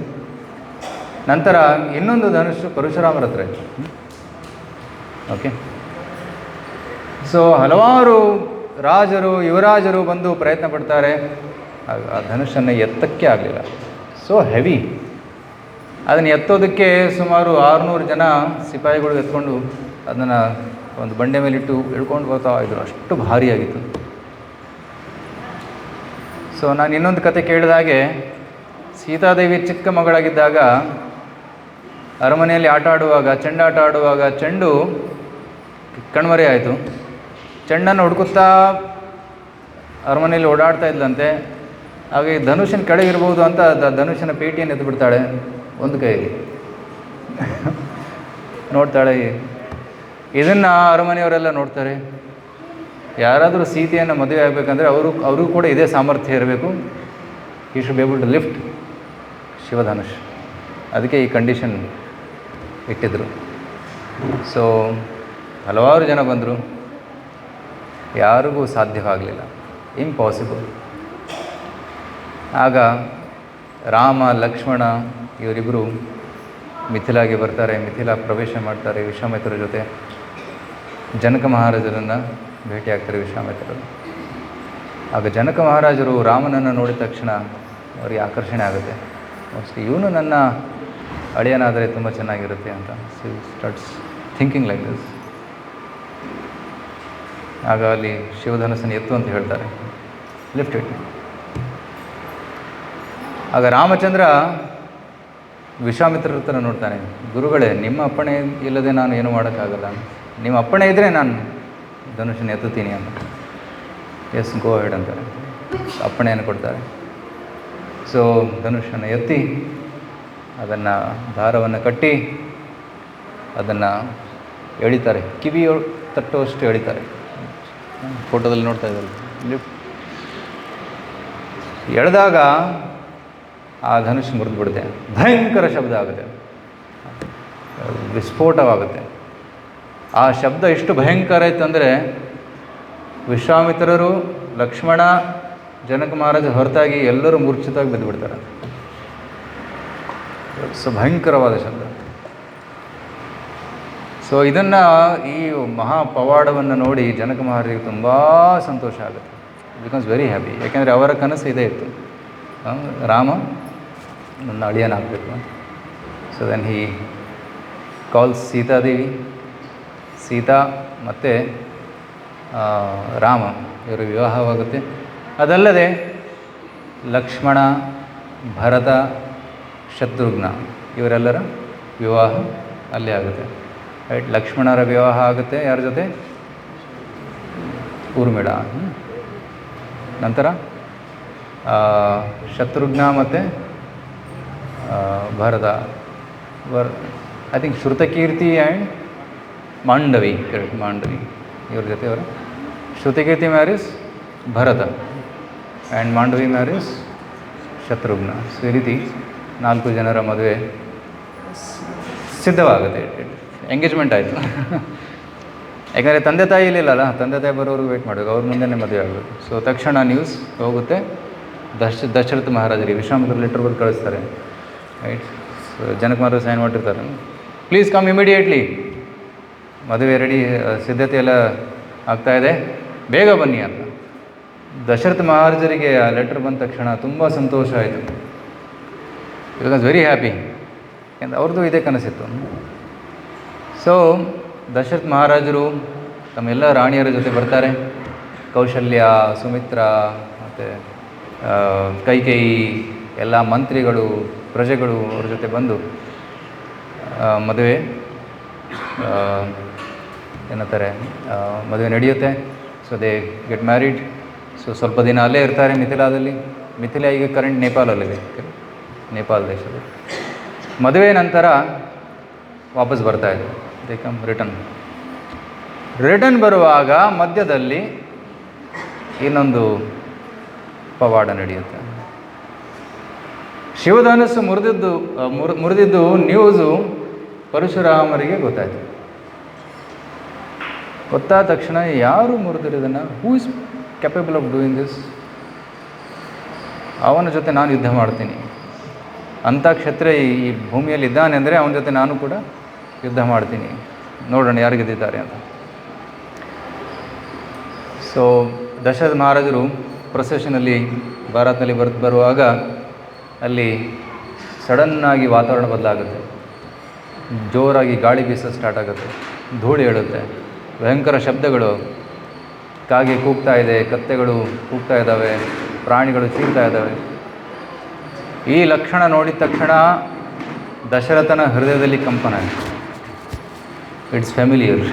ನಂತರ ಇನ್ನೊಂದು ಧನುಸ್ಸು ಪರಶುರಾಮರ ಹತ್ರ ಇತ್ತು. ಓಕೆ. ಸೊ ಹಲವಾರು ರಾಜರು, ಯುವರಾಜರು ಬಂದು ಪ್ರಯತ್ನ ಪಡ್ತಾರೆ, ಆ ಧನುಷನ್ನು ಎತ್ತಕ್ಕೆ ಆಗಲಿಲ್ಲ. So heavy. ಅದನ್ನು ಎತ್ತೋದಕ್ಕೆ ಸುಮಾರು 600 ಜನ ಸಿಪಾಯಿಗಳು ಎತ್ಕೊಂಡು ಅದನ್ನು ಒಂದು ಬಂಡೆ ಮೇಲಿಟ್ಟು ಇಳ್ಕೊಂಡು ಬರ್ತಾ ಇದ್ರು, ಅಷ್ಟು ಭಾರಿಯಾಗಿತ್ತು. ಸೊ ನಾನು ಇನ್ನೊಂದು ಕತೆ ಕೇಳಿದಾಗೆ, ಸೀತಾದೇವಿ ಚಿಕ್ಕ ಮಗಳಾಗಿದ್ದಾಗ ಅರಮನೆಯಲ್ಲಿ ಚೆಂಡಾಟ ಆಡುವಾಗ ಚೆಂಡು ಕಣ್ಮರೆ ಆಯಿತು. ಚೆಂಡನ್ನು ಹುಡುಕುತ್ತಾ ಅರಮನೆಯಲ್ಲಿ ಓಡಾಡ್ತಾ ಇದ್ದಂತೆ. ಹಾಗೆ ಧನುಷನ ಕೆಳಗಿರ್ಬೋದು ಅಂತ ಧನುಷನ ಪೇಟಿಯನ್ನು ಎತ್ತು ಬಿಡ್ತಾಳೆ ಒಂದು ಕೈಯಲ್ಲಿ. ನೋಡ್ತಾಳೆ. ಇದನ್ನು ಅರಮನೆಯವರೆಲ್ಲ ನೋಡ್ತಾರೆ. ಯಾರಾದರೂ ಸೀತೆಯನ್ನು ಮದುವೆ ಆಗಬೇಕಂದ್ರೆ ಅವ್ರಿಗೂ ಕೂಡ ಇದೇ ಸಾಮರ್ಥ್ಯ ಇರಬೇಕು. ಈ should be able to lift Shivadhanush. ಅದಕ್ಕೆ ಈ ಕಂಡೀಷನ್ ಇಟ್ಟಿದ್ದರು. ಸೊ ಹಲವಾರು ಜನ ಬಂದರು, ಯಾರಿಗೂ ಸಾಧ್ಯವಾಗಲಿಲ್ಲ, ಇಂಪಾಸಿಬಲ್. ಆಗ ರಾಮ ಲಕ್ಷ್ಮಣ ಇವರಿಬ್ಬರು ಮಿಥಿಲಾಗೆ ಬರ್ತಾರೆ. ಮಿಥಿಲಾ ಪ್ರವೇಶ ಮಾಡ್ತಾರೆ ವಿಶ್ವಾಮಿತ್ರರ ಜೊತೆ. ಜನಕ ಮಹಾರಾಜರನ್ನು ಭೇಟಿಯಾಗ್ತಾರೆ ವಿಶ್ವಾಮಿತ್ರರು. ಆಗ ಜನಕ ಮಹಾರಾಜರು ರಾಮನನ್ನು ನೋಡಿದ ತಕ್ಷಣ ಅವರಿಗೆ ಆಕರ್ಷಣೆ ಆಗುತ್ತೆ. ಮೋಸ್ಟ್ಲಿ ಇವನು ನನ್ನ ಅಳಿಯನಾದರೆ ತುಂಬ ಚೆನ್ನಾಗಿರುತ್ತೆ ಅಂತ. So starts thinking like this. ಆಗ ಅಲ್ಲಿ ಶಿವಧನಸ್ಸನ್ನು ಎತ್ತು ಅಂತ ಹೇಳ್ತಾರೆ, ಲಿಫ್ಟ್ ಇಟ್. ಆಗ ರಾಮಚಂದ್ರ ವಿಶ್ವಾಮಿತ್ರರ ಹತ್ರ ನೋಡ್ತಾನೆ, ಗುರುಗಳೇ ನಿಮ್ಮ ಅಪ್ಪಣೆ ಇಲ್ಲದೆ ನಾನು ಏನೂ ಮಾಡೋಕ್ಕಾಗಲ್ಲ, ನಿಮ್ಮ ಅಪ್ಪಣೆ ಇದ್ದರೆ ನಾನು ಧನುಷನ್ನು ಎತ್ತುತ್ತೀನಿ ಅಂತ. ಎಸ್, ಗೋ ಹೆಡ್ ಅಂತಾರೆ. ಅಪ್ಪಣೆಯನ್ನು ಕೊಡ್ತಾರೆ. ಸೊ ಧನುಷನ್ನು ಎತ್ತಿ ಅದನ್ನು ದಾರವನ್ನು ಕಟ್ಟಿ ಅದನ್ನು ಎಳಿತಾರೆ. ಕಿವಿಯೋ ತಟ್ಟುವಷ್ಟು ಎಳಿತಾರೆ. ಫೋಟೋದಲ್ಲಿ ನೋಡ್ತಾ ಇದ್ದಾರೆ. ಲಿಫ್ಟ್ ಎಳೆದಾಗ ಆ ಧನುಷ್ ಮುರಿದು ಬಿಡುತ್ತೆ. ಭಯಂಕರ ಶಬ್ದ ಆಗುತ್ತೆ, ವಿಸ್ಫೋಟವಾಗುತ್ತೆ. ಆ ಶಬ್ದ ಎಷ್ಟು ಭಯಂಕರ ಇತ್ತಂದರೆ ವಿಶ್ವಾಮಿತ್ರರು, ಲಕ್ಷ್ಮಣ, ಜನಕ ಮಹಾರಾಜ ಹೊರತಾಗಿ ಎಲ್ಲರೂ ಮೂರ್ಛಿತವಾಗಿ ಬಿದ್ದು ಬಿಡ್ತಾರೆ. ಸೊ ಭಯಂಕರವಾದ ಶಬ್ದ. ಸೊ ಇದನ್ನು, ಈ ಮಹಾಪವಾಡವನ್ನು ನೋಡಿ ಜನಕ ಮಹಾರಾಜರಿಗೆ ತುಂಬ ಸಂತೋಷ ಆಗುತ್ತೆ. Because very happy. ಯಾಕೆಂದರೆ ಅವರ ಕನಸು ಇದೇ ಇತ್ತು, ರಾಮ ನನ್ನ ಅಳಿಯನಾಗಬೇಕು ಅಂತ. So then he calls Sitadevi. Sita ಮತ್ತು ರಾಮ ಇವರ ವಿವಾಹವಾಗುತ್ತೆ. ಅದಲ್ಲದೆ ಲಕ್ಷ್ಮಣ, ಭರತ, ಶತ್ರುಘ್ನ ಇವರೆಲ್ಲರ ವಿವಾಹ ಅಲ್ಲೇ ಆಗುತ್ತೆ. ರೈಟ್. ಲಕ್ಷ್ಮಣರ ವಿವಾಹ ಆಗುತ್ತೆ ಯಾರ ಜೊತೆ? ಊರ್ಮಿಳ. ನಂತರ ಶತ್ರುಘ್ನ ಮತ್ತು Bharata, I think Shrutakirti and Mandavi, correct, Mandavi ಇವ್ರ ಜೊತೆ ಅವರ. Shrutakirti marries Bharata and Mandavi marries Shatrughna. So ಈ ರೀತಿ 4 ಜನರ ಮದುವೆ ಸಿದ್ಧವಾಗುತ್ತೆ. ಎಂಗೇಜ್ಮೆಂಟ್ ಆಯಿತು. ಯಾಕಂದರೆ ತಂದೆ ತಾಯಿ ಇಲ್ಲಿಲ್ಲಲ್ಲ, ತಂದೆ ತಾಯಿ ಬರೋವ್ರಿಗೆ ವೆಯ್ಟ್ ಮಾಡಬೇಕು, ಅವ್ರ ಮುಂದೆನೇ ಮದುವೆ ಆಗಬೇಕು. ಸೊ ತಕ್ಷಣ ನ್ಯೂಸ್ ಹೋಗುತ್ತೆ ದಶರಥ ಮಹಾರಾಜರಿಗೆ. ವಿಶ್ವಾಮಿತ್ರ ಲೆಟರ್ ಬರೆದು ಕಳಿಸ್ತಾರೆ. ರೈಟ್. ಸೊ ಜನಕ ಮಹಾರಾಜ ಸೈನ್ ಮಾಡಿರ್ತಾರೆ, ಪ್ಲೀಸ್ ಕಮ್ ಇಮಿಡಿಯೇಟ್ಲಿ, ಮದುವೆ ರೆಡಿ, ಸಿದ್ಧತೆ ಎಲ್ಲ ಆಗ್ತಾಯಿದೆ, ಬೇಗ ಬನ್ನಿ ಅಂತ. ದಶರಥ ಮಹಾರಾಜರಿಗೆ ಆ ಲೆಟರ್ ಬಂದ ತಕ್ಷಣ ತುಂಬ ಸಂತೋಷ ಆಯಿತು. It was very happy. ಯಾಕಂದರೆ ಅವ್ರದ್ದು ಇದೇ ಕನಸಿತ್ತು. ಸೊ ದಶರಥ ಮಹಾರಾಜರು ತಮ್ಮೆಲ್ಲ ರಾಣಿಯರ ಜೊತೆ ಬರ್ತಾರೆ. ಕೌಶಲ್ಯ, ಸುಮಿತ್ರ ಮತ್ತು ಕೈಕೇಯಿ, ಎಲ್ಲ ಮಂತ್ರಿಗಳು, ಪ್ರಜೆಗಳು ಅವ್ರ ಜೊತೆ ಬಂದು ಮದುವೆ ಏನಂತಾರೆ, ಮದುವೆ ನಡೆಯುತ್ತೆ. So they get married. So ಸ್ವಲ್ಪ ದಿನ ಅಲ್ಲೇ ಇರ್ತಾರೆ ಮಿಥಿಲಾದಲ್ಲಿ. ಮಿಥಿಲಾ ಈಗ ಕರೆಂಟ್ ನೇಪಾಳಲ್ಲಿದೆ, ನೇಪಾಳ ದೇಶದಲ್ಲಿ. ಮದುವೆ ನಂತರ ವಾಪಸ್ ಬರ್ತಾಯಿದ್ರು. ದೇ ಕಮ್ ರಿಟರ್ನ್ ಬರುವಾಗ ಮಧ್ಯದಲ್ಲಿ ಇನ್ನೊಂದು ಪವಾಡ ನಡೆಯುತ್ತೆ. ಶಿವಧನುಸ್ಸು ಮುರಿದಿದ್ದು ನ್ಯೂಸು ಪರಶುರಾಮರಿಗೆ ಗೊತ್ತಾಯಿತು. ಗೊತ್ತಾದ ತಕ್ಷಣ ಯಾರು ಮುರಿದಿರೋದನ್ನು, who is capable of doing this, ಅವನ ಜೊತೆ ನಾನು ಯುದ್ಧ ಮಾಡ್ತೀನಿ, ಅಂಥ ಕ್ಷತ್ರಿಯ ಈ ಭೂಮಿಯಲ್ಲಿ ಇದ್ದಾನೆ ಅಂದರೆ ಅವನ ಜೊತೆ ನಾನು ಕೂಡ ಯುದ್ಧ ಮಾಡ್ತೀನಿ, ನೋಡೋಣ ಯಾರು ಗೆದ್ದಿದ್ದಾರೆ ಅಂತ. ಸೊ ದಶರಥ ಮಹಾರಾಜರು ಪ್ರೊಸೆಷನಲ್ಲಿ ಭಾರತದಲ್ಲಿ ಬರುವಾಗ ಅಲ್ಲಿ ಸಡನ್ನಾಗಿ ವಾತಾವರಣ ಬದಲಾಗುತ್ತೆ. ಜೋರಾಗಿ ಗಾಳಿ ಬೀಸೋದು ಸ್ಟಾರ್ಟ್ ಆಗುತ್ತೆ, ಧೂಳು ಏಳುತ್ತೆ, ಭಯಂಕರ ಶಬ್ದಗಳು, ಕಾಗೆ ಕೂಗ್ತಾ ಇದೆ, ಕತ್ತೆಗಳು ಕೂಗ್ತಾ ಇದ್ದಾವೆ, ಪ್ರಾಣಿಗಳು ಚೀರ್ತಾ ಇದ್ದಾವೆ. ಈ ಲಕ್ಷಣ ನೋಡಿದ ತಕ್ಷಣ ದಶರಥನ ಹೃದಯದಲ್ಲಿ ಕಂಪನ. It's familiar.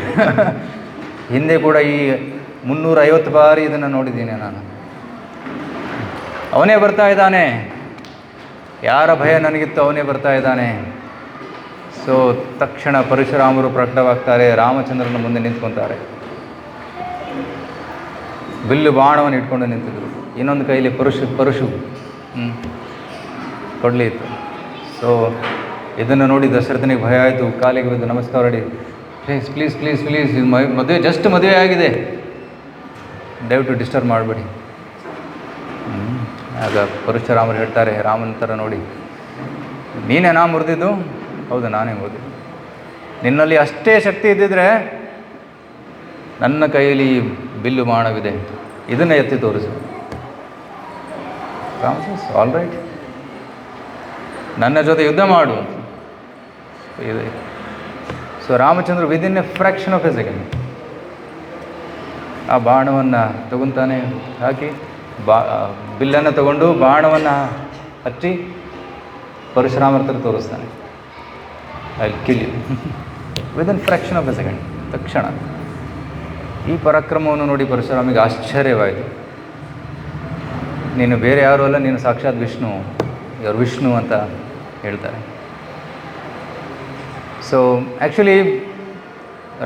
ಹಿಂದೆ ಕೂಡ ಈ 350 ಬಾರಿ ಇದನ್ನು ನೋಡಿದ್ದೀನಿ ನಾನು. ಅವನೇ ಬರ್ತಾ ಇದ್ದಾನೆ, ಯಾರ ಭಯ ನನಗಿತ್ತು ಅವನೇ ಬರ್ತಾ ಇದ್ದಾನೆ. ಸೊ ತಕ್ಷಣ ಪರಶುರಾಮರು ಪ್ರಕಟವಾಗ್ತಾರೆ, ರಾಮಚಂದ್ರನ ಮುಂದೆ ನಿಂತ್ಕೊತಾರೆ. ಬಿಲ್ಲು ಬಾಣವನ್ನು ಇಟ್ಕೊಂಡು ನಿಂತಿದ್ರು, ಇನ್ನೊಂದು ಕೈಲಿ ಪರಶು ಕೊಡಲಿ ಇತ್ತು. ಸೊ ಇದನ್ನು ನೋಡಿ ದಶರಥನಿಗೆ ಭಯ ಆಯಿತು, ಕಾಲಿಗೆ ಬಿದ್ದು ನಮಸ್ಕಾರ ಮಾಡಿ, ಪ್ಲೀಸ್ ಪ್ಲೀಸ್ ಪ್ಲೀಸ್ ಪ್ಲೀಸ್, ಇದು ಮದುವೆ ಜಸ್ಟ್ ಮದುವೆ ಆಗಿದೆ, ದಯವಿಟ್ಟು ಡಿಸ್ಟರ್ಬ್ ಮಾಡಬೇಡಿ. ಆಗ ಪರಶುರಾಮರು ಹೇಳ್ತಾರೆ ರಾಮನ ಥರ ನೋಡಿ, ನೀನೇ ನಾ ಮುರಿದಿದ್ದು? ಹೌದು, ನಾನೇ ಮುರಿದಿದ್ದು. ನಿನ್ನಲ್ಲಿ ಅಷ್ಟೇ ಶಕ್ತಿ ಇದ್ದಿದ್ರೆ ನನ್ನ ಕೈಯಲ್ಲಿ ಬಿಲ್ಲು ಬಾಣವಿದೆ, ಇದನ್ನು ಎತ್ತಿ ತೋರಿಸು. ರಾಮ ಸೇಸ್ ಆಲ್ ರೈಟ್, ನನ್ನ ಜೊತೆ ಯುದ್ಧ ಮಾಡು. ಇದೆ. So Ramachandra within A fraction of a second ಆ ಬಾಣವನ್ನು ತಗೊತಾನೆ, ಹಾಕಿ ಬಿಲ್ಲನ್ನು ತಗೊಂಡು ಬಾಣವನ್ನು ಹಚ್ಚಿ ಪರಶುರಾಮರ ಥರ ತೋರಿಸ್ತಾನೆ, I kill you within fraction of a second. ತಕ್ಷಣ ಈ ಪರಾಕ್ರಮವನ್ನು ನೋಡಿ ಪರಶುರಾಮಿಗೆ ಆಶ್ಚರ್ಯವಾಯಿತು. ನೀನು ಬೇರೆ ಯಾರೂ ಅಲ್ಲ, ನೀನು ಸಾಕ್ಷಾತ್ ವಿಷ್ಣು, ಇವರು ವಿಷ್ಣು ಅಂತ ಹೇಳ್ತಾರೆ. ಸೊ ಆ್ಯಕ್ಚುಲಿ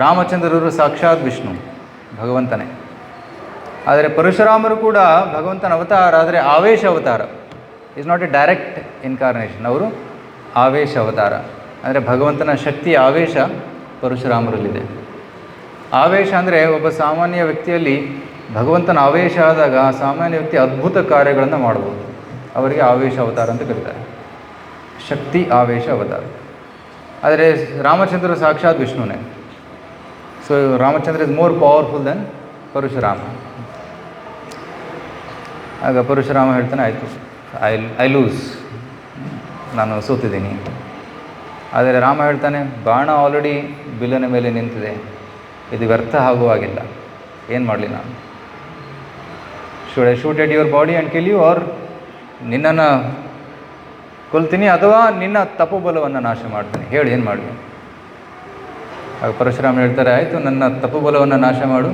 ರಾಮಚಂದ್ರರು ಸಾಕ್ಷಾತ್ ವಿಷ್ಣು, ಭಗವಂತನೇ. ಆದರೆ ಪರಶುರಾಮರು ಕೂಡ ಭಗವಂತನ ಅವತಾರ, ಆದರೆ ಆವೇಶ ಅವತಾರ. Is not A direct incarnation, ಅವರು ಆವೇಶ ಅವತಾರ. ಅಂದರೆ ಭಗವಂತನ ಶಕ್ತಿಯ ಆವೇಶ ಪರಶುರಾಮರಲ್ಲಿದೆ. ಆವೇಶ ಅಂದರೆ ಒಬ್ಬ ಸಾಮಾನ್ಯ ವ್ಯಕ್ತಿಯಲ್ಲಿ ಭಗವಂತನ ಆವೇಶ ಆದಾಗ ಆ ಸಾಮಾನ್ಯ ವ್ಯಕ್ತಿ ಅದ್ಭುತ ಕಾರ್ಯಗಳನ್ನು ಮಾಡ್ಬೋದು. ಅವರಿಗೆ ಆವೇಶ ಅವತಾರ ಅಂತ ಕರೀತಾರೆ, ಶಕ್ತಿ ಆವೇಶ ಅವತಾರ. ಆದರೆ ರಾಮಚಂದ್ರ ಸಾಕ್ಷಾತ್ ವಿಷ್ಣುನೇ. So Ramachandra is more powerful than Parashurama. ಆಗ ಪರಶುರಾಮ ಹೇಳ್ತಾನೆ, ಆಯಿತು, ಐ ಲೂಸ್, ನಾನು ಸೋತಿದ್ದೀನಿ. ಆದರೆ ರಾಮ ಹೇಳ್ತಾನೆ, ಬಾಣ ಆಲ್ರೆಡಿ ಬಿಲ್ಲನ ಮೇಲೆ ನಿಂತಿದೆ, ಇದು ವ್ಯರ್ಥ ಆಗುವಾಗಿಲ್ಲ, ಏನು ಮಾಡಲಿ ನಾನು? Should I shoot at your body and kill you, or ನಿನ್ನನ್ನು ಕೊಲ್ತೀನಿ, ಅಥವಾ ನಿನ್ನ ತಪೋಬಲವನ್ನು ನಾಶ ಮಾಡ್ತೀನಿ, ಹೇಳಿ ಏನು ಮಾಡಲಿ? ಆಗ ಪರಶುರಾಮ ಹೇಳ್ತಾರೆ, ಆಯಿತು, ನನ್ನ ತಪೋಬಲವನ್ನು ನಾಶ ಮಾಡು,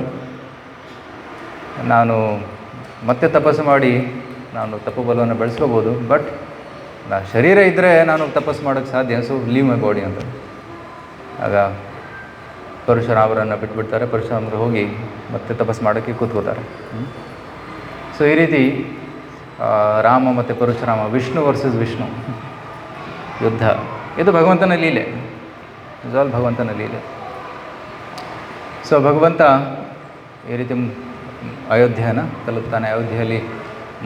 ನಾನು ಮತ್ತೆ ತಪಸ್ಸು ಮಾಡಿ ನಾನು ತಪೋಬಲವನ್ನು ಬೆಳೆಸ್ಕೋಬೋದು, ಬಟ್ ನಾನು ಶರೀರ ಇದ್ದರೆ ನಾನು ತಪಸ್ಸು ಮಾಡೋಕ್ಕೆ ಸಾಧ್ಯ, ಸೊ ಲೀವ್ ಮೈ ಬಾಡಿ ಅಂತ. ಆಗ ಪರಶುರಾಮರನ್ನು ಬಿಟ್ಬಿಡ್ತಾರೆ. ಪರಶುರಾಮರು ಹೋಗಿ ಮತ್ತೆ ತಪಸ್ಸು ಮಾಡೋಕ್ಕೆ ಕೂತ್ಕೋತಾರೆ. ಸೊ ಈ ರೀತಿ ರಾಮ ಮತ್ತು ಪರಶುರಾಮ, ವಿಷ್ಣು ವರ್ಸಸ್ ವಿಷ್ಣು ಯುದ್ಧ, ಇದು ಭಗವಂತನ ಲೀಲೆ, ಇಸ್ ಆಲ್ ಭಗವಂತನ ಲೀಲೆ. ಸೊ ಭಗವಂತ ಈ ರೀತಿ ಅಯೋಧ್ಯೆಯನ್ನು ತಲುಪ್ತಾನೆ. ಅಯೋಧ್ಯೆಯಲ್ಲಿ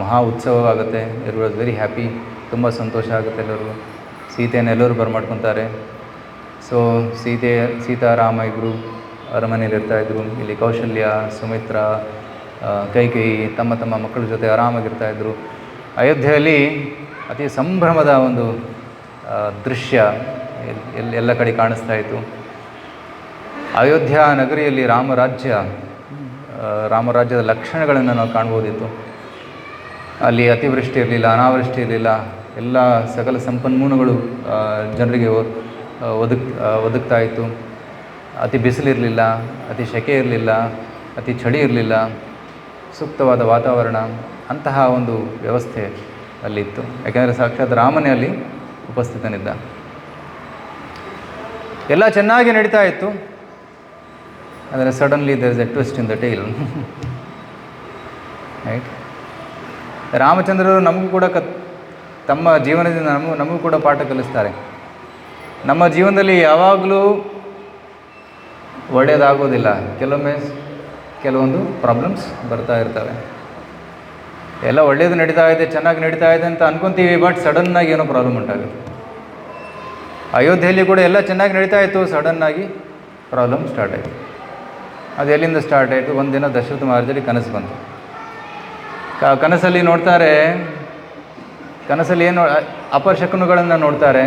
ಮಹಾ ಉತ್ಸವವಾಗುತ್ತೆ. ಎಲ್ರು ವಾಸ್ ವೆರಿ ಹ್ಯಾಪಿ, ತುಂಬ ಸಂತೋಷ ಆಗುತ್ತೆ ಎಲ್ಲರಿಗೂ. ಸೀತೆಯನ್ನು ಎಲ್ಲರೂ ಬರ್ಮಾಡ್ಕೊತಾರೆ. ಸೊ ಸೀತಾರಾಮ ಇಬ್ಬರು ಅರಮನೆಯಲ್ಲಿರ್ತಾಯಿದ್ರು. ಇಲ್ಲಿ ಕೌಶಲ್ಯ, ಸುಮಿತ್ರ, ಕೈಕೇಯಿ ತಮ್ಮ ತಮ್ಮ ಮಕ್ಕಳ ಜೊತೆ ಆರಾಮಾಗಿರ್ತಾಯಿದ್ರು. ಅಯೋಧ್ಯೆಯಲ್ಲಿ ಅತಿ ಸಂಭ್ರಮದ ಒಂದು ದೃಶ್ಯ ಎಲ್ಲ ಕಡೆ ಕಾಣಿಸ್ತಾ ಇತ್ತು. ಅಯೋಧ್ಯ ನಗರಿಯಲ್ಲಿ ರಾಮರಾಜ್ಯದ ಲಕ್ಷಣಗಳನ್ನು ನಾವು ಕಾಣ್ಬೋದಿತ್ತು. ಅಲ್ಲಿ ಅತಿವೃಷ್ಟಿ ಇರಲಿಲ್ಲ, ಅನಾವೃಷ್ಟಿ ಇರಲಿಲ್ಲ, ಎಲ್ಲ ಸಕಲ ಸಂಪನ್ಮೂಲಗಳು ಜನರಿಗೆ ಒದಗ್ತಾ ಇತ್ತು. ಅತಿ ಬಿಸಿಲಿರಲಿಲ್ಲ, ಅತಿ ಸೆಕೆ ಇರಲಿಲ್ಲ, ಅತಿ ಚಳಿ ಇರಲಿಲ್ಲ, ಸೂಕ್ತವಾದ ವಾತಾವರಣ, ಅಂತಹ ಒಂದು ವ್ಯವಸ್ಥೆ ಅಲ್ಲಿತ್ತು. ಯಾಕೆಂದರೆ ಸಾಕ್ಷಾತ್ ರಾಮನೇ ಅಲ್ಲಿ ಉಪಸ್ಥಿತನಿದ್ದ. ಎಲ್ಲ ಚೆನ್ನಾಗಿ ನಡೀತಾ ಇತ್ತು. ಆದರೆ suddenly there is a twist in the tale. Right. ರಾಮಚಂದ್ರರು ನಮಗೂ ಕೂಡ ತಮ್ಮ ಜೀವನದಿಂದ ನಮಗೂ ಕೂಡ ಪಾಠ ಕಲಿಸ್ತಾರೆ. ನಮ್ಮ ಜೀವನದಲ್ಲಿ ಯಾವಾಗಲೂ ಒಳ್ಳೆಯದಾಗೋದಿಲ್ಲ, ಕೆಲವೊಂದು ಪ್ರಾಬ್ಲಮ್ಸ್ ಬರ್ತಾ ಇರ್ತವೆ. ಎಲ್ಲ ಒಳ್ಳೆಯದು ನಡೀತಾ ಇದೆ, ಚೆನ್ನಾಗಿ ನಡೀತಾ ಇದೆ ಅಂತ ಅಂದ್ಕೊತೀವಿ, ಬಟ್ ಸಡನ್ನಾಗಿ ಏನೋ ಪ್ರಾಬ್ಲಮ್ ಉಂಟಾಗುತ್ತೆ. ಅಯೋಧ್ಯೆಯಲ್ಲಿ ಕೂಡ ಎಲ್ಲ ಚೆನ್ನಾಗಿ ನಡೀತಾ ಇತ್ತು, ಸಡನ್ನಾಗಿ ಪ್ರಾಬ್ಲಮ್ ಸ್ಟಾರ್ಟ್ ಆಯಿತು. ಅದು ಎಲ್ಲಿಂದ ಸ್ಟಾರ್ಟ್ ಆಯಿತು? ಒಂದಿನ ದಶರಥ ಮಹಾರಾಜರಿಗೆ ಕನಸು ಬಂತು. ಕನಸಲ್ಲಿ ನೋಡ್ತಾರೆ, ಕನಸಲ್ಲಿ ಏನು ಅಪಶಕುನಗಳನ್ನು ನೋಡ್ತಾರೆ.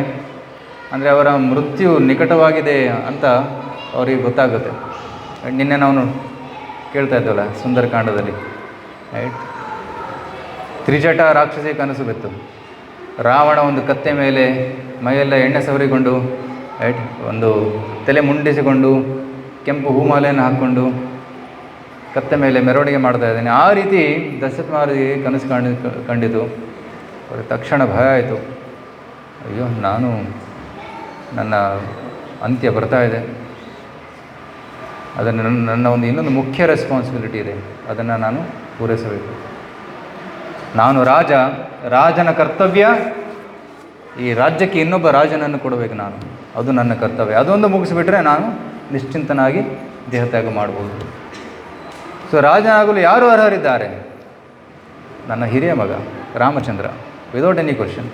ಅಂದರೆ ಅವರ ಮೃತ್ಯು ನಿಕಟವಾಗಿದೆ ಅಂತ ಅವರಿಗೆ ಗೊತ್ತಾಗುತ್ತೆ. ನಿನ್ನೆ ನಾವು ಕೇಳ್ತಾ ಇದ್ದವಲ್ಲ ಸುಂದರಕಾಂಡದಲ್ಲಿ, ರೈಟ್, ತ್ರಿಜಟ ರಾಕ್ಷಸಿ ಕನಸು ಬಿತ್ತು. ರಾವಣ ಒಂದು ಕತ್ತೆ ಮೇಲೆ ಮೈಯೆಲ್ಲ ಎಣ್ಣೆ ಸವರಿಕೊಂಡು, ರೈಟ್, ಒಂದು ತಲೆ ಮುಂಡಿಸಿಕೊಂಡು ಕೆಂಪು ಹೂಮಾಲೆಯನ್ನು ಹಾಕ್ಕೊಂಡು ಕತ್ತೆ ಮೇಲೆ ಮೆರವಣಿಗೆ ಮಾಡ್ತಾ ಇದ್ದಾನೆ. ಆ ರೀತಿ ದಶರಥ ಮಹಾರಾಜರಿಗೆ ಕನಸು ಕಂಡಿತು. ಅವ್ರಿಗೆ ತಕ್ಷಣ ಭಯ ಆಯಿತು. ಅಯ್ಯೋ, ನನ್ನ ಅಂತ್ಯ ಬರ್ತಾ ಇದೆ. ಅದನ್ನು ನನ್ನ ಇನ್ನೊಂದು ಮುಖ್ಯ ರೆಸ್ಪಾನ್ಸಿಬಿಲಿಟಿ ಇದೆ, ಅದನ್ನು ನಾನು ಪೂರೈಸಬೇಕು. ನಾನು ರಾಜನ ಕರ್ತವ್ಯ, ಈ ರಾಜ್ಯಕ್ಕೆ ಇನ್ನೊಬ್ಬ ರಾಜನನ್ನು ಕೊಡಬೇಕು ನಾನು, ಅದು ನನ್ನ ಕರ್ತವ್ಯ. ಅದೊಂದು ಮುಗಿಸಿಬಿಟ್ರೆ ನಾನು ನಿಶ್ಚಿಂತನಾಗಿ ದೇಹತ್ಯಾಗ ಮಾಡ್ಬೋದು. ಸೊ ರಾಜನಾಗಲು ಯಾರು ಅರ್ಹರಿದ್ದಾರೆ? ನನ್ನ ಹಿರಿಯ ಮಗ Ramachandra, without any question.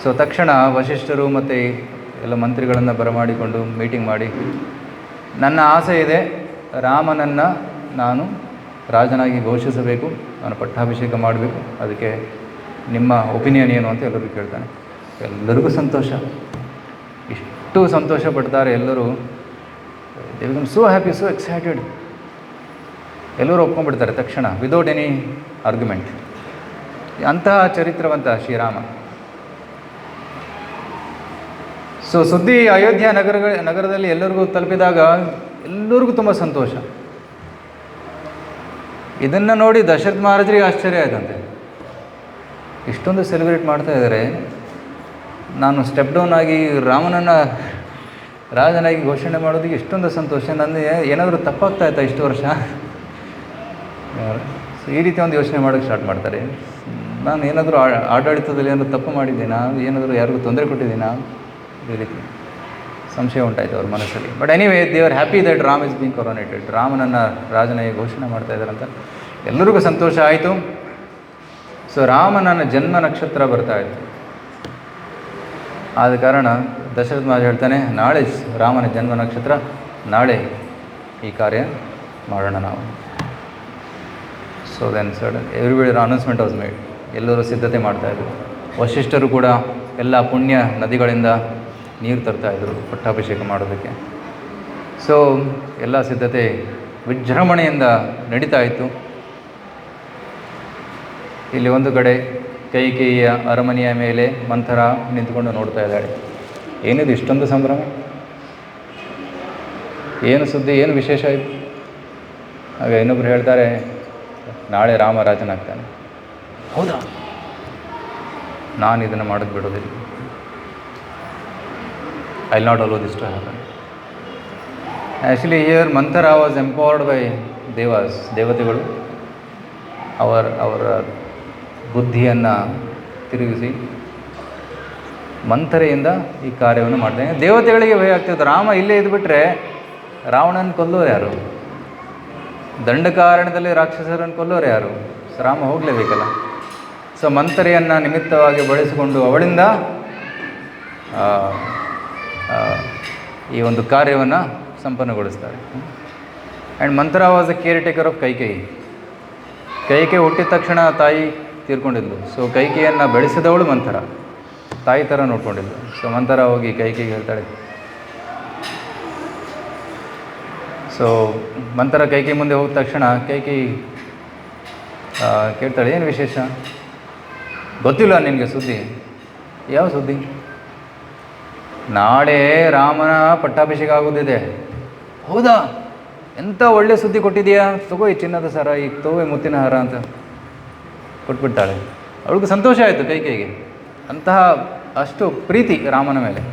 So ತಕ್ಷಣ ವಶಿಷ್ಠರು ಮತ್ತು ಎಲ್ಲ ಮಂತ್ರಿಗಳನ್ನು ಬರಮಾಡಿಕೊಂಡು ಮೀಟಿಂಗ್ ಮಾಡಿ, ನನ್ನ ಆಸೆ ಇದೆ, ರಾಮನನ್ನು ನಾನು ರಾಜನಾಗಿ ಘೋಷಿಸಬೇಕು, ನಾನು ಪಟ್ಟಾಭಿಷೇಕ ಮಾಡಬೇಕು, ಅದಕ್ಕೆ ನಿಮ್ಮ ಒಪಿನಿಯನ್ ಏನು ಅಂತ ಎಲ್ಲರಿಗೂ ಕೇಳ್ತಾನೆ. ಎಲ್ಲರಿಗೂ ಸಂತೋಷ, ಇಷ್ಟು ಸಂತೋಷ ಪಡ್ತಾರೆ ಎಲ್ಲರೂ. They become so happy, so excited. ಎಲ್ಲರೂ ಒಪ್ಕೊಂಡ್ಬಿಡ್ತಾರೆ ತಕ್ಷಣ, ವಿದೌಟ್ ಎನಿ ಆರ್ಗ್ಯುಮೆಂಟ್. ಅಂತಹ ಚರಿತ್ರವಂತ ಶ್ರೀರಾಮ. ಸೊ ಸುದ್ದಿ ಅಯೋಧ್ಯ ನಗರದಲ್ಲಿ ಎಲ್ಲರಿಗೂ ತಲುಪಿದಾಗ ಎಲ್ಲರಿಗೂ ತುಂಬ ಸಂತೋಷ. ಇದನ್ನು ನೋಡಿ ದಶರಥ ಮಹಾರಾಜರಿಗೆ ಆಶ್ಚರ್ಯ ಆಯ್ತಂತೆ. ಇಷ್ಟೊಂದು ಸೆಲೆಬ್ರೇಟ್ ಮಾಡ್ತಾ ಇದ್ದಾರೆ, ನಾನು ಸ್ಟೆಪ್ ಡೌನ್ ಆಗಿ ರಾಮನನ್ನು ರಾಜನಾಗಿ ಘೋಷಣೆ ಮಾಡೋದಕ್ಕೆ ಇಷ್ಟೊಂದು ಸಂತೋಷ, ನನಗೆ ಏನಾದರೂ ತಪ್ಪಾಗ್ತಾ ಇತ್ತಾ ಇಷ್ಟು ವರ್ಷ? ಸೊ ಈ ರೀತಿ ಒಂದು ಯೋಚನೆ ಮಾಡೋಕ್ಕೆ ಸ್ಟಾರ್ಟ್ ಮಾಡ್ತಾರೆ. ನಾನು ಏನಾದರೂ ಆಡಳಿತದಲ್ಲಿ ಏನಾದರೂ ತಪ್ಪು ಮಾಡಿದ್ದೀನಾ, ಏನಾದರೂ ಯಾರಿಗೂ ತೊಂದರೆ ಕೊಟ್ಟಿದ್ದೀನಾ, ಈ ರೀತಿ ಸಂಶಯ ಉಂಟಾಯಿತು ಅವ್ರ ಮನಸ್ಸಲ್ಲಿ. But anyway they are happy that Ram is being coronated. ರಾಮನನ್ನು ರಾಜನಾಗಿ ಘೋಷಣೆ ಮಾಡ್ತಾ ಇದ್ದಾರಂತ ಎಲ್ಲರಿಗೂ ಸಂತೋಷ ಆಯಿತು. ಸೊ ರಾಮನ ಜನ್ಮ ನಕ್ಷತ್ರ ಬರ್ತಾ ಇತ್ತು. ಆದ ಕಾರಣ ದಶರಥ ಮಹಾರಾಜ ಹೇಳ್ತಾನೆ, ನಾಳೆ ರಾಮನ ಜನ್ಮ ನಕ್ಷತ್ರ, ನಾಳೆ ಈ ಕಾರ್ಯ ಮಾಡೋಣ ನಾವು. So then sudden everywhere announcement was made. ಎಲ್ಲರೂ ಸಿದ್ಧತೆ ಮಾಡ್ತಾಯಿದ್ರು. ವಶಿಷ್ಠರು ಕೂಡ ಎಲ್ಲ ಪುಣ್ಯ ನದಿಗಳಿಂದ ನೀರು ತರ್ತಾಯಿದ್ರು ಪಟ್ಟಾಭಿಷೇಕ ಮಾಡೋದಕ್ಕೆ. ಸೊ ಎಲ್ಲ ಸಿದ್ಧತೆ ವಿಜೃಂಭಣೆಯಿಂದ ನಡೀತಾ ಇತ್ತು. ಇಲ್ಲಿ ಒಂದು ಕಡೆ ಕೈಕೇಯಿಯ ಅರಮನೆಯ ಮೇಲೆ ಮಂಥರ ನಿಂತುಕೊಂಡು ನೋಡ್ತಾ ಇದ್ದಾಳೆ. ಏನಿದು ಇಷ್ಟೊಂದು ಸಂಭ್ರಮ, ಏನು ಸುದ್ದಿ, ಏನು ವಿಶೇಷ ಆಯಿತು? ಆಗ ಇನ್ನೊಬ್ರು ಹೇಳ್ತಾರೆ, ನಾಳೆ ರಾಮ ರಾಜನಾಗ್ತಾನೆ. ಹೌದಾ? ನಾನು ಇದನ್ನು ಮಾಡೋದು ಬಿಡೋದಿಲ್ಲ. I will not allow this to happen. Actually here Manthara was empowered by ದೇವತೆಗಳು. ಅವರ ಬುದ್ಧಿಯನ್ನು ತಿರುಗಿಸಿ ಮಂಥರೆಯಿಂದ ಈ ಕಾರ್ಯವನ್ನು ಮಾಡ್ತಾನೆ. ದೇವತೆಗಳಿಗೆ ಭಯ ಆಗ್ತಿತ್ತು, ರಾಮ ಇಲ್ಲೇ ಇದ್ದುಬಿಟ್ರೆ ರಾವಣನ ಕೊಲ್ಲೋರು ಯಾರು? ದಂಡಕಾರಣ್ಯದಲ್ಲಿ ರಾಕ್ಷಸರನ್ನು ಕೊಲ್ಲೋರು ಯಾರು? ರಾಮ ಹೋಗಲೇಬೇಕಲ್ಲ. ಸೊ ಮಂಥರೆಯನ್ನು ನಿಮಿತ್ತವಾಗಿ ಬಳಸಿಕೊಂಡು ಅವಳಿಂದ ಈ ಒಂದು ಕಾರ್ಯವನ್ನು ಸಂಪನ್ನಗೊಳಿಸ್ತಾರೆ. And Manthara was the caretaker of Kaikeyi. Kaikeyi ಹುಟ್ಟಿದ ತಕ್ಷಣ ತಾಯಿ ತೀರ್ಕೊಂಡಿದ್ಲು. ಸೊ ಕೈಕೇಯಿಯನ್ನು ಬೆಳೆಸಿದವಳು ಮಂಥರ, ತಾಯಿ ಥರ ನೋಡ್ಕೊಂಡಿದ್ಲು. ಸೊ ಮಂಥರ ಹೋಗಿ ಕೈಕೇಯಿಗೆ ಹೇಳ್ತಾಳೆ. ಸೊ ಮಂಥರ ಕೈಕೇಯಿ ಮುಂದೆ ಹೋದ ತಕ್ಷಣ ಕೈಕೇಯಿ ಕೇಳ್ತಾಳೆ, ಏನು ವಿಶೇಷ? ಗೊತ್ತಿಲ್ಲ ನಿನಗೆ ಸುದ್ದಿ? ಯಾವ ಸುದ್ದಿ? ನಾಳೆ ರಾಮನ ಪಟ್ಟಾಭಿಷೇಕ ಆಗೋದಿದೆ. ಹೌದಾ? ಎಂಥ ಒಳ್ಳೆ ಸುದ್ದಿ ಕೊಟ್ಟಿದೆಯಾ, ತಗೋ ಈ ಚಿನ್ನದ ಸರ, ಈಗ ತಗೋ ಮುತ್ತಿನ ಹಾರ ಅಂತ ಕೊಟ್ಬಿಡ್ತಾಳೆ. ಅವಳಿಗೂ ಸಂತೋಷ ಆಯಿತು ಕೈಕೇಯಿಗೆ, ಅಂತಹ ಅಷ್ಟು ಪ್ರೀತಿ ರಾಮನ ಮೇಲೆ.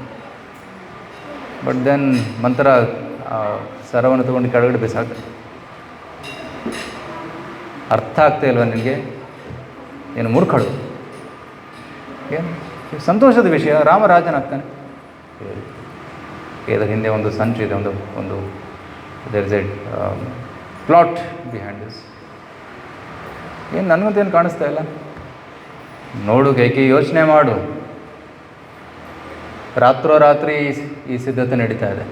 ಬಟ್ ದೆನ್ ಮಂಥರ ಸರವನ್ನು ತೊಗೊಂಡು ಕೆಳಗಡೆ ಬಿಸಾಕ್ತಾರೆ. ಅರ್ಥ ಆಗ್ತಾ ಇಲ್ವ ನಿನಗೆ? ಏನು ಮೂರ್ಖಳು? ಏನು ಸಂತೋಷದ ವಿಷಯ, ರಾಮ ರಾಜನಾಗ್ತಾನೆ. ಇದರ ಹಿಂದೆ ಒಂದು ಸಂಚಿದೆ, ಒಂದು there is a plot behind this. ಏನು ನನಗಂತೇನು ಕಾಣಿಸ್ತಾ ಇಲ್ಲ? ನೋಡು ಕೈಕೇಯಿ, ಯೋಚನೆ ಮಾಡು. ರಾತ್ರೋರಾತ್ರಿ ಈ ಸಿದ್ಧತೆ ನಡೀತಾ ಇದೆ.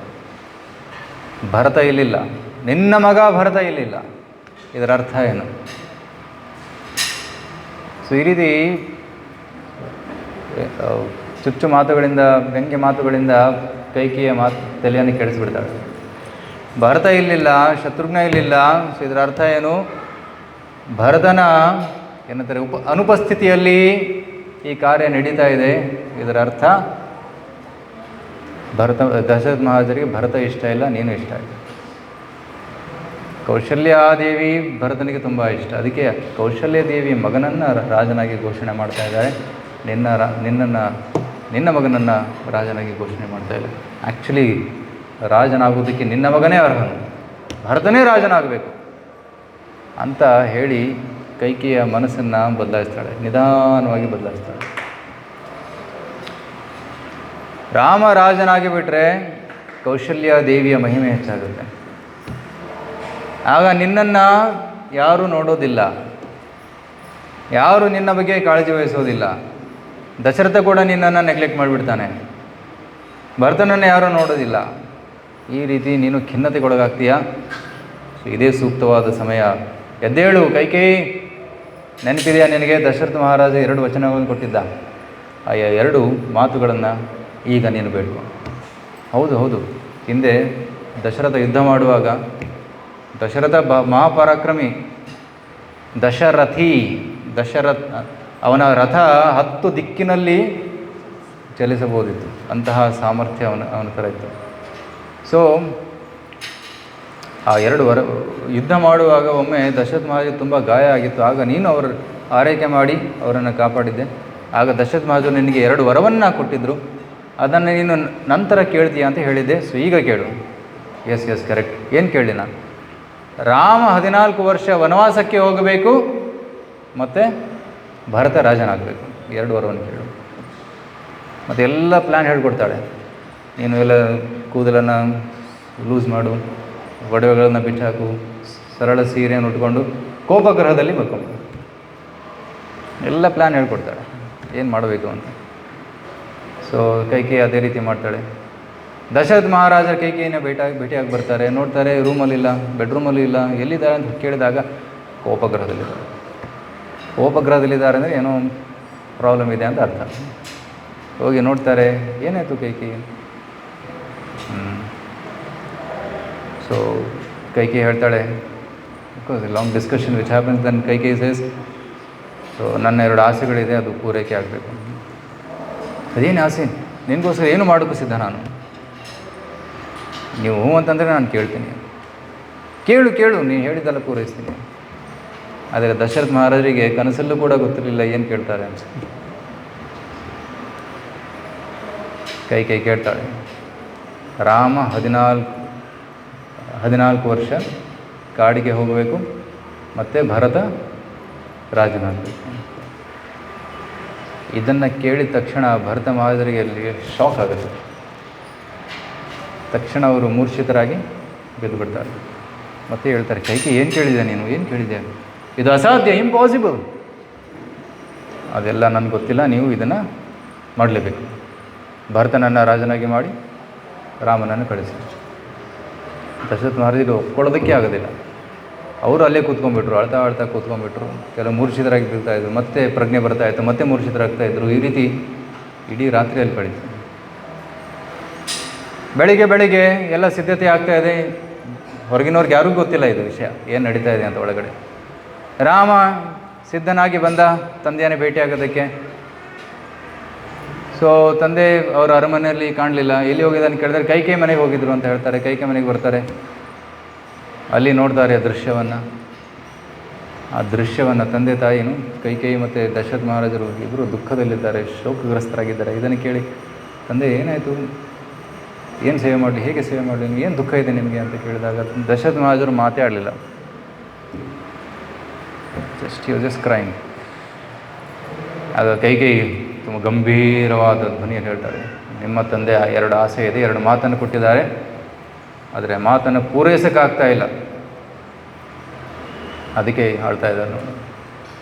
ಭರತ ಇಲ್ಲಿಲ್ಲ, ನಿನ್ನ ಮಗ ಭರತ ಇಲ್ಲಿಲ್ಲ. ಇದರ ಅರ್ಥ ಏನು? ಸೊ ಈ ರೀತಿ ಚುಚ್ಚು ಮಾತುಗಳಿಂದ, ವ್ಯಂಗ್ಯ ಮಾತುಗಳಿಂದ ಕೈಕೇಯಿಯ ತಲೆಯನ್ನು ಕೆಡಿಸ್ಬಿಡ್ತಾಳೆ. ಭರತ ಇಲ್ಲಿಲ್ಲ, ಶತ್ರುಘ್ನ ಇಲ್ಲಿಲ್ಲ. ಸೊ ಇದರ ಅರ್ಥ ಏನು? ಭರತನ ಏನಂತಾರೆ ಅನುಪಸ್ಥಿತಿಯಲ್ಲಿ ಈ ಕಾರ್ಯ ನಡೀತಾ ಇದೆ. ಇದರ ಅರ್ಥ ದಶರಥ ಮಹಾರಾಜರಿಗೆ ಭರತ ಇಷ್ಟ ಇಲ್ಲ, ನೀನು ಇಷ್ಟ ಇಲ್ಲ. ಕೌಶಲ್ಯಾದೇವಿ ಭರತನಿಗೆ ತುಂಬ ಇಷ್ಟ. ಅದಕ್ಕೆ ಕೌಶಲ್ಯದೇವಿಯ ಮಗನನ್ನು ರಾಜನಾಗಿ ಘೋಷಣೆ ಮಾಡ್ತಾ ಇದ್ದಾರೆ. ನಿನ್ನ ಮಗನನ್ನು ರಾಜನಾಗಿ ಘೋಷಣೆ ಮಾಡ್ತಾ ಇಲ್ಲ. ಆ್ಯಕ್ಚುಲಿ ರಾಜನಾಗೋದಕ್ಕೆ ನಿನ್ನ ಮಗನೇ ಅರ್ಹನು, ಭರತನೇ ರಾಜನಾಗಬೇಕು ಅಂತ ಹೇಳಿ ಕೈಕೇಯಿಯ ಮನಸ್ಸನ್ನು ಬದಲಾಯಿಸ್ತಾಳೆ, ನಿಧಾನವಾಗಿ ಬದಲಾಯಿಸ್ತಾಳೆ. ರಾಮ ರಾಜನಾಗಿ ಬಿಟ್ಟರೆ ಕೌಶಲ್ಯ ದೇವಿಯ ಮಹಿಮೆ ಹೆಚ್ಚಾಗುತ್ತೆ. ಆಗ ನಿನ್ನನ್ನು ಯಾರೂ ನೋಡೋದಿಲ್ಲ. ಯಾರು ನಿನ್ನ ಬಗ್ಗೆ ಕಾಳಜಿ ವಹಿಸೋದಿಲ್ಲ. ದಶರಥ ಕೂಡ ನಿನ್ನನ್ನು ನೆಗ್ಲೆಕ್ಟ್ ಮಾಡಿಬಿಡ್ತಾನೆ. ಭರತನನ್ನು ಯಾರೂ ನೋಡೋದಿಲ್ಲ. ಈ ರೀತಿ ನೀನು ಖಿನ್ನತೆಗೊಳಗಾಗ್ತೀಯಾ? ಸೊ ಇದೇ ಸೂಕ್ತವಾದ ಸಮಯ. ಎದ್ದೇಳು ಕೈಕೇಯಿ, ನೆನಪಿದೆಯಾ ನಿನಗೆ ದಶರಥ ಮಹಾರಾಜ 2 ವಚನಗಳನ್ನು ಕೊಟ್ಟಿದ್ದ. ಆ 2 ಮಾತುಗಳನ್ನು ಈಗ ನೀನು ಬೇಡ್ಕೊ. ಹೌದು, ಹಿಂದೆ ದಶರಥ ಯುದ್ಧ ಮಾಡುವಾಗ, ದಶರಥ ಮಹಾಪರಾಕ್ರಮಿ, ಅವನ ರಥ 10 ದಿಕ್ಕಿನಲ್ಲಿ ಚಲಿಸಬಹುದಿತ್ತು. ಅಂತಹ ಸಾಮರ್ಥ್ಯ ಅವನ ಥರ ಇತ್ತು. ಸೊ ಆ 2 ಯುದ್ಧ ಮಾಡುವಾಗ ಒಮ್ಮೆ ದಶರಥ ಮಹಾರಾಜ ತುಂಬ ಗಾಯ ಆಗಿತ್ತು. ಆಗ ನೀನು ಅವರ ಆರೈಕೆ ಮಾಡಿ ಅವರನ್ನು ಕಾಪಾಡಿದ್ದೆ. ಆಗ ದಶರಥ ಮಹಾರಾಜರು ನಿನಗೆ 2 ವರವನ್ನು ಕೊಟ್ಟಿದ್ದರು. ಅದನ್ನು ನೀನು ನಂತರ ಕೇಳ್ತೀಯ ಅಂತ ಹೇಳಿದ್ದೆ. ಸೊ ಈಗ ಕೇಳು. Yes correct. ಏನು ಕೇಳಿ ನಾನು? ರಾಮ 14 ವರ್ಷ ವನವಾಸಕ್ಕೆ ಹೋಗಬೇಕು ಮತ್ತು ಭರತ ರಾಜನಾಗಬೇಕು. 2 ವರವನ್ನು ಕೇಳು. ಮತ್ತು ಎಲ್ಲ ಪ್ಲ್ಯಾನ್ ಹೇಳ್ಕೊಡ್ತಾಳೆ. ನೀನು ಎಲ್ಲ ಕೂದಲನ್ನು ಲೂಸ್ ಮಾಡು, ಒಡವೆಗಳನ್ನು ಬಿಚ್ಚಾಕು, ಸರಳ ಸೀರೆಯನ್ನು ಉಟ್ಕೊಂಡು ಕೋಪಗ್ರಹದಲ್ಲಿ ಮಲ್ಕೊಂಡು, ಎಲ್ಲ ಪ್ಲ್ಯಾನ್ ಹೇಳ್ಕೊಡ್ತಾಳೆ ಏನು ಮಾಡಬೇಕು ಅಂತ. ಸೊ ಕೈಕೇಯಿ ಅದೇ ರೀತಿ ಮಾಡ್ತಾಳೆ. ದಶರಥ ಮಹಾರಾಜರ ಕೈಕೇಯಿನ ಭೇಟಿಯಾಗಿ ಬರ್ತಾರೆ. ನೋಡ್ತಾರೆ, ರೂಮಲ್ಲಿಲ್ಲ, ಬೆಡ್ರೂಮಲ್ಲೂ ಇಲ್ಲ. ಎಲ್ಲಿದ್ದಾರೆ ಅಂತ ಕೇಳಿದಾಗ ಕೋಪಗ್ರಹದಲ್ಲಿದ್ದಾರೆ ಅಂದರೆ ಏನೋ ಪ್ರಾಬ್ಲಮ್ ಇದೆ ಅಂತ ಅರ್ಥ. ಹೋಗಿ ನೋಡ್ತಾರೆ, ಏನಾಯಿತು ಕೈಕೇಯಿ? ಸೊ ಕೈಕೇಯಿ ಹೇಳ್ತಾಳೆ, because long discussion which happens. Then Kaikeyi says, so ನನ್ನ 2 ಆಸೆಗಳಿದೆ, ಅದು ಪೂರೈಕೆ ಆಗಬೇಕು. ಅದೇನು ಆಸೆ? ನಿನಗೋಸ್ಕರ ಏನು ಮಾಡೋಕ್ಕೂ ಸಿದ್ಧ ನಾನು. ನೀವು ಹ್ಞೂ ಅಂತಂದರೆ ನಾನು ಕೇಳ್ತೀನಿ. ಕೇಳು, ನೀನು ಹೇಳಿದ್ದೆಲ್ಲ ಪೂರೈಸ್ತೀನಿ. ಆದರೆ ದಶರಥ ಮಹಾರಾಜರಿಗೆ ಕನಸಲ್ಲೂ ಕೂಡ ಗೊತ್ತಿರಲಿಲ್ಲ ಏನು ಕೇಳ್ತಾರೆ ಅಂತ. ಕೈಕೇಯಿ ಕೇಳ್ತಾಳೆ, ರಾಮ 14 ವರ್ಷ ಕಾಡಿಗೆ ಹೋಗಬೇಕು ಮತ್ತು ಭರತ ರಾಜನಾಗಬೇಕು. ಇದನ್ನು ಕೇಳಿದ ತಕ್ಷಣ ಭರತ ಮಹಾರಾಜರಿಗೆ ಅಲ್ಲಿ ಶಾಕ್ ಆಗುತ್ತೆ. ತಕ್ಷಣ ಅವರು ಮೂರ್ಛಿತರಾಗಿ ಬಿದ್ದು ಬಿಡ್ತಾರೆ. ಮತ್ತೆ ಹೇಳ್ತಾರೆ, ಕೈಕೇಯಿ ಏನು ಕೇಳಿದೆ ನೀನು? ಏನು ಕೇಳಿದೆ? ಇದು ಅಸಾಧ್ಯ, ಇಂಪಾಸಿಬಲ್. ಅದೆಲ್ಲ ನನಗೆ ಗೊತ್ತಿಲ್ಲ, ನೀವು ಇದನ್ನು ಮಾಡಲೇಬೇಕು. ಭರತನನ್ನು ರಾಜನಾಗಿ ಮಾಡಿ ರಾಮನನ್ನು ಕಳಿಸಿ. ದಶರಥ ಮಹಾರಾಜರು ಒಪ್ಕೊಳ್ಳೋದಕ್ಕೆ ಆಗೋದಿಲ್ಲ. ಅವರು ಅಲ್ಲೇ ಕೂತ್ಕೊಂಡ್ಬಿಟ್ರು, ಅಳ್ತಾ ಕೂತ್ಕೊಂಡ್ಬಿಟ್ರು. ಕೆಲವು ಮೂರ್ಛಿತರಾಗಿ ಬೀಳ್ತಾಯಿದ್ರು, ಮತ್ತೆ ಪ್ರಜ್ಞೆ ಬರ್ತಾಯಿತ್ತು, ಮತ್ತೆ ಮೂರ್ಛಿತರಾಗ್ತಾಯಿದ್ರು. ಈ ರೀತಿ ಇಡೀ ರಾತ್ರಿಯಲ್ಲಿ ಕಳೀತು. ಬೆಳಿಗ್ಗೆ ಎಲ್ಲ ಸಿದ್ಧತೆ ಆಗ್ತಾಯಿದೆ. ಹೊರಗಿನವ್ರಿಗೆ ಯಾರಿಗೂ ಗೊತ್ತಿಲ್ಲ ಇದು ವಿಷಯ, ಏನು ನಡೀತಾ ಇದೆ ಅಂತ ಒಳಗಡೆ. ರಾಮ ಸಿದ್ಧನಾಗಿ ಬಂದ ತಂದೆಯನ್ನೇ ಭೇಟಿಯಾಗೋದಕ್ಕೆ. ಸೊ ತಂದೆ ಅವರ ಅರಮನೆಯಲ್ಲಿ ಕಾಣಲಿಲ್ಲ. ಎಲ್ಲಿ ಹೋಗಿದ್ದಾನೆ ಕೇಳಿದ್ರೆ ಕೈಕೇಯಿ ಮನೆಗೆ ಹೋಗಿದ್ರು ಅಂತ ಹೇಳ್ತಾರೆ. ಕೈಕೇಯಿ ಮನೆಗೆ ಬರ್ತಾರೆ. ಅಲ್ಲಿ ನೋಡ್ತಾರೆ ಆ ದೃಶ್ಯವನ್ನು ತಂದೆ ತಾಯಿನು ಕೈಕೇಯಿ ಮತ್ತು ದಶರಥ ಮಹಾರಾಜರು ಇಬ್ಬರು ದುಃಖದಲ್ಲಿದ್ದಾರೆ, ಶೋಕಗ್ರಸ್ತರಾಗಿದ್ದಾರೆ. ಇದನ್ನು ಕೇಳಿ, ತಂದೆ ಏನಾಯಿತು? ಏನು ಸೇವೆ ಮಾಡಲಿ, ಹೇಗೆ ಸೇವೆ ಮಾಡಲಿ, ಏನು ದುಃಖ ಇದೆ ನಿಮಗೆ ಅಂತ ಕೇಳಿದಾಗ ದಶರಥ ಮಹಾರಾಜರು ಮಾತೇ ಆಡಲಿಲ್ಲ. Just crying. ಆಗ ಕೈಕೇಯಿ ತುಂಬ ಗಂಭೀರವಾದ ಧ್ವನಿಯಲ್ಲಿ ಹೇಳ್ತಾರೆ, ನಿಮ್ಮ ತಂದೆ 2 ಆಸೆ ಇದೆ, 2 ಮಾತನ್ನು ಕೊಟ್ಟಿದ್ದಾರೆ, ಆದರೆ ಮಾತನ್ನು ಪೂರೈಸೋಕ್ಕಾಗ್ತಾ ಇಲ್ಲ. ಅದಕ್ಕೆ ಆಳ್ತಾ ಇದ್ದಾರೆ.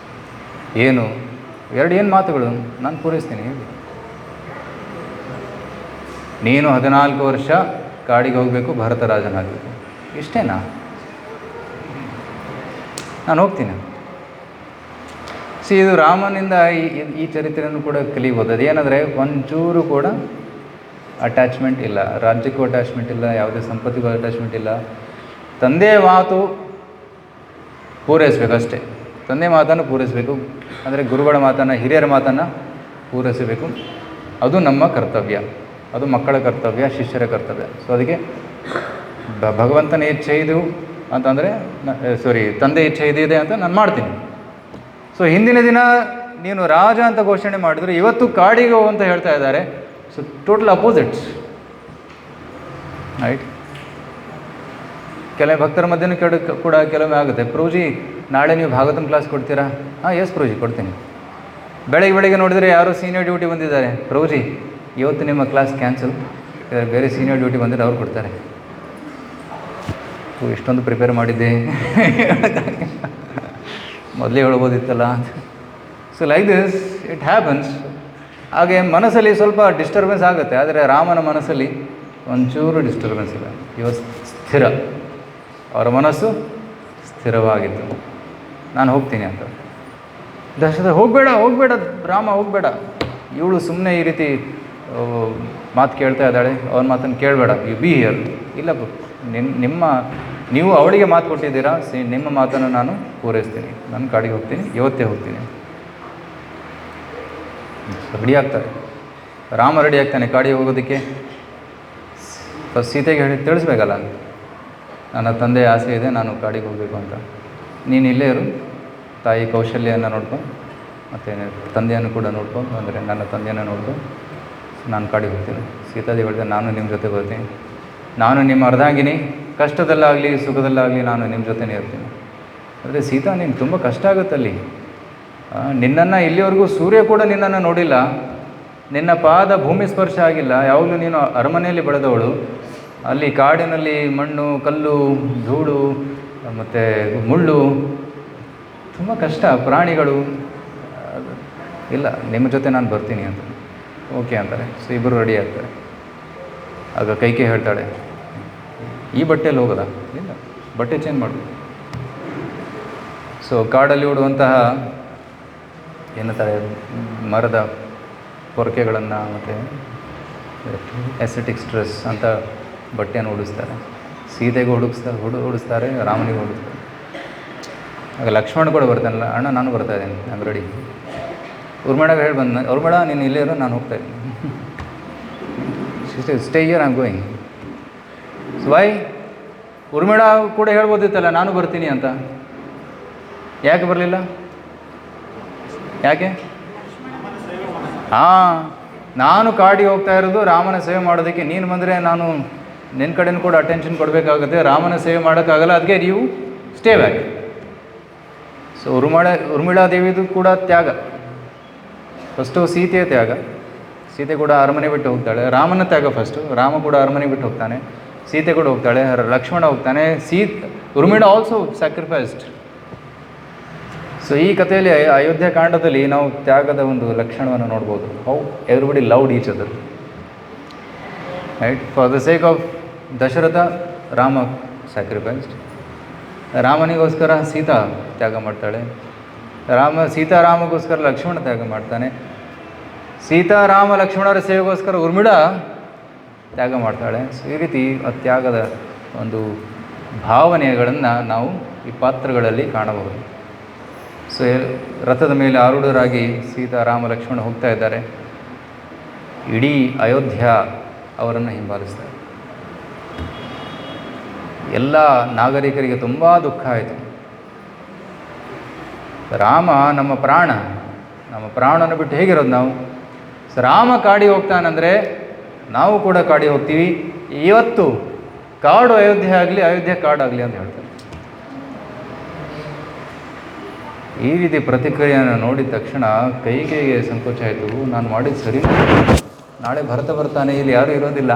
ಏನು 2 ಮಾತುಗಳು? ನಾನು ಪೂರೈಸ್ತೀನಿ. ಹೇಳಿ, ನೀನು 14 ವರ್ಷ ಕಾಡಿಗೆ ಹೋಗಬೇಕು, ಭರತ ರಾಜನಾಗಬೇಕು. ಇಷ್ಟೇನಾ? ನಾನು ಹೋಗ್ತೀನಿ. ಇದು ರಾಮನಿಂದ ಈ ಚರಿತ್ರೆಯನ್ನು ಕೂಡ ಕಲಿಬೋದು. ಅದೇನೆಂದರೆ, ಒಂಚೂರು ಕೂಡ ಅಟ್ಯಾಚ್ಮೆಂಟ್ ಇಲ್ಲ, ರಾಜ್ಯಕ್ಕೂ ಅಟ್ಯಾಚ್ಮೆಂಟ್ ಇಲ್ಲ, ಯಾವುದೇ ಸಂಪತ್ತಿಗೂ ಅಟ್ಯಾಚ್ಮೆಂಟ್ ಇಲ್ಲ. ತಂದೆ ಮಾತು ಪೂರೈಸಬೇಕು ಅಷ್ಟೇ. ತಂದೆ ಮಾತನ್ನು ಪೂರೈಸಬೇಕು, ಅಂದರೆ ಗುರುಗಳ ಮಾತನ್ನು, ಹಿರಿಯರ ಮಾತನ್ನು ಪೂರೈಸಬೇಕು. ಅದು ನಮ್ಮ ಕರ್ತವ್ಯ, ಅದು ಮಕ್ಕಳ ಕರ್ತವ್ಯ, ಶಿಷ್ಯರ ಕರ್ತವ್ಯ. ಸೊ ಅದಕ್ಕೆ ಭಗವಂತನ ಇಚ್ಛೆ ಇದು ಅಂತಂದರೆ ತಂದೆ ಇಚ್ಛೆ ಇದಿದೆ ಅಂತ ನಾನು ಮಾಡ್ತೀನಿ. ಸೊ ಹಿಂದಿನ ದಿನ ನೀನು ರಾಜ ಅಂತ ಘೋಷಣೆ ಮಾಡಿದ್ರು, ಇವತ್ತು ಕಾಡಿಗೆ ಹೋಗು ಅಂತ ಹೇಳ್ತಾ ಇದ್ದಾರೆ. So total opposites, right? ಕೆಲವು ಭಕ್ತರ ಮಧ್ಯೆ ಕೂಡ ಕೆಲವೊಮ್ಮೆ ಆಗುತ್ತೆ, ಪ್ರಭುಜಿ ನಾಳೆ ನೀವು ಭಾಗವತಂ ಕ್ಲಾಸ್ ಕೊಡ್ತೀರಾ? ಹಾಂ, ಎಸ್ ಪ್ರಭುಜಿ ಕೊಡ್ತೀನಿ. ಬೆಳಗ್ಗೆ ನೋಡಿದರೆ ಯಾರೋ ಸೀನಿಯರ್ ಡ್ಯೂಟಿ ಬಂದಿದ್ದಾರೆ, ಪ್ರಭುಜಿ ಇವತ್ತು ನಿಮ್ಮ ಕ್ಲಾಸ್ ಕ್ಯಾನ್ಸಲ್, ಬೇರೆ ಸೀನಿಯರ್ ಡ್ಯೂಟಿ ಬಂದರೆ ಅವ್ರು ಕೊಡ್ತಾರೆ. ಇಷ್ಟೊಂದು ಪ್ರಿಪೇರ್ ಮಾಡಿದ್ದೆ, ಮೊದಲೇ ಹೇಳ್ಬೋದಿತ್ತಲ್ಲ. So like this it happens. ಹಾಗೆ ಮನಸ್ಸಲ್ಲಿ ಸ್ವಲ್ಪ ಡಿಸ್ಟರ್ಬೆನ್ಸ್ ಆಗುತ್ತೆ, ಆದರೆ ರಾಮನ ಮನಸ್ಸಲ್ಲಿ ಒಂಚೂರು ಡಿಸ್ಟರ್ಬೆನ್ಸ್ ಇಲ್ಲ. ಸ್ಥಿರ, ಅವರ ಮನಸ್ಸು ಸ್ಥಿರವಾಗಿತ್ತು. ನಾನು ಹೋಗ್ತೀನಿ ಅಂತ. ದಶರಥ ಹೋಗಬೇಡ ರಾಮ ಹೋಗಬೇಡ, ಇವಳು ಸುಮ್ಮನೆ ಈ ರೀತಿ ಮಾತು ಕೇಳ್ತಾ ಇದ್ದಾಳೆ, ಅವನ ಮಾತನ್ನು ಕೇಳಬೇಡ, ಯು ಬಿ ಹಿಯರ್. ಇಲ್ಲ ನೀವು ಅವಳಿಗೆ ಮಾತು ಕೊಟ್ಟಿದ್ದೀರಾ, ನಿಮ್ಮ ಮಾತನ್ನು ನಾನು ಪೂರೈಸ್ತೀನಿ, ನನ್ನ ಕಾಡಿಗೆ ಹೋಗ್ತೀನಿ, ಇವತ್ತೇ ಹೋಗ್ತೀನಿ. ರೆಡಿ ಆಗ್ತಾರೆ, ರಾಮ ರೆಡಿ ಆಗ್ತಾನೆ ಕಾಡಿಗೆ ಹೋಗೋದಕ್ಕೆ. ಫಸ್ಟ್ ಸೀತೆಗೆ ಹೇಳಿ ತಿಳಿಸ್ಬೇಕಲ್ಲ, ನನ್ನ ತಂದೆ ಆಸೆ ಇದೆ, ನಾನು ಕಾಡಿಗೆ ಹೋಗಬೇಕು ಅಂತ. ನೀನು ಇಲ್ಲೇ ಇರು, ತಾಯಿ ಕೌಶಲ್ಯನ್ನು ನೋಡ್ಕೊಂಡು ಮತ್ತು ತಂದೆಯನ್ನು ಕೂಡ ನೋಡ್ಕೊಂಡು, ಅಂದರೆ ನನ್ನ ತಂದೆಯನ್ನು ನೋಡ್ಕೊಂಡು ನಾನು ಕಾಡಿಗೆ ಹೋಗ್ತೀನಿ. ಸೀತಾದೇವಿ ಹೇಳಿದೆ, ನಾನು ನಿಮ್ಮ ಜೊತೆ ಬರ್ತೀನಿ, ನಾನು ನಿಮ್ಮ ಅರ್ಧಾಂಗಿನಿ, ಕಷ್ಟದಲ್ಲಾಗಲಿ ಸುಖದಲ್ಲಾಗಲಿ ನಾನು ನಿಮ್ಮ ಜೊತೆನೇ ಇರ್ತೀನಿ. ಆದರೆ ಸೀತಾ, ನೀನು ತುಂಬ ಕಷ್ಟ ಆಗುತ್ತಲ್ಲಿ, ನಿನ್ನನ್ನು ಇಲ್ಲಿವರೆಗೂ ಸೂರ್ಯ ಕೂಡ ನಿನ್ನನ್ನು ನೋಡಿಲ್ಲ, ನಿನ್ನ ಪಾದ ಭೂಮಿ ಸ್ಪರ್ಶ ಆಗಿಲ್ಲ, ಯಾವಾಗಲೂ ನೀನು ಅರಮನೆಯಲ್ಲಿ ಬೆಳೆದವಳು, ಅಲ್ಲಿ ಕಾಡಿನಲ್ಲಿ ಮಣ್ಣು ಕಲ್ಲು ಧೂಳು ಮತ್ತು ಮುಳ್ಳು, ತುಂಬ ಕಷ್ಟ, ಪ್ರಾಣಿಗಳು. ಇಲ್ಲ, ನಿಮ್ಮ ಜೊತೆ ನಾನು ಬರ್ತೀನಿ ಅಂತ. ಓಕೆ ಅಂತಾರೆ. ಸೊ ಇಬ್ಬರು ರೆಡಿ ಆಗ್ತಾರೆ. ಆಗ ಕೈಕೆ ಹೇಳ್ತಾಳೆ, ಈ ಬಟ್ಟೆಯಲ್ಲಿ ಹೋಗೋದಾ? ಇಲ್ಲ, ಬಟ್ಟೆ ಚೇಂಜ್ ಮಾಡು. ಸೊ ಕಾಡಲ್ಲಿ ಉಡುವಂತಹ ಏನಂತಾರೆ, ಮರದ ಪೊರಕೆಗಳನ್ನು ಮತ್ತು ಎಸೆಟಿಕ್ಸ್ ಡ್ರೆಸ್ ಅಂತ ಬಟ್ಟೆಯನ್ನು ಉಡಿಸ್ತಾರೆ. ಸೀತೆಗೆ ಉಡಿಸ್ತಾರೆ, ರಾಮನಿಗೆ ಉಡಿಸ್ತಾರೆ. ಆಗ ಲಕ್ಷ್ಮಣ ಕೂಡ ಬರ್ತಾನಲ್ಲ, ಅಣ್ಣ ನಾನು ಬರ್ತಾ ಇದ್ದೀನಿ, ನಾನು ರೆಡಿ. ಊರ್ಮೇಡಾಗ ಹೇಳಿ ಬಂದ, ಊರ್ಮೇಡ ನೀನು ಇಲ್ಲೇ ಇರೋ, ನಾನು ಹೋಗ್ತಾ ಇದ್ದೀನಿ. Stay here, I am going. So why? ಊರ್ಮೇಡ ಕೂಡ ಹೇಳ್ಬೋದಿತ್ತಲ್ಲ ನಾನು ಬರ್ತೀನಿ ಅಂತ, ಯಾಕೆ ಬರಲಿಲ್ಲ? ಯಾಕೆ? ನಾನು ಕಾಡಿಗೆ ಹೋಗ್ತಾ ಇರೋದು ರಾಮನ ಸೇವೆ ಮಾಡೋದಕ್ಕೆ, ನೀನು ಬಂದರೆ ನಾನು ನಿನ್ನ ಕಡೆನೂ ಕೂಡ ಅಟೆನ್ಷನ್ ಕೊಡಬೇಕಾಗುತ್ತೆ, ರಾಮನ ಸೇವೆ ಮಾಡೋಕ್ಕಾಗಲ್ಲ, ಅದಕ್ಕೆ ನೀವು ಸ್ಟೇ ಬ್ಯಾಕ್. ಸೊ ಉರ್ಮಿಳಾದೇವಿದು ಕೂಡ ತ್ಯಾಗ. ಫಸ್ಟು ಸೀತೆಯ ತ್ಯಾಗ, ಸೀತೆ ಕೂಡ ಅರಮನೆ ಬಿಟ್ಟು ಹೋಗ್ತಾಳೆ. ರಾಮನ ತ್ಯಾಗ ಫಸ್ಟು, ರಾಮ ಕೂಡ ಅರಮನೆ ಬಿಟ್ಟು ಹೋಗ್ತಾನೆ, ಸೀತೆ ಕೂಡ ಹೋಗ್ತಾಳೆ, ಲಕ್ಷ್ಮಣ ಹೋಗ್ತಾನೆ, ಉರ್ಮಿಳ ಆಲ್ಸೋ ಸ್ಯಾಕ್ರಿಫೈಸ್ಡ್. ಸೊ ಈ ಕಥೆಯಲ್ಲಿ ಅಯೋಧ್ಯ ಕಾಂಡದಲ್ಲಿ ನಾವು ತ್ಯಾಗದ ಒಂದು ಲಕ್ಷಣವನ್ನು ನೋಡ್ಬೋದು. How everybody loved each other, right? For the sake of Dasharatha, Rama sacrificed. ರಾಮನಿಗೋಸ್ಕರ ಸೀತಾ ತ್ಯಾಗ ಮಾಡ್ತಾಳೆ, ಸೀತಾರಾಮಗೋಸ್ಕರ ಲಕ್ಷ್ಮಣ ತ್ಯಾಗ ಮಾಡ್ತಾನೆ, ಸೀತಾರಾಮ ಲಕ್ಷ್ಮಣರ ಸೇವೆಗೋಸ್ಕರ ಉರ್ಮಿಳ ತ್ಯಾಗ ಮಾಡ್ತಾಳೆ. ಸೊ ಈ ರೀತಿ ಆ ತ್ಯಾಗದ ಒಂದು ಭಾವನೆಗಳನ್ನು ನಾವು ಈ ಪಾತ್ರಗಳಲ್ಲಿ ಕಾಣಬಹುದು. ಸೊ ರಥದ ಮೇಲೆ ಆರೂಢರಾಗಿ ಸೀತಾರಾಮ ಲಕ್ಷ್ಮಣ ಹೋಗ್ತಾ ಇದ್ದಾರೆ. ಇಡೀ ಅಯೋಧ್ಯ ಅವರನ್ನು ಹಿಂಬಾಲಿಸ್ತಾರೆ. ಎಲ್ಲ ನಾಗರಿಕರಿಗೆ ತುಂಬ ದುಃಖ ಆಯಿತು. ರಾಮ ನಮ್ಮ ಪ್ರಾಣ, ನಮ್ಮ ಪ್ರಾಣವನ್ನು ಬಿಟ್ಟು ಹೇಗಿರೋದು ನಾವು? ರಾಮ ಕಾಡಿಗೆ ಹೋಗ್ತಾನಂದರೆ ನಾವು ಕೂಡ ಕಾಡಿಗೆ ಹೋಗ್ತೀವಿ. ಇವತ್ತು ಕಾಡು ಅಯೋಧ್ಯೆ ಆಗಲಿ, ಅಯೋಧ್ಯೆ ಕಾಡಾಗಲಿ ಅಂತ ಹೇಳ್ತಾರೆ. ಈ ರೀತಿ ಪ್ರತಿಕ್ರಿಯೆಯನ್ನು ನೋಡಿದ ತಕ್ಷಣ ಕೈಕೇಯಿಗೆ ಸಂಕೋಚ ಆಯಿತು. ನಾನು ಮಾಡಿದ ಸರಿ, ನಾಳೆ ಭರತ ಬರ್ತಾನೆ, ಇಲ್ಲಿ ಯಾರೂ ಇರೋದಿಲ್ಲ.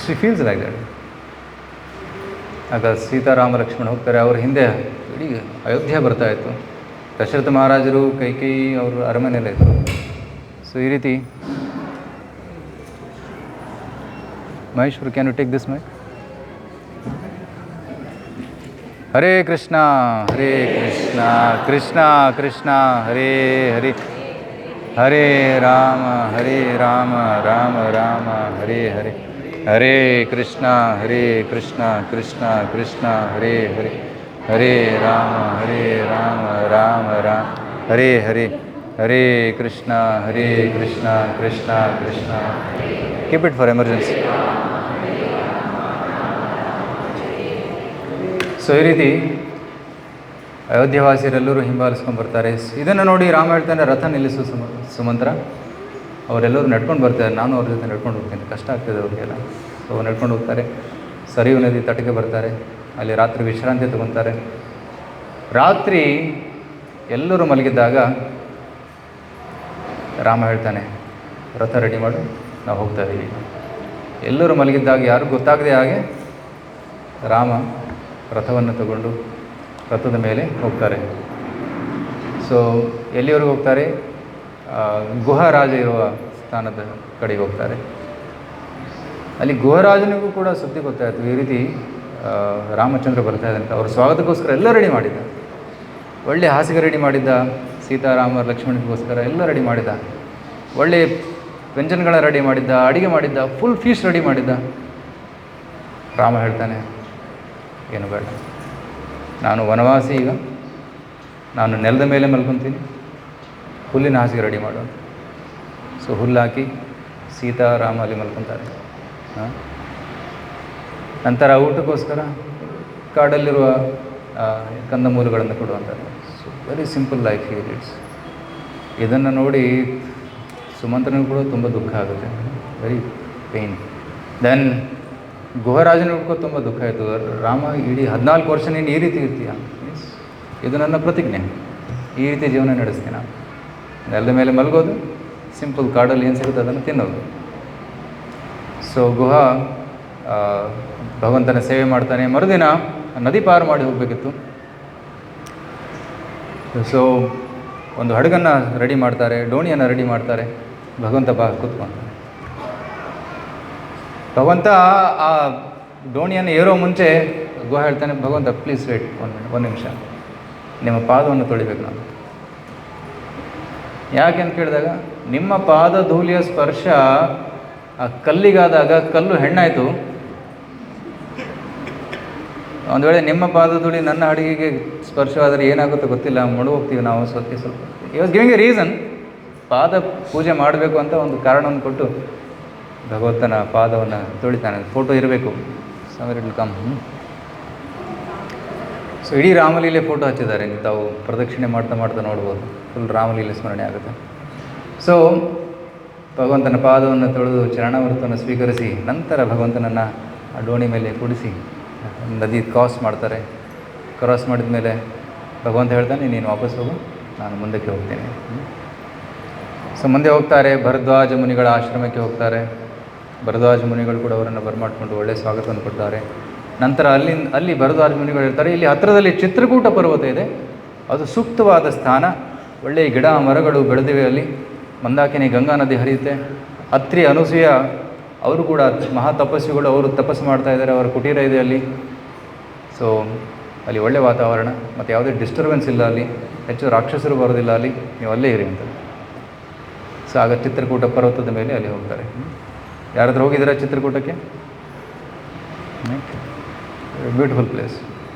She feels like that. ಆಗ ಸೀತಾರಾಮ ಲಕ್ಷ್ಮಣ ಹೋಗ್ತಾರೆ, ಅವ್ರ ಹಿಂದೆ ಇಡೀ ಅಯೋಧ್ಯೆ ಬರ್ತಾಯಿತ್ತು. ದಶರಥ ಮಹಾರಾಜರು ಕೈಕೇಯಿ ಅವರು ಅರಮನೆಯಲ್ಲೇ ಇದ್ದರು. ಸೊ ಈ ರೀತಿ Maheshwar, can you take this my? Hare Krishna Krishna Krishna Hare Hare, Hare Rama Rama Rama Hare Hare, Hare Krishna Krishna Krishna Hare Hare, Hare Rama Rama Rama Hare Hare, Hare Krishna Krishna Krishna. Keep it for emergency. So ಈ ರೀತಿ ಅಯೋಧ್ಯವಾಸಿಯರೆಲ್ಲರೂ ಹಿಂಬಾಲಿಸ್ಕೊಂಡು ಬರ್ತಾರೆ. ಇದನ್ನು ನೋಡಿ ರಾಮ ಹೇಳ್ತಾನೆ, ರಥ ನಿಲ್ಲಿಸು ಸುಮಂತ್ರ. ಅವರೆಲ್ಲರೂ ನಡ್ಕೊಂಡು ಬರ್ತಾರೆ, ನಾನು ಅವ್ರ ಜೊತೆ ನಡ್ಕೊಂಡು ಹೋಗ್ತೀನಿ, ಕಷ್ಟ ಆಗ್ತದೆ ಅವ್ರಿಗೆಲ್ಲ. ಸೊ ನಡ್ಕೊಂಡು ಹೋಗ್ತಾರೆ, ಸರಿಯು ನದಿ ತಟಕ್ಕೆ ಬರ್ತಾರೆ. ಅಲ್ಲಿ ರಾತ್ರಿ ವಿಶ್ರಾಂತಿ ತಗೊತಾರೆ. ರಾತ್ರಿ ಎಲ್ಲರೂ ಮಲಗಿದ್ದಾಗ ರಾಮ ಹೇಳ್ತಾನೆ, ರಥ ರೆಡಿ ಮಾಡು, ನಾವು ಹೋಗ್ತಾ ಇದ್ದೀವಿ. ಎಲ್ಲರೂ ಮಲಗಿದ್ದಾಗ, ಯಾರು ಗೊತ್ತಾಗದೆ ಹಾಗೆ ರಾಮ ರಥವನ್ನು ತಗೊಂಡು ರಥದ ಮೇಲೆ ಹೋಗ್ತಾರೆ. ಸೊ ಎಲ್ಲಿವರೆಗೂ ಹೋಗ್ತಾರೆ? ಗುಹರಾಜ ಇರುವ ಸ್ಥಾನದ ಕಡೆಗೆ ಹೋಗ್ತಾರೆ. ಅಲ್ಲಿ ಗುಹರಾಜನಿಗೂ ಕೂಡ ಸುದ್ದಿ ಗೊತ್ತಾಯಿತು, ಈ ರೀತಿ ರಾಮಚಂದ್ರ ಬರ್ತಾ ಇದೆ ಅಂತ. ಅವ್ರ ಸ್ವಾಗತಕ್ಕೋಸ್ಕರ ಎಲ್ಲ ರೆಡಿ ಮಾಡಿದ್ದ, ಒಳ್ಳೆ ಹಾಸಿಗೆ ರೆಡಿ ಮಾಡಿದ್ದ, ಸೀತಾರಾಮ ಲಕ್ಷ್ಮಣನಿಗೋಸ್ಕರ ಎಲ್ಲ ರೆಡಿ ಮಾಡಿದ್ದ, ಒಳ್ಳೆ ವ್ಯಂಜನಗಳ ರೆಡಿ ಮಾಡಿದ್ದ, ಅಡುಗೆ ಮಾಡಿದ್ದ, ಫುಲ್ ಫೀಸ್ಟ್ ರೆಡಿ ಮಾಡಿದ್ದ. ರಾಮ ಹೇಳ್ತಾನೆ, ಏನು ಬೇಡ, ನಾನು ವನವಾಸಿ, ಈಗ ನಾನು ನೆಲದ ಮೇಲೆ ಮಲ್ಕೊತೀನಿ, ಹುಲ್ಲಿನ ಹಾಸಿಗೆ ರೆಡಿ ಮಾಡು. ಸೊ ಹುಲ್ಲು ಹಾಕಿ ಸೀತಾರಾಮ ಅಲ್ಲಿ ಮಲ್ಕೊತಾರೆ. ನಂತರ ಊಟಕ್ಕೋಸ್ಕರ ಕಾಡಲ್ಲಿರುವ ಕಂದಮೂಲಗಳನ್ನು ಕೊಡುವಂಥದ್ದು. ಸೊ ವೆರಿ ಸಿಂಪಲ್ ಲೈಫ್ ಹಿ ಲೀಡ್ಸ್. ಇದನ್ನು ನೋಡಿ ಸುಮಂತ್ರನಿಗೂ ಕೂಡ ತುಂಬ ದುಃಖ ಆಗುತ್ತೆ, ವೆರಿ ಪೇಯ್ನ್. ದೆನ್ ಗುಹರಾಜನಿಗೂ ತುಂಬ ದುಃಖ ಆಯಿತು. ರಾಮ, ಇಡೀ 14 ವರ್ಷ ನೀನು ಈ ರೀತಿ ಇರ್ತೀಯ, ಮೀನ್ಸ್ ಇದು ನನ್ನ ಪ್ರತಿಜ್ಞೆ, ಈ ರೀತಿ ಜೀವನ ನಡೆಸ್ತೀನಿ ನಾನು. ನೆಲದ ಮೇಲೆ ಮಲಗೋದು, ಸಿಂಪಲ್ ಕಾಡಲ್ಲಿ ಏನು ಸಿಗುತ್ತೆ ಅದನ್ನು ತಿನ್ನೋದು. ಸೊ ಗುಹ ಭಗವಂತನ ಸೇವೆ ಮಾಡ್ತಾನೆ. ಮರುದಿನ ನದಿ ಪಾರು ಮಾಡಿ ಹೋಗಬೇಕಿತ್ತು. ಸೊ ಒಂದು ಹಡಗನ್ನು ರೆಡಿ ಮಾಡ್ತಾರೆ, ಡೋಣಿಯನ್ನು ರೆಡಿ ಮಾಡ್ತಾರೆ. ಭಗವಂತ ಕೂತ್ಕೊಂತಾನೆ. ಭಗವಂತ ಆ ಡೋಣಿಯನ್ನು ಏರೋ ಮುಂಚೆ ಗುಹ ಹೇಳ್ತಾನೆ, ಭಗವಂತ ಪ್ಲೀಸ್ ವೇಟ್ ಒಂದು ನಿಮಿಷ, ನಿಮ್ಮ ಪಾದವನ್ನು ತೊಳಿಬೇಕು ನಾನು. ಯಾಕೆ ಅಂತ ಕೇಳಿದಾಗ, ನಿಮ್ಮ ಪಾದ ಧೂಳಿಯ ಸ್ಪರ್ಶ ಆ ಕಲ್ಲಿಗಾದಾಗ ಕಲ್ಲು ಹೆಣ್ಣಾಯಿತು. ಒಂದು ವೇಳೆ ನಿಮ್ಮ ಪಾದ ಧೂಳಿ ನನ್ನ ಅಡುಗೆಗೆ ಸ್ಪರ್ಶವಾದರೆ ಏನಾಗುತ್ತೋ ಗೊತ್ತಿಲ್ಲ, ಹೋಗ್ತೀವಿ ನಾವು ಸ್ವಲ್ಪ. ಈ ವಾಸ್ ಗಿವಿಂಗ್ ಎ ರೀಸನ್. ಪಾದ ಪೂಜೆ ಮಾಡಬೇಕು ಅಂತ ಒಂದು ಕಾರಣವನ್ನು ಕೊಟ್ಟು ಭಗವಂತನ ಪಾದವನ್ನು ತೊಳಿತಾನೆ. ಫೋಟೋ ಇರಬೇಕು, summer it will come. So ಇಡೀ ರಾಮಲೀಲೆ ಫೋಟೋ ಹಚ್ಚಿದ್ದಾರೆ, ನೀವು ತಾವು ಪ್ರದಕ್ಷಿಣೆ ಮಾಡ್ತಾ ಮಾಡ್ತಾ ನೋಡ್ಬೋದು, ಫುಲ್ ರಾಮಲೀಲೆ ಸ್ಮರಣೆ ಆಗುತ್ತೆ. ಸೊ ಭಗವಂತನ ಪಾದವನ್ನು ತೊಳೆದು ಚರಣಾಮೃತವನ್ನು ಸ್ವೀಕರಿಸಿ, ನಂತರ ಭಗವಂತನನ್ನು ಆ ಡೋಣಿ ಮೇಲೆ ಕೂಡಿಸಿ ನದಿ ಕ್ರಾಸ್ ಮಾಡ್ತಾರೆ. ಕ್ರಾಸ್ ಮಾಡಿದ ಮೇಲೆ ಭಗವಂತ ಹೇಳ್ತಾನೆ, ನೀನು ವಾಪಸ್ ಹೋಗು, ನಾನು ಮುಂದಕ್ಕೆ ಹೋಗ್ತೀನಿ. ಸೊ ಮುಂದೆ ಹೋಗ್ತಾರೆ, ಭರದ್ವಾಜ ಮುನಿಗಳ ಆಶ್ರಮಕ್ಕೆ ಹೋಗ್ತಾರೆ. ಭರದ್ವಾಜ ಮುನಿಗಳು ಕೂಡ ಅವರನ್ನು ಬರಮಾಡಿಕೊಂಡು ಒಳ್ಳೆಯ ಸ್ವಾಗತವನ್ನು ಕೊಡ್ತಾರೆ. ನಂತರ ಅಲ್ಲಿ ಭರದ್ವಾಜ ಮುನಿಗಳು ಇರ್ತಾರೆ. ಇಲ್ಲಿ ಹತ್ತಿರದಲ್ಲಿ ಚಿತ್ರಕೂಟ ಪರ್ವತ ಇದೆ, ಅದು ಸೂಕ್ತವಾದ ಸ್ಥಾನ. ಒಳ್ಳೆಯ ಗಿಡ ಮರಗಳು ಬೆಳೆದಿವೆ ಅಲ್ಲಿ. ಮಂದಾಕಿನಿ ಗಂಗಾ ನದಿ ಹರಿಯುತ್ತೆ. ಅತ್ರಿ ಅನಸೂಯ ಅವರು ಕೂಡ ಮಹಾ ತಪಸ್ವಿಗಳು, ಅವರು ತಪಸ್ಸು ಮಾಡ್ತಾ ಇದ್ದಾರೆ, ಅವರ ಕುಟೀರ ಇದೆ ಅಲ್ಲಿ. ಸೊ ಅಲ್ಲಿ ಒಳ್ಳೆಯ ವಾತಾವರಣ, ಮತ್ತು ಯಾವುದೇ ಡಿಸ್ಟರ್ಬೆನ್ಸ್ ಇಲ್ಲ ಅಲ್ಲಿ, ಹೆಚ್ಚು ರಾಕ್ಷಸರು ಬರೋದಿಲ್ಲ ಅಲ್ಲಿ, ನೀವು ಅಲ್ಲೇ ಇರಿ ಅಂತ. ಸೊ ಆಗ ಚಿತ್ರಕೂಟ ಪರ್ವತದ ಮೇಲೆ ಅಲ್ಲಿ ಹೋಗ್ತಾರೆ. ಯಾರಾದರೂ ಹೋಗಿದ್ದೀರಾ ಚಿತ್ರಕೂಟಕ್ಕೆ? Beautiful place.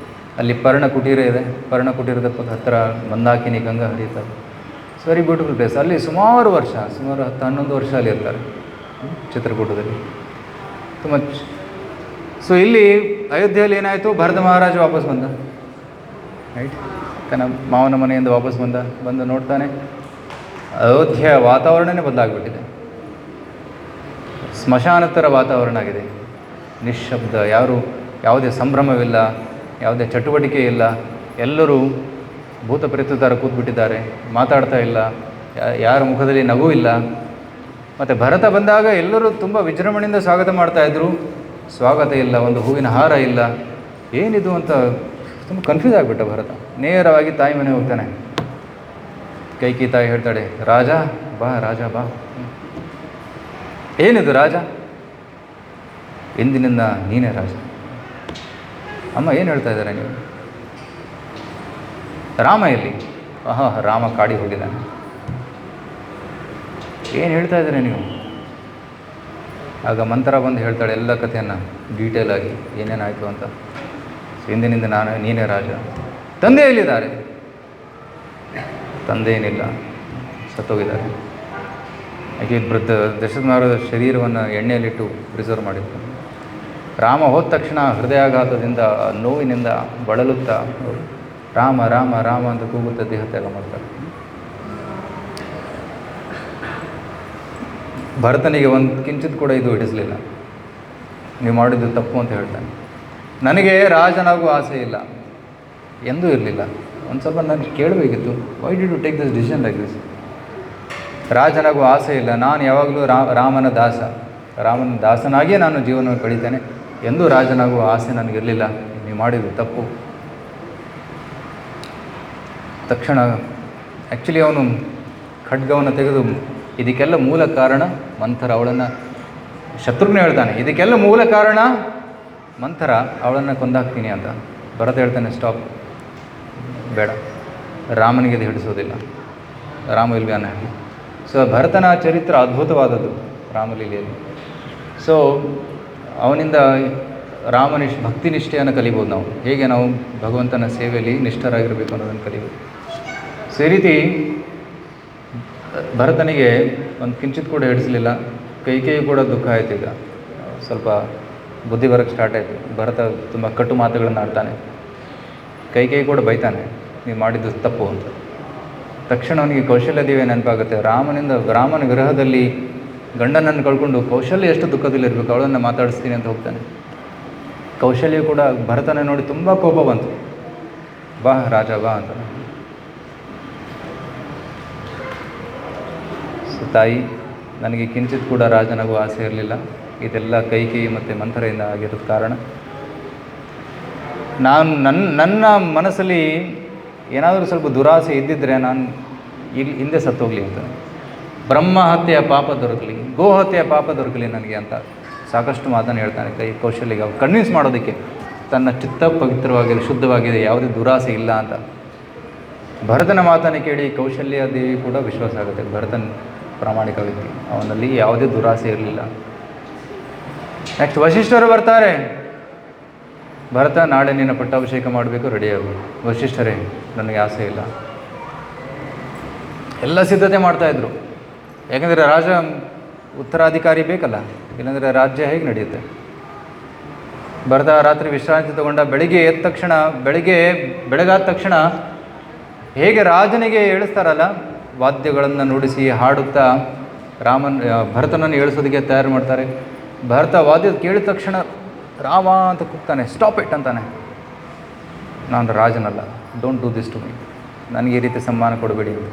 ಅಲ್ಲಿ ಪರ್ಣ ಕುಟೀರ ಇದೆ. ಪರ್ಣ ಕುಟೀರದ ಹತ್ತಿರ ಮಂದಾಕಿನಿ ಗಂಗಾ ಹರಿಯುತ್ತಾರೆ. It's very beautiful place. ಅಲ್ಲಿ ಸುಮಾರು 10-11 ವರ್ಷ ಅಲ್ಲಿ ಇರ್ತಾರೆ ಚಿತ್ರಕೂಟದಲ್ಲಿ, ತುಂಬ. ಸೊ ಇಲ್ಲಿ ಅಯೋಧ್ಯೆಯಲ್ಲಿ ಏನಾಯಿತು, ಭರತ ಮಹಾರಾಜ ವಾಪಸ್ ಬಂದ, ರೈಟ್, ತನ್ನ ಮಾವನ ಮನೆಯಿಂದ ವಾಪಸ್ ಬಂದು ನೋಡ್ತಾನೆ, ಅಯೋಧ್ಯೆಯ ವಾತಾವರಣವೇ ಬದಲಾಗಿಬಿಟ್ಟಿದೆ. ಸ್ಮಶಾನ ಥರ ವಾತಾವರಣ ಆಗಿದೆ, ನಿಶ್ಶಬ್ದ, ಯಾವುದೇ ಸಂಭ್ರಮವಿಲ್ಲ, ಯಾವುದೇ ಚಟುವಟಿಕೆ ಇಲ್ಲ, ಎಲ್ಲರೂ ಭೂತ ಪ್ರೇತ ಥರ ಕೂತ್ಬಿಟ್ಟಿದ್ದಾರೆ, ಮಾತಾಡ್ತಾ ಇಲ್ಲ, ಯಾರ ಮುಖದಲ್ಲಿ ನಗು ಇಲ್ಲ. ಮತ್ತು ಭರತ ಬಂದಾಗ ಎಲ್ಲರೂ ತುಂಬ ವಿಜೃಂಭಣೆಯಿಂದ ಸ್ವಾಗತ ಮಾಡ್ತಾಯಿದ್ರು, ಸ್ವಾಗತ ಇಲ್ಲ, ಒಂದು ಹೂವಿನ ಹಾರ ಇಲ್ಲ, ಏನಿದು ಅಂತ ತುಂಬ ಕನ್ಫ್ಯೂಸ್ ಆಗಿಬಿಟ್ಟ ಭರತ. ನೇರವಾಗಿ ತಾಯಿ ಮನೆ ಹೋಗ್ತಾನೆ. ಕೈಕಿ ತಾಯಿ ಹೇಳ್ತಾಳೆ, ರಾಜ ಬಾ, ರಾಜ ಬಾ. ಏನಿದು ರಾಜ? ಇಂದಿನಿಂದ ನೀನೇ ರಾಜ. ಅಮ್ಮ ಏನು ಹೇಳ್ತಾ ಇದ್ದಾರೆ ನೀವು? ರಾಮ ಎಲ್ಲಿ? ರಾಮ ಕಾಡಿಗೆ ಹೋಗಿದ್ದಾನೆ. ಏನು ಹೇಳ್ತಾ ಇದ್ದಾರೆ ನೀವು? ಆಗ ಮಂತ್ರ ಬಂದು ಹೇಳ್ತಾಳೆ ಎಲ್ಲ ಕಥೆಯನ್ನು ಡೀಟೇಲ್ ಆಗಿ, ಏನೇನಾಯಿತು ಅಂತ. ಇಂದಿನಿಂದ ನೀನೇ ರಾಜ. ತಂದೆ ಎಲ್ಲಿದ್ದಾರೆ? ತಂದೆ ಏನಿಲ್ಲ, ಸತ್ತೋಗಿದ್ದಾರೆ. ಯಾಕೆ ದಶರಥರ ಶರೀರವನ್ನು ಎಣ್ಣೆಯಲ್ಲಿಟ್ಟು ಪ್ರಿಸರ್ವ್ ಮಾಡಿತ್ತು. ರಾಮ ಹೋದ ತಕ್ಷಣ ಹೃದಯಾಘಾತದಿಂದ, ನೋವಿನಿಂದ ಬಳಲುತ್ತಾ ರಾಮ ರಾಮ ರಾಮ ಅಂತ ಕೂಗುತ್ತಾ ದೇಹತ್ಯಾಗ ಮಾಡ್ತಾರೆ. ಭರತನಿಗೆ ಒಂದು ಕಿಂಚಿತ್ ಕೂಡ ಇದು ಹಿಡಿಸಲಿಲ್ಲ. ನೀವು ಮಾಡಿದ್ದು ತಪ್ಪು ಅಂತ ಹೇಳ್ತಾನೆ. ನನಗೆ ರಾಜನಾಗುವ ಆಸೆ ಇಲ್ಲ, ಎಂದೂ ಇರಲಿಲ್ಲ. ಒಂದು ಸ್ವಲ್ಪ ನಾನು ಕೇಳಬೇಕಿತ್ತು, why did you take this decision like this? ರಾಜನಾಗುವ ಆಸೆ ಇಲ್ಲ, ನಾನು ಯಾವಾಗಲೂ ರಾಮನ ದಾಸನಾಗಿಯೇ ನಾನು ಜೀವನವನ್ನು ಕಳೀತೇನೆ, ಎಂದೂ ರಾಜನಾಗುವ ಆಸೆ ನನಗಿರಲಿಲ್ಲ. ನೀವು ಮಾಡಿದ್ದು ತಪ್ಪು. ತಕ್ಷಣ ಆ್ಯಕ್ಚುಲಿ ಅವನು ಖಡ್ಗವನ್ನು ತೆಗೆದು ಇದಕ್ಕೆಲ್ಲ ಮೂಲ ಕಾರಣ ಮಂಥರ, ಅವಳನ್ನು ಶತ್ರುಘ್ನ ಹೇಳ್ತಾನೆ ಇದಕ್ಕೆಲ್ಲ ಮೂಲ ಕಾರಣ ಮಂಥರ, ಅವಳನ್ನು ಕೊಂದಾಕ್ತೀನಿ ಅಂತ. ಭರತ ಹೇಳ್ತಾನೆ ಸ್ಟಾಪ್, ಬೇಡ, ರಾಮನಿಗೆ ಇದು ಹಿಡಿಸೋದಿಲ್ಲ, ರಾಮ ವಿಲ್ವ್ಯಾನ ಹೇಳಿ. ಸೊ ಭರತನ ಚರಿತ್ರ ಅದ್ಭುತವಾದದ್ದು ರಾಮಲೀಲೆಯಲ್ಲಿ. ಸೊ ಅವನಿಂದ ಭಕ್ತಿ ನಿಷ್ಠೆಯನ್ನು ಕಲಿಬೋದು ನಾವು, ಹೇಗೆ ನಾವು ಭಗವಂತನ ಸೇವೆಯಲ್ಲಿ ನಿಷ್ಠರಾಗಿರಬೇಕು ಅನ್ನೋದನ್ನು ಕಲಿಬೋದು. ಸೊ ಈ ರೀತಿ ಭರತನಿಗೆ ಒಂದು ಕಿಂಚಿತ್ ಕೂಡ ಹಿಡಿಸಲಿಲ್ಲ. ಕೈಕೇಯಿ ಕೂಡ ದುಃಖ ಆಯಿತು. ಈಗ ಸ್ವಲ್ಪ ಬುದ್ಧಿ ಬರೋಕ್ಕೆ ಸ್ಟಾರ್ಟ್ ಆಯಿತು. ಭರತ ತುಂಬ ಕಟು ಮಾತುಗಳನ್ನು ಆಡ್ತಾನೆ. ಕೈಕೇಯಿ ಕೂಡ ಬೈತಾನೆ, ನೀವು ಮಾಡಿದ್ದು ತಪ್ಪು ಅಂತ. ತಕ್ಷಣ ಅವನಿಗೆ ಕೌಶಲ್ಯ ದೇವಿ ನೆನಪಾಗುತ್ತೆ. ರಾಮನ ವಿರಹದಲ್ಲಿ ಗಂಡನನ್ನು ಕಳ್ಕೊಂಡು ಕೌಶಲ್ಯ ಎಷ್ಟು ದುಃಖದಲ್ಲಿರಬೇಕು, ಅವಳನ್ನು ಮಾತಾಡಿಸ್ತೀನಿ ಅಂತ ಹೋಗ್ತಾನೆ. ಕೌಶಲ್ಯ ಕೂಡ ಭರತನ ನೋಡಿ ತುಂಬ ಕೋಪ ಬಂತು. ಬಾ ರಾಜ ಬಾ ಅಂತ. ಸೊ ತಾಯಿ, ನನಗೆ ಕಿಂಚಿತ್ ಕೂಡ ರಾಜನಾಗುವ ಆಸೆ ಇರಲಿಲ್ಲ. ಇದೆಲ್ಲ ಕೈಕೇಯಿ ಮತ್ತು ಮಂಥರೆಯಿಂದ ಆಗಿರೋದು ಕಾರಣ. ನಾನು ನನ್ನ ಮನಸ್ಸಲ್ಲಿ ಏನಾದರೂ ಸ್ವಲ್ಪ ದುರಾಸೆ ಇದ್ದಿದ್ದರೆ ನಾನು ಇಲ್ಲಿ ಹಿಂದೆ ಸತ್ತೋಗಲಿ ಅಂತ. ಬ್ರಹ್ಮ ಹತ್ಯೆಯ ಪಾಪ ದೊರಕಲಿ, ಗೋ ಹತ್ಯೆಯ ಪಾಪ ದೊರಕಲಿ ನನಗೆ ಅಂತ ಸಾಕಷ್ಟು ಮಾತನ್ನು ಹೇಳ್ತಾನೆ ಕೌಶಲ್ಯಗೆ. ಅವ್ರು ಕನ್ವಿನ್ಸ್ ಮಾಡೋದಕ್ಕೆ ತನ್ನ ಚಿತ್ತ ಪವಿತ್ರವಾಗಿದೆ, ಶುದ್ಧವಾಗಿದೆ, ಯಾವುದೇ ದುರಾಸೆ ಇಲ್ಲ ಅಂತ. ಭರತನ ಮಾತನ್ನು ಕೇಳಿ ಕೌಶಲ್ಯ ದೇವಿ ಕೂಡ ವಿಶ್ವಾಸ ಆಗುತ್ತೆ. ಭರತನ ಪ್ರಾಮಾಣಿಕ ವ್ಯಕ್ತಿ, ಅವನಲ್ಲಿ ಯಾವುದೇ ದುರಾಸೆ ಇರಲಿಲ್ಲ. ನೆಕ್ಸ್ಟ್ ವಶಿಷ್ಠರು ಬರ್ತಾರೆ. ಭರತ, ನಾಳೆ ನಿನ್ನ ಪಟ್ಟಾಭಿಷೇಕ ಮಾಡಬೇಕು, ರೆಡಿಯಾಗು. ವಶಿಷ್ಠರೇ, ನನಗೆ ಆಸೆ ಇಲ್ಲ. ಎಲ್ಲ ಸಿದ್ಧತೆ ಮಾಡ್ತಾಯಿದ್ರು. ಯಾಕೆಂದರೆ ರಾಜ ಉತ್ತರಾಧಿಕಾರಿ ಬೇಕಲ್ಲ, ಇಲ್ಲಾಂದರೆ ರಾಜ್ಯ ಹೇಗೆ ನಡೆಯುತ್ತೆ. ಭರತ ರಾತ್ರಿ ವಿಶ್ರಾಂತಿ ತಗೊಂಡ. ಬೆಳಗಾದ ತಕ್ಷಣ ಹೇಗೆ ರಾಜನಿಗೆ ಏಳಿಸ್ತಾರಲ್ಲ, ವಾದ್ಯಗಳನ್ನು ನುಡಿಸಿ ಹಾಡುತ್ತಾ ಭರತನನ್ನು ಏಳಿಸೋದಕ್ಕೆ ತಯಾರು ಮಾಡ್ತಾರೆ. ಭರತ ವಾದ್ಯ ಕೇಳಿದ ತಕ್ಷಣ ರಾಮ ಅಂತ ಕೂಗ್ತಾನೆ, ಸ್ಟಾಪ್ ಇಟ್ ಅಂತಾನೆ. ನಾನು ರಾಜನಲ್ಲ, don't do this to me, ನನಗೆ ಈ ರೀತಿ ಸನ್ಮಾನ ಕೊಡಬೇಡಿ ಅಂತ.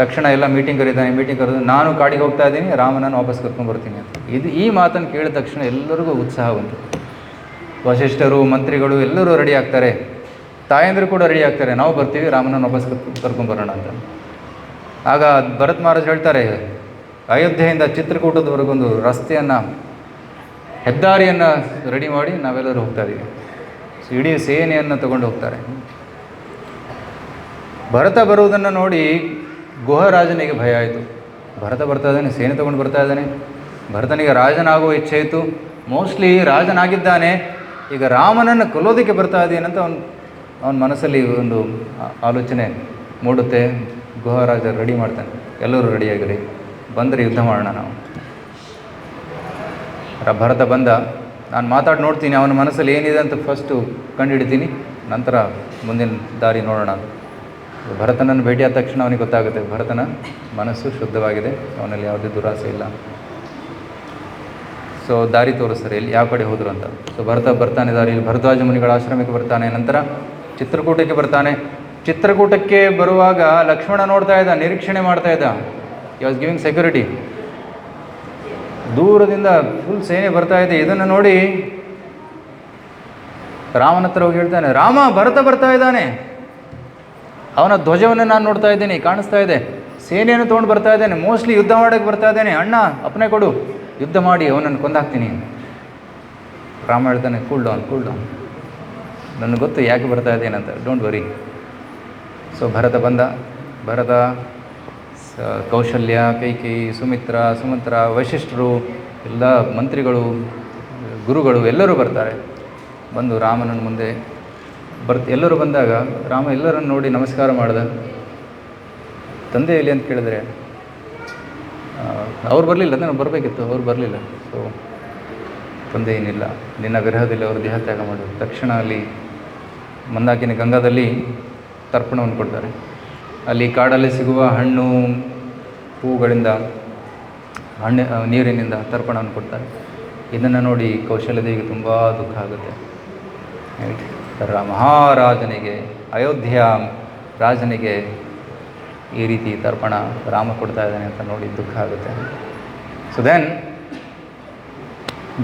ತಕ್ಷಣ ಎಲ್ಲ ಮೀಟಿಂಗ್ ಕರೆದು ನಾನು ಕಾಡಿಗೆ ಹೋಗ್ತಾ ಇದ್ದೀನಿ, ರಾಮನನ್ನು ವಾಪಸ್ ಕರ್ಕೊಂಡ್ಬರ್ತೀನಿ ಅಂತ. ಈ ಮಾತನ್ನು ಕೇಳಿದ ತಕ್ಷಣ ಎಲ್ಲರಿಗೂ ಉತ್ಸಾಹ ಬಂತು. ವಶಿಷ್ಠರು, ಮಂತ್ರಿಗಳು ಎಲ್ಲರೂ ರೆಡಿ ಆಗ್ತಾರೆ. ತಾಯಂದರು ಕೂಡ ರೆಡಿ ಆಗ್ತಾರೆ, ನಾವು ಬರ್ತೀವಿ, ರಾಮನನ್ನು ವಾಪಸ್ ಕರ್ಕೊಂಡ್ಬರೋಣ ಅಂತ. ಆಗ ಭರತ್ ಮಹಾರಾಜ್ ಹೇಳ್ತಾರೆ, ಅಯೋಧ್ಯೆಯಿಂದ ಚಿತ್ರಕೂಟದವರೆಗೊಂದು ರಸ್ತೆಯನ್ನು, ಹೆದ್ದಾರಿಯನ್ನು ರೆಡಿ ಮಾಡಿ ನಾವೆಲ್ಲರೂ ಹೋಗ್ತಾ ಇದ್ದೀವಿ. ಸೊ ಇಡೀ ಸೇನೆಯನ್ನು ತಗೊಂಡು ಹೋಗ್ತಾರೆ. ಭರತ ಬರುವುದನ್ನು ನೋಡಿ ಗುಹರಾಜನಿಗೆ ಭಯ ಆಯಿತು. ಭರತ ಬರ್ತಾ ಇದ್ದಾನೆ, ಸೇನೆ ತೊಗೊಂಡು ಬರ್ತಾ ಇದ್ದಾನೆ. ಭರತನಿಗೆ ರಾಜನಾಗುವ ಇಚ್ಛೆ ಇತ್ತು. ಮೋಸ್ಟ್ಲಿ ರಾಜನಾಗಿದ್ದಾನೆ, ಈಗ ರಾಮನನ್ನು ಕೊಲ್ಲೋದಕ್ಕೆ ಬರ್ತಾ ಇದ್ದೀನಂತ ಅವನ ಮನಸ್ಸಲ್ಲಿ ಒಂದು ಆಲೋಚನೆ ಮೂಡುತ್ತೆ. ಗುಹರಾಜ ರೆಡಿ ಮಾಡ್ತಾನೆ, ಎಲ್ಲರೂ ರೆಡಿಯಾಗಿರಿ, ಬಂದರೆ ಯುದ್ಧ ಮಾಡೋಣ ನಾವು. ಭರತ ಬಂದ. ನಾನು ಮಾತಾಡಿ ನೋಡ್ತೀನಿ, ಅವನ ಮನಸ್ಸಲ್ಲಿ ಏನಿದೆ ಅಂತ ಫಸ್ಟು ಕಂಡುಹಿಡ್ತೀನಿ, ನಂತರ ಮುಂದಿನ ದಾರಿ ನೋಡೋಣ. ಭರತನನ್ನು ಭೇಟಿಯಾದ ತಕ್ಷಣ ಅವನಿಗೆ ಗೊತ್ತಾಗುತ್ತೆ, ಭರತನ ಮನಸ್ಸು ಶುದ್ಧವಾಗಿದೆ, ಅವನಲ್ಲಿ ಯಾವುದೇ ದುರಾಸೆ ಇಲ್ಲ. ಸೊ ದಾರಿ ತೋರಿಸ್ತಾರೆ, ಎಲ್ಲಿ ಯಾವ ಕಡೆ ಹೋದರು ಅಂತ. ಸೊ ಭರತ ಬರ್ತಾನೆ ದಾರಿಯಲ್ಲಿ, ಭರದ್ವಾಜ ಮುನಿಗಳ ಆಶ್ರಮಕ್ಕೆ ಬರ್ತಾನೆ. ನಂತರ ಚಿತ್ರಕೂಟಕ್ಕೆ ಬರ್ತಾನೆ. ಚಿತ್ರಕೂಟಕ್ಕೆ ಬರುವಾಗ ಲಕ್ಷ್ಮಣ ನೋಡ್ತಾ ಇದ್ದ, ನಿರೀಕ್ಷಣೆ ಮಾಡ್ತಾ ಇದ್ದ. He was giving security. ದೂರದಿಂದ ಫುಲ್ ಸೇನೆ ಬರ್ತಾ ಇದೆ. ಇದನ್ನು ನೋಡಿ ರಾಮನ ಹತ್ರ ಹೋಗಿ ಹೇಳ್ತಾನೆ, ರಾಮ, ಭರತ ಬರ್ತಾ ಇದ್ದಾನೆ, ಅವನ ಧ್ವಜವನ್ನು ನಾನು ನೋಡ್ತಾ ಇದ್ದೀನಿ, ಕಾಣಿಸ್ತಾ ಇದೆ, ಸೇನೆಯನ್ನು ತೊಗೊಂಡು ಬರ್ತಾ ಇದ್ದೇನೆ, ಮೋಸ್ಟ್ಲಿ ಯುದ್ಧ ಮಾಡೋಕ್ಕೆ ಬರ್ತಾ ಇದ್ದೇನೆ, ಅಣ್ಣ ಅಪ್ಪಣೆ ಕೊಡು, ಯುದ್ಧ ಮಾಡಿ ಅವನನ್ನು ಕೊಂದಾಕ್ತೀನಿ. ರಾಮ ಹೇಳ್ತಾನೆ, ಕೂಲ್ ಡೌನ್, ನನಗೆ ಗೊತ್ತು ಯಾಕೆ ಬರ್ತಾ ಇದ್ದೇನಂತ, ಡೋಂಟ್ ವರಿ. ಸೊ ಭರತ ಬಂದ. ಭರತ, ಕೌಶಲ್ಯ, ಕೈಕೇಯಿ, ಸುಮಂತ್ರ, ವಶಿಷ್ಠರು, ಎಲ್ಲ ಮಂತ್ರಿಗಳು, ಗುರುಗಳು ಎಲ್ಲರೂ ಬರ್ತಾರೆ. ಬಂದು ರಾಮನ ಮುಂದೆ ಎಲ್ಲರೂ ಬಂದಾಗ ರಾಮ ಎಲ್ಲರನ್ನು ನೋಡಿ ನಮಸ್ಕಾರ ಮಾಡಿದ. ತಂದೆ ಎಲ್ಲಿ ಅಂತ ಕೇಳಿದ್ರೆ ಅವ್ರು ಬರಲಿಲ್ಲ, ನಾನು ಬರಬೇಕಿತ್ತು, ಅವ್ರು ಬರಲಿಲ್ಲ. ಸೊ ತಂದೆ ಏನಿಲ್ಲ, ನಿನ್ನ ವಿರಹದಲ್ಲಿ ಅವರು ದೇಹತ್ಯಾಗ ಮಾಡಿದ್ರು. ತಕ್ಷಣ ಅಲ್ಲಿ ಮಂದಾಕಿನಿ ಗಂಗಾದಲ್ಲಿ ತರ್ಪಣವನ್ನು ಕೊಡ್ತಾರೆ. ಅಲ್ಲಿ ಕಾಡಲ್ಲಿ ಸಿಗುವ ಹಣ್ಣು ಹೂಗಳಿಂದ, ನೀರಿನಿಂದ ತರ್ಪಣವನ್ನು ಕೊಡ್ತಾರೆ. ಇದನ್ನು ನೋಡಿ ಕೌಶಲ್ಯದೇವಿಗೆ ತುಂಬ ದುಃಖ ಆಗುತ್ತೆ. ಮಹಾರಾಜನಿಗೆ, ಅಯೋಧ್ಯ ರಾಜನಿಗೆ ಈ ರೀತಿ ತರ್ಪಣ ರಾಮ ಕೊಡ್ತಾ ಇದ್ದಾನೆ ಅಂತ ನೋಡಿ ದುಃಖ ಆಗುತ್ತೆ. So then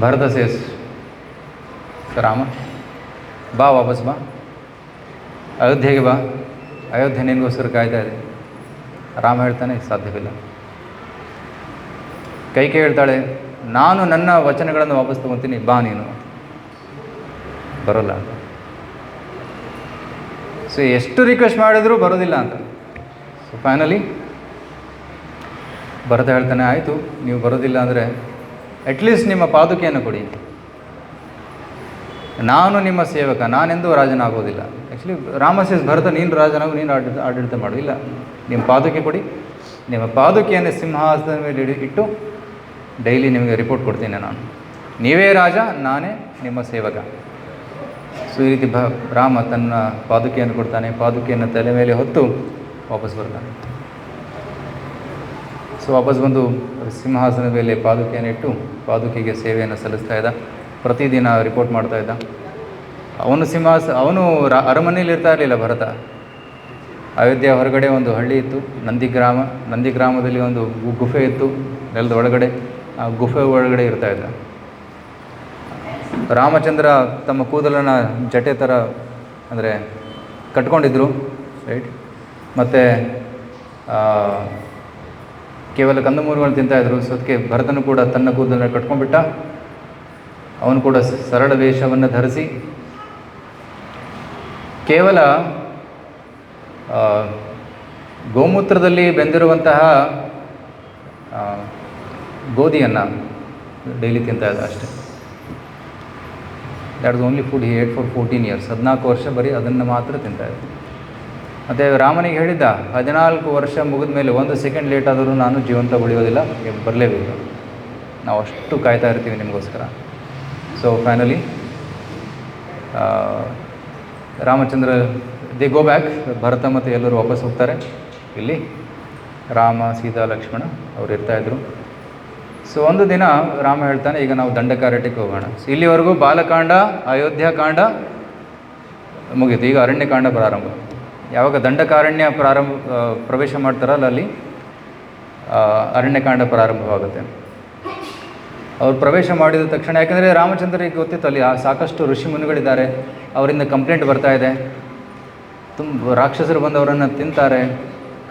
Bharata says, Rama ಬಾ, ವಾಪಸ್ ಬಾ, ಅಯೋಧ್ಯೆಗೆ ಬಾ, ಅಯೋಧ್ಯೆ ನಿನಗೋಸ್ಕರ ಕಾಯ್ತಾ ಇದೆ. ರಾಮ ಹೇಳ್ತಾನೆ ಸಾಧ್ಯವಿಲ್ಲ. ಕೈಕೆ ಹೇಳ್ತಾಳೆ ನಾನು ನನ್ನ ವಚನಗಳನ್ನು ವಾಪಸ್ ತೊಗೊತೀನಿ, ಬಾ ನೀನು. ಬರೋಲ್ಲ ಅಂತ. ಸೊ ಎಷ್ಟು ರಿಕ್ವೆಸ್ಟ್ ಮಾಡಿದರೂ ಬರೋದಿಲ್ಲ ಅಂತ. ಸೊ ಫೈನಲಿ ಭರತ ಹೇಳ್ತಾನೆ ಆಯಿತು, ನೀವು ಬರೋದಿಲ್ಲ ಅಂದರೆ ಅಟ್ಲೀಸ್ಟ್ ನಿಮ್ಮ ಪಾದುಕೆಯನ್ನು ಕೊಡಿ, ನಾನು ನಿಮ್ಮ ಸೇವಕ, ನಾನೆಂದೂ ರಾಜನಾಗೋದಿಲ್ಲ. ಆ್ಯಕ್ಚುಲಿ ರಾಮ ಸೇಸ್ ಭರತ ನೀನು ರಾಜನಾಗು, ನೀನು ಆಡಳಿತ ಮಾಡು. ಇಲ್ಲ, ನಿಮ್ಮ ಪಾದುಕೆ ಕೊಡಿ, ನಿಮ್ಮ ಪಾದುಕೆಯನ್ನು ಸಿಂಹಾಸನದ ಮೇಲೆ ಇಟ್ಟು ಡೈಲಿ ನಿಮಗೆ ರಿಪೋರ್ಟ್ ಕೊಡ್ತೀನಿ ನಾನು. ನೀವೇ ರಾಜ, ನಾನೇ ನಿಮ್ಮ ಸೇವಕ. ಸೊ ಈ ರೀತಿ ರಾಮ ತನ್ನ ಪಾದುಕೆಯನ್ನು ಕೊಡ್ತಾನೆ. ಪಾದುಕೆಯನ್ನು ತಲೆ ಮೇಲೆ ಹೊತ್ತು ವಾಪಸ್ ಬರ್ತಾನೆ. ಸೊ ವಾಪಸ್ ಬಂದು ಸಿಂಹಾಸನದ ಮೇಲೆ ಪಾದುಕೆಯನ್ನು ಇಟ್ಟು ಪಾದುಕೆಗೆ ಸೇವೆಯನ್ನು ಸಲ್ಲಿಸ್ತಾ ಇದ್ದ. ಪ್ರತಿದಿನ ರಿಪೋರ್ಟ್ ಮಾಡ್ತಾ ಇದ್ದ. ಅವನು ಅರಮನೆಯಲ್ಲಿ ಇರ್ತಾ ಇರಲಿಲ್ಲ ಭರತ. ಅಯೋಧ್ಯೆ ಹೊರಗಡೆ ಒಂದು ಹಳ್ಳಿ ಇತ್ತು, ನಂದಿ ಗ್ರಾಮದಲ್ಲಿ ಒಂದು ಗುಫೆ ಇತ್ತು ನೆಲದ ಒಳಗಡೆ. ಆ ಗುಫೆ ಒಳಗಡೆ ಇರ್ತಾ ಇದ್ದ. ರಾಮಚಂದ್ರ ತಮ್ಮ ಕೂದಲನ್ನು ಜಟೆ ಥರ ಅಂದರೆ ಕಟ್ಕೊಂಡಿದ್ರು, ರೈಟ್. ಮತ್ತು ಕೇವಲ ಕಂದಮೂಲುಗಳು ತಿಂತಾಯಿದ್ರು. ಸೊ ಅದಕ್ಕೆ ಭರತನು ಕೂಡ ತನ್ನ ಕೂದಲನ್ನು ಕಟ್ಕೊಂಡ್ಬಿಟ್ಟ. ಅವನು ಕೂಡ ಸರಳ ವೇಷವನ್ನು ಧರಿಸಿ ಕೇವಲ ಗೋಮೂತ್ರದಲ್ಲಿ ಬೆಂದಿರುವಂತಹ ಗೋಧಿಯನ್ನು ಡೈಲಿ ತಿಂತಾ ಇದ್ದ ಅಷ್ಟೇ. That is only food he eight for 14 years. 14 ವರ್ಷ ಬರೀ ಅದನ್ನು ಮಾತ್ರ ತಿಂತಾಯಿದ್ದ. ಮತ್ತು ರಾಮನಿಗೆ ಹೇಳಿದ್ದ 14 ವರ್ಷ ಮುಗಿದ ಮೇಲೆ 1 ಸೆಕೆಂಡ್ ಲೇಟ್ ಆದರೂ ನಾನು ಜೀವಂತ ಉಳಿಯೋದಿಲ್ಲ, ಬರಲೇಬೇಕು, ನಾವು ಅಷ್ಟು ಕಾಯ್ತಾ ಇರ್ತೀವಿ ನಿಮಗೋಸ್ಕರ. So finally Ramachandra they go back. Bharata ಮತ್ತು ಎಲ್ಲರೂ ವಾಪಸ್ ಹೋಗ್ತಾರೆ. ಇಲ್ಲಿ ರಾಮ, ಸೀತಾ, ಲಕ್ಷ್ಮಣ ಅವ್ರು ಇರ್ತಾಯಿದ್ರು. ಸೊ ಒಂದು ದಿನ ರಾಮ ಹೇಳ್ತಾನೆ ಈಗ ನಾವು ದಂಡಕಾರಣ್ಯಕ್ಕೆ ಹೋಗೋಣ. ಸೊ ಇಲ್ಲಿವರೆಗೂ ಬಾಲಕಾಂಡ, ಅಯೋಧ್ಯಕಾಂಡ ಮುಗೀತು. ಈಗ ಅರಣ್ಯಕಾಂಡ ಪ್ರಾರಂಭ. ಯಾವಾಗ ದಂಡಕಾರಣ್ಯ ಪ್ರವೇಶ ಮಾಡ್ತಾರಲ್ಲ ಅಲ್ಲಿ ಅರಣ್ಯಕಾಂಡ ಪ್ರಾರಂಭವಾಗುತ್ತೆ. ಅವ್ರು ಪ್ರವೇಶ ಮಾಡಿದ ತಕ್ಷಣ, ಯಾಕಂದರೆ ರಾಮಚಂದ್ರಿಗೆ ಗೊತ್ತಿತ್ತು ಅಲ್ಲಿ ಸಾಕಷ್ಟು ಋಷಿ ಮುನಿಗಳಿದ್ದಾರೆ, ಅವರಿಂದ ಕಂಪ್ಲೇಂಟ್ ಬರ್ತಾ ಇದೆ, ರಾಕ್ಷಸರು ಬಂದು ಅವರನ್ನು ತಿಂತಾರೆ,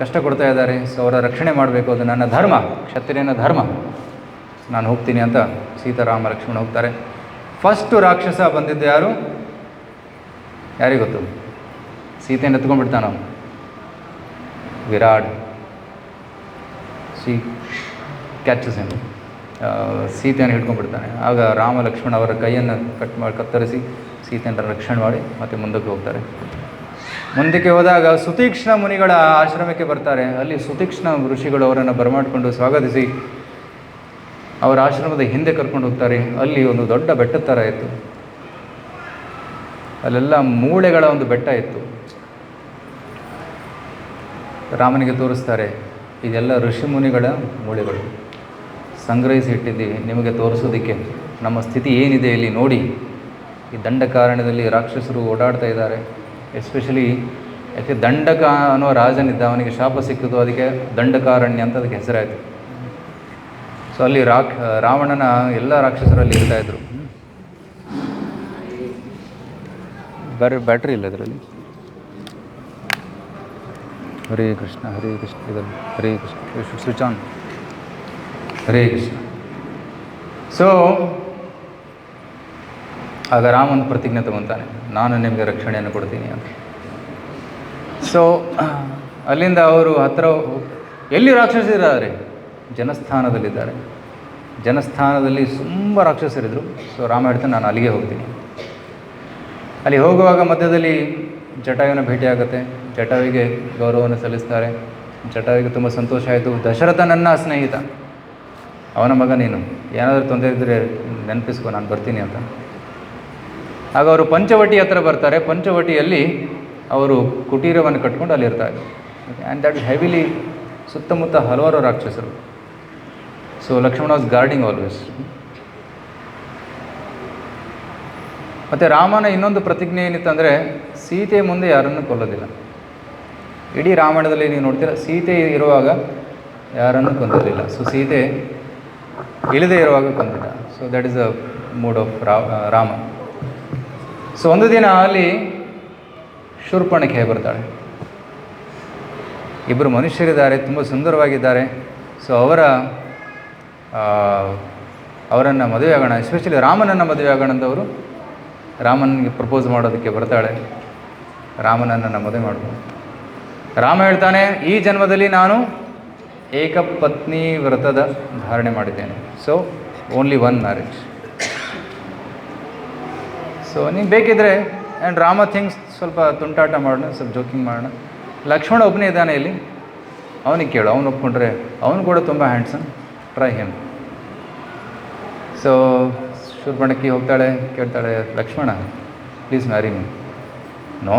ಕಷ್ಟ ಕೊಡ್ತಾ ಇದ್ದಾರೆ. ಸೊ ಅವರ ರಕ್ಷಣೆ ಮಾಡಬೇಕು, ಅದು ನನ್ನ ಧರ್ಮ, ಕ್ಷತ್ರಿಯನ ಧರ್ಮ, ನಾನು ಹೋಗ್ತೀನಿ ಅಂತ ಸೀತಾರಾಮ ಲಕ್ಷ್ಮಣ ಹೋಗ್ತಾರೆ. ಫಸ್ಟು ರಾಕ್ಷಸ ಬಂದಿದ್ದು ಯಾರು? ಯಾರಿಗೆ ಗೊತ್ತು? ಸೀತೆಯನ್ನು ಎತ್ಕೊಂಡ್ಬಿಡ್ತಾನ ಅವನು, ವಿರಾಟ್. ಕ್ಯಾಚಸ್ ಏನು, ಸೀತೆಯನ್ನು ಹಿಡ್ಕೊಂಡ್ಬಿಡ್ತಾನೆ. ಆಗ ರಾಮ ಲಕ್ಷ್ಮಣ ಅವರ ಕೈಯನ್ನು ಕತ್ತರಿಸಿ ಸೀತೆಯನ್ನು ರಕ್ಷಣೆ ಮಾಡಿ ಮತ್ತೆ ಮುಂದಕ್ಕೆ ಹೋಗ್ತಾರೆ. ಮುಂದಕ್ಕೆ ಹೋದಾಗ ಸುತೀಕ್ಷ್ಣ ಮುನಿಗಳ ಆಶ್ರಮಕ್ಕೆ ಬರ್ತಾರೆ. ಅಲ್ಲಿ ಸುತೀಕ್ಷ್ಣ ಋಷಿಗಳು ಅವರನ್ನು ಬರಮಾಡಿಕೊಂಡು ಸ್ವಾಗತಿಸಿ ಅವರ ಆಶ್ರಮದ ಹಿಂದೆ ಕರ್ಕೊಂಡು ಹೋಗ್ತಾರೆ. ಅಲ್ಲಿ ಒಂದು ದೊಡ್ಡ ಬೆಟ್ಟದ ಥರ ಇತ್ತು, ಅಲ್ಲೆಲ್ಲ ಮೂಳೆಗಳ ಒಂದು ಬೆಟ್ಟ ಇತ್ತು. ರಾಮನಿಗೆ ತೋರಿಸ್ತಾರೆ, ಇದೆಲ್ಲ ಋಷಿಮುನಿಗಳ ಮೂಳೆಗಳು ಸಂಗ್ರಹಿಸಿ ಇಟ್ಟಿದ್ದೀವಿ ನಿಮಗೆ ತೋರಿಸೋದಕ್ಕೆ. ನಮ್ಮ ಸ್ಥಿತಿ ಏನಿದೆ ಇಲ್ಲಿ ನೋಡಿ. ಈ ದಂಡಕಾರಣ್ಯದಲ್ಲಿ ರಾಕ್ಷಸರು ಓಡಾಡ್ತಾ ಇದ್ದಾರೆ. ಎಸ್ಪೆಷಲಿ ಯಾಕೆ ದಂಡಕ ಅನ್ನೋ ರಾಜನಿದ್ದ, ಅವನಿಗೆ ಶಾಪ ಸಿಕ್ಕಿತು, ಅದಕ್ಕೆ ದಂಡಕಾರಣ್ಯ ಅಂತ ಅದಕ್ಕೆ ಹೆಸರಾಯಿತು. ಸೊ ಅಲ್ಲಿ ರಾವಣನ ಎಲ್ಲ ರಾಕ್ಷಸರಲ್ಲಿ ಇರ್ತಾಯಿದ್ರು. ಬ್ಯಾಟ್ರಿ ಇಲ್ಲ ಇದರಲ್ಲಿ. ಹರೇ ಕೃಷ್ಣ ಹರೇ ಕೃಷ್ಣ, ಇದರಲ್ಲಿ Hare Krishna, switch on. Hare Krishna. So ಆಗ ರಾಮನ ಪ್ರತಿಜ್ಞೆ ತಗೊತಾನೆ, ನಾನು ನಿಮಗೆ ರಕ್ಷಣೆಯನ್ನು ಕೊಡ್ತೀನಿ ಅಂತ. ಸೊ ಅಲ್ಲಿಂದ ಅವರು ಹತ್ತಿರ, ಎಲ್ಲಿ ರಾಕ್ಷಸರಿದ್ದಾರೆ? ಜನಸ್ಥಾನದಲ್ಲಿದ್ದಾರೆ. ಜನಸ್ಥಾನದಲ್ಲಿ ತುಂಬ ರಾಕ್ಷಸರಿದ್ದರು. ಸೊ ರಾಮ ಹೇಳ್ತಾನೆ ನಾನು ಅಲ್ಲಿಗೆ ಹೋಗ್ತೀನಿ. ಅಲ್ಲಿ ಹೋಗುವಾಗ ಮಧ್ಯದಲ್ಲಿ ಜಟಾಯುವಿನ ಭೇಟಿಯಾಗುತ್ತೆ. ಜಟಾಯುವಿಗೆ ಗೌರವವನ್ನು ಸಲ್ಲಿಸ್ತಾರೆ. ಜಟಾಯುವಿಗೆ ತುಂಬ ಸಂತೋಷ ಆಯಿತು. ದಶರಥ ನನ್ನ ಸ್ನೇಹಿತ, ಅವನ ಮಗ ನೀನು, ಏನಾದರೂ ತೊಂದರೆ ಇದ್ದರೆ ನೆನಪಿಸ್ಕೊ, ನಾನು ಬರ್ತೀನಿ ಅಂತ. ಆಗ ಅವರು ಪಂಚವಟಿ ಹತ್ರ ಬರ್ತಾರೆ. ಪಂಚವಟಿಯಲ್ಲಿ ಅವರು ಕುಟೀರವನ್ನು ಕಟ್ಕೊಂಡು ಅಲ್ಲಿರ್ತಾರೆ. ಆ್ಯಂಡ್ ದ್ಯಾಟ್ ಇಸ್ ಹೆವಿಲಿ ಸುತ್ತಮುತ್ತ ಹಲವಾರು ರಾಕ್ಷಸರು. So Lakshmana was guarding always. ಮತ್ತು ರಾಮನ ಇನ್ನೊಂದು ಪ್ರತಿಜ್ಞೆ ಏನಿತ್ತಂದರೆ ಸೀತೆ ಮುಂದೆ ಯಾರನ್ನು ಕೊಲ್ಲೋದಿಲ್ಲ. ಇಡೀ ರಾಮಾಯಣದಲ್ಲಿ ನೀವು ನೋಡ್ತೀರ, ಸೀತೆ ಇರುವಾಗ ಯಾರನ್ನು ಕೊಂದಿರಲಿಲ್ಲ. ಸೊ ಸೀತೆ ಇಳಿದೇ ಇರುವಾಗ ಕೊಂದಿದ್ದ. So that is a mood of Rama. So ಒಂದು ದಿನ ಅಲ್ಲಿ ಶೂರ್ಪಣಖೆ ಬರ್ತಾಳೆ. ಇಬ್ಬರು ಮನುಷ್ಯರಿದ್ದಾರೆ, ತುಂಬ ಸುಂದರವಾಗಿದ್ದಾರೆ. ಸೊ ಅವರನ್ನು ಮದುವೆ ಆಗೋಣ, ಎಸ್ಪೆಷಲಿ ರಾಮನನ್ನು ಮದುವೆ ಆಗೋಣ ಅಂತವರು ರಾಮನಿಗೆ ಪ್ರಪೋಸ್ ಮಾಡೋದಕ್ಕೆ ಬರ್ತಾಳೆ. ರಾಮನನ್ನು ಮದುವೆ ಮಾಡ್ಬೋದು. ರಾಮ ಹೇಳ್ತಾನೆ, ಈ ಜನ್ಮದಲ್ಲಿ ನಾನು ಏಕಪತ್ನಿ ವ್ರತದ ಧಾರಣೆ ಮಾಡಿದ್ದೇನೆ. So only one marriage. So ನೀವು ಬೇಕಿದ್ರೆ ಆ್ಯಂಡ್ ರಾಮ ಥಿಂಗ್ಸ್ ಸ್ವಲ್ಪ ತುಂಟಾಟ ಮಾಡೋಣ, ಸ್ವಲ್ಪ ಜೋಕಿಂಗ್ ಮಾಡೋಣ. ಲಕ್ಷ್ಮಣ ಒಬ್ಬನೇ ಇದ್ದಾನೆ ಇಲ್ಲಿ, ಅವನಿಗೆ ಕೇಳು, ಅವನು ಒಪ್ಕೊಂಡ್ರೆ ಅವನು ಕೂಡ ತುಂಬ handsome, try him. So Shurpanakhi ಹೋಗ್ತಾಳೆ, ಕೇಳ್ತಾಳೆ, Lakshmana please marry me. No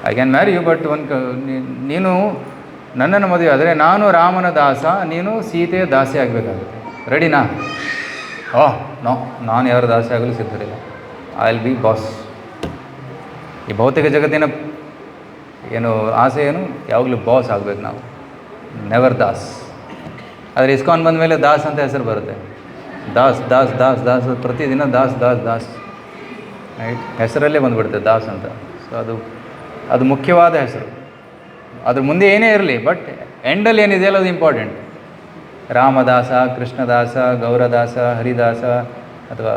I can marry you, but ನೀನು ನನ್ನನ್ನು ಮದುವೆ ಆದರೆ ನಾನು ರಾಮನ ದಾಸ, ನೀನು ಸೀತೆಯ ದಾಸಿ ಆಗಬೇಕಾಗುತ್ತೆ. ರೆಡಿನಾ? ನೋ, ನಾನು ಯಾರು ದಾಸಿ ಆಗಲು ಸಿದ್ಧರಿಲ್ಲ. I will be boss. ಈ ಭೌತಿಕ ಜಗತ್ತಿನ ಏನು ಆಸೆ ಏನು, ಯಾವಾಗಲೂ ಬಾಸ್ ಆಗಬೇಕು ನಾವು, ನೆವರ್ ದಾಸ್. ಆದರೆ ಇಸ್ಕಾನ್ ಬಂದ ಮೇಲೆ ದಾಸ್ ಅಂತ ಹೆಸರು ಬರುತ್ತೆ. ದಾಸ್ ದಾಸ್ ದಾಸ್ ದಾಸ್, ಪ್ರತಿದಿನ ದಾಸ್ ದಾಸ್ ದಾಸ್, ರೈಟ್? ಹೆಸರಲ್ಲೇ ಬಂದುಬಿಡುತ್ತೆ ದಾಸ್ ಅಂತ. ಸೊ ಅದು ಮುಖ್ಯವಾದ ಹೆಸರು. ಅದ್ರ ಮುಂದೆ ಏನೇ ಇರಲಿ, ಬಟ್ ಎಂಡಲ್ಲಿ ಏನಿದೆಯಲ್ಲ ಅದು ಇಂಪಾರ್ಟೆಂಟ್. ರಾಮದಾಸ, ಕೃಷ್ಣದಾಸ, ಗೌರದಾಸ, ಹರಿದಾಸ ಅಥವಾ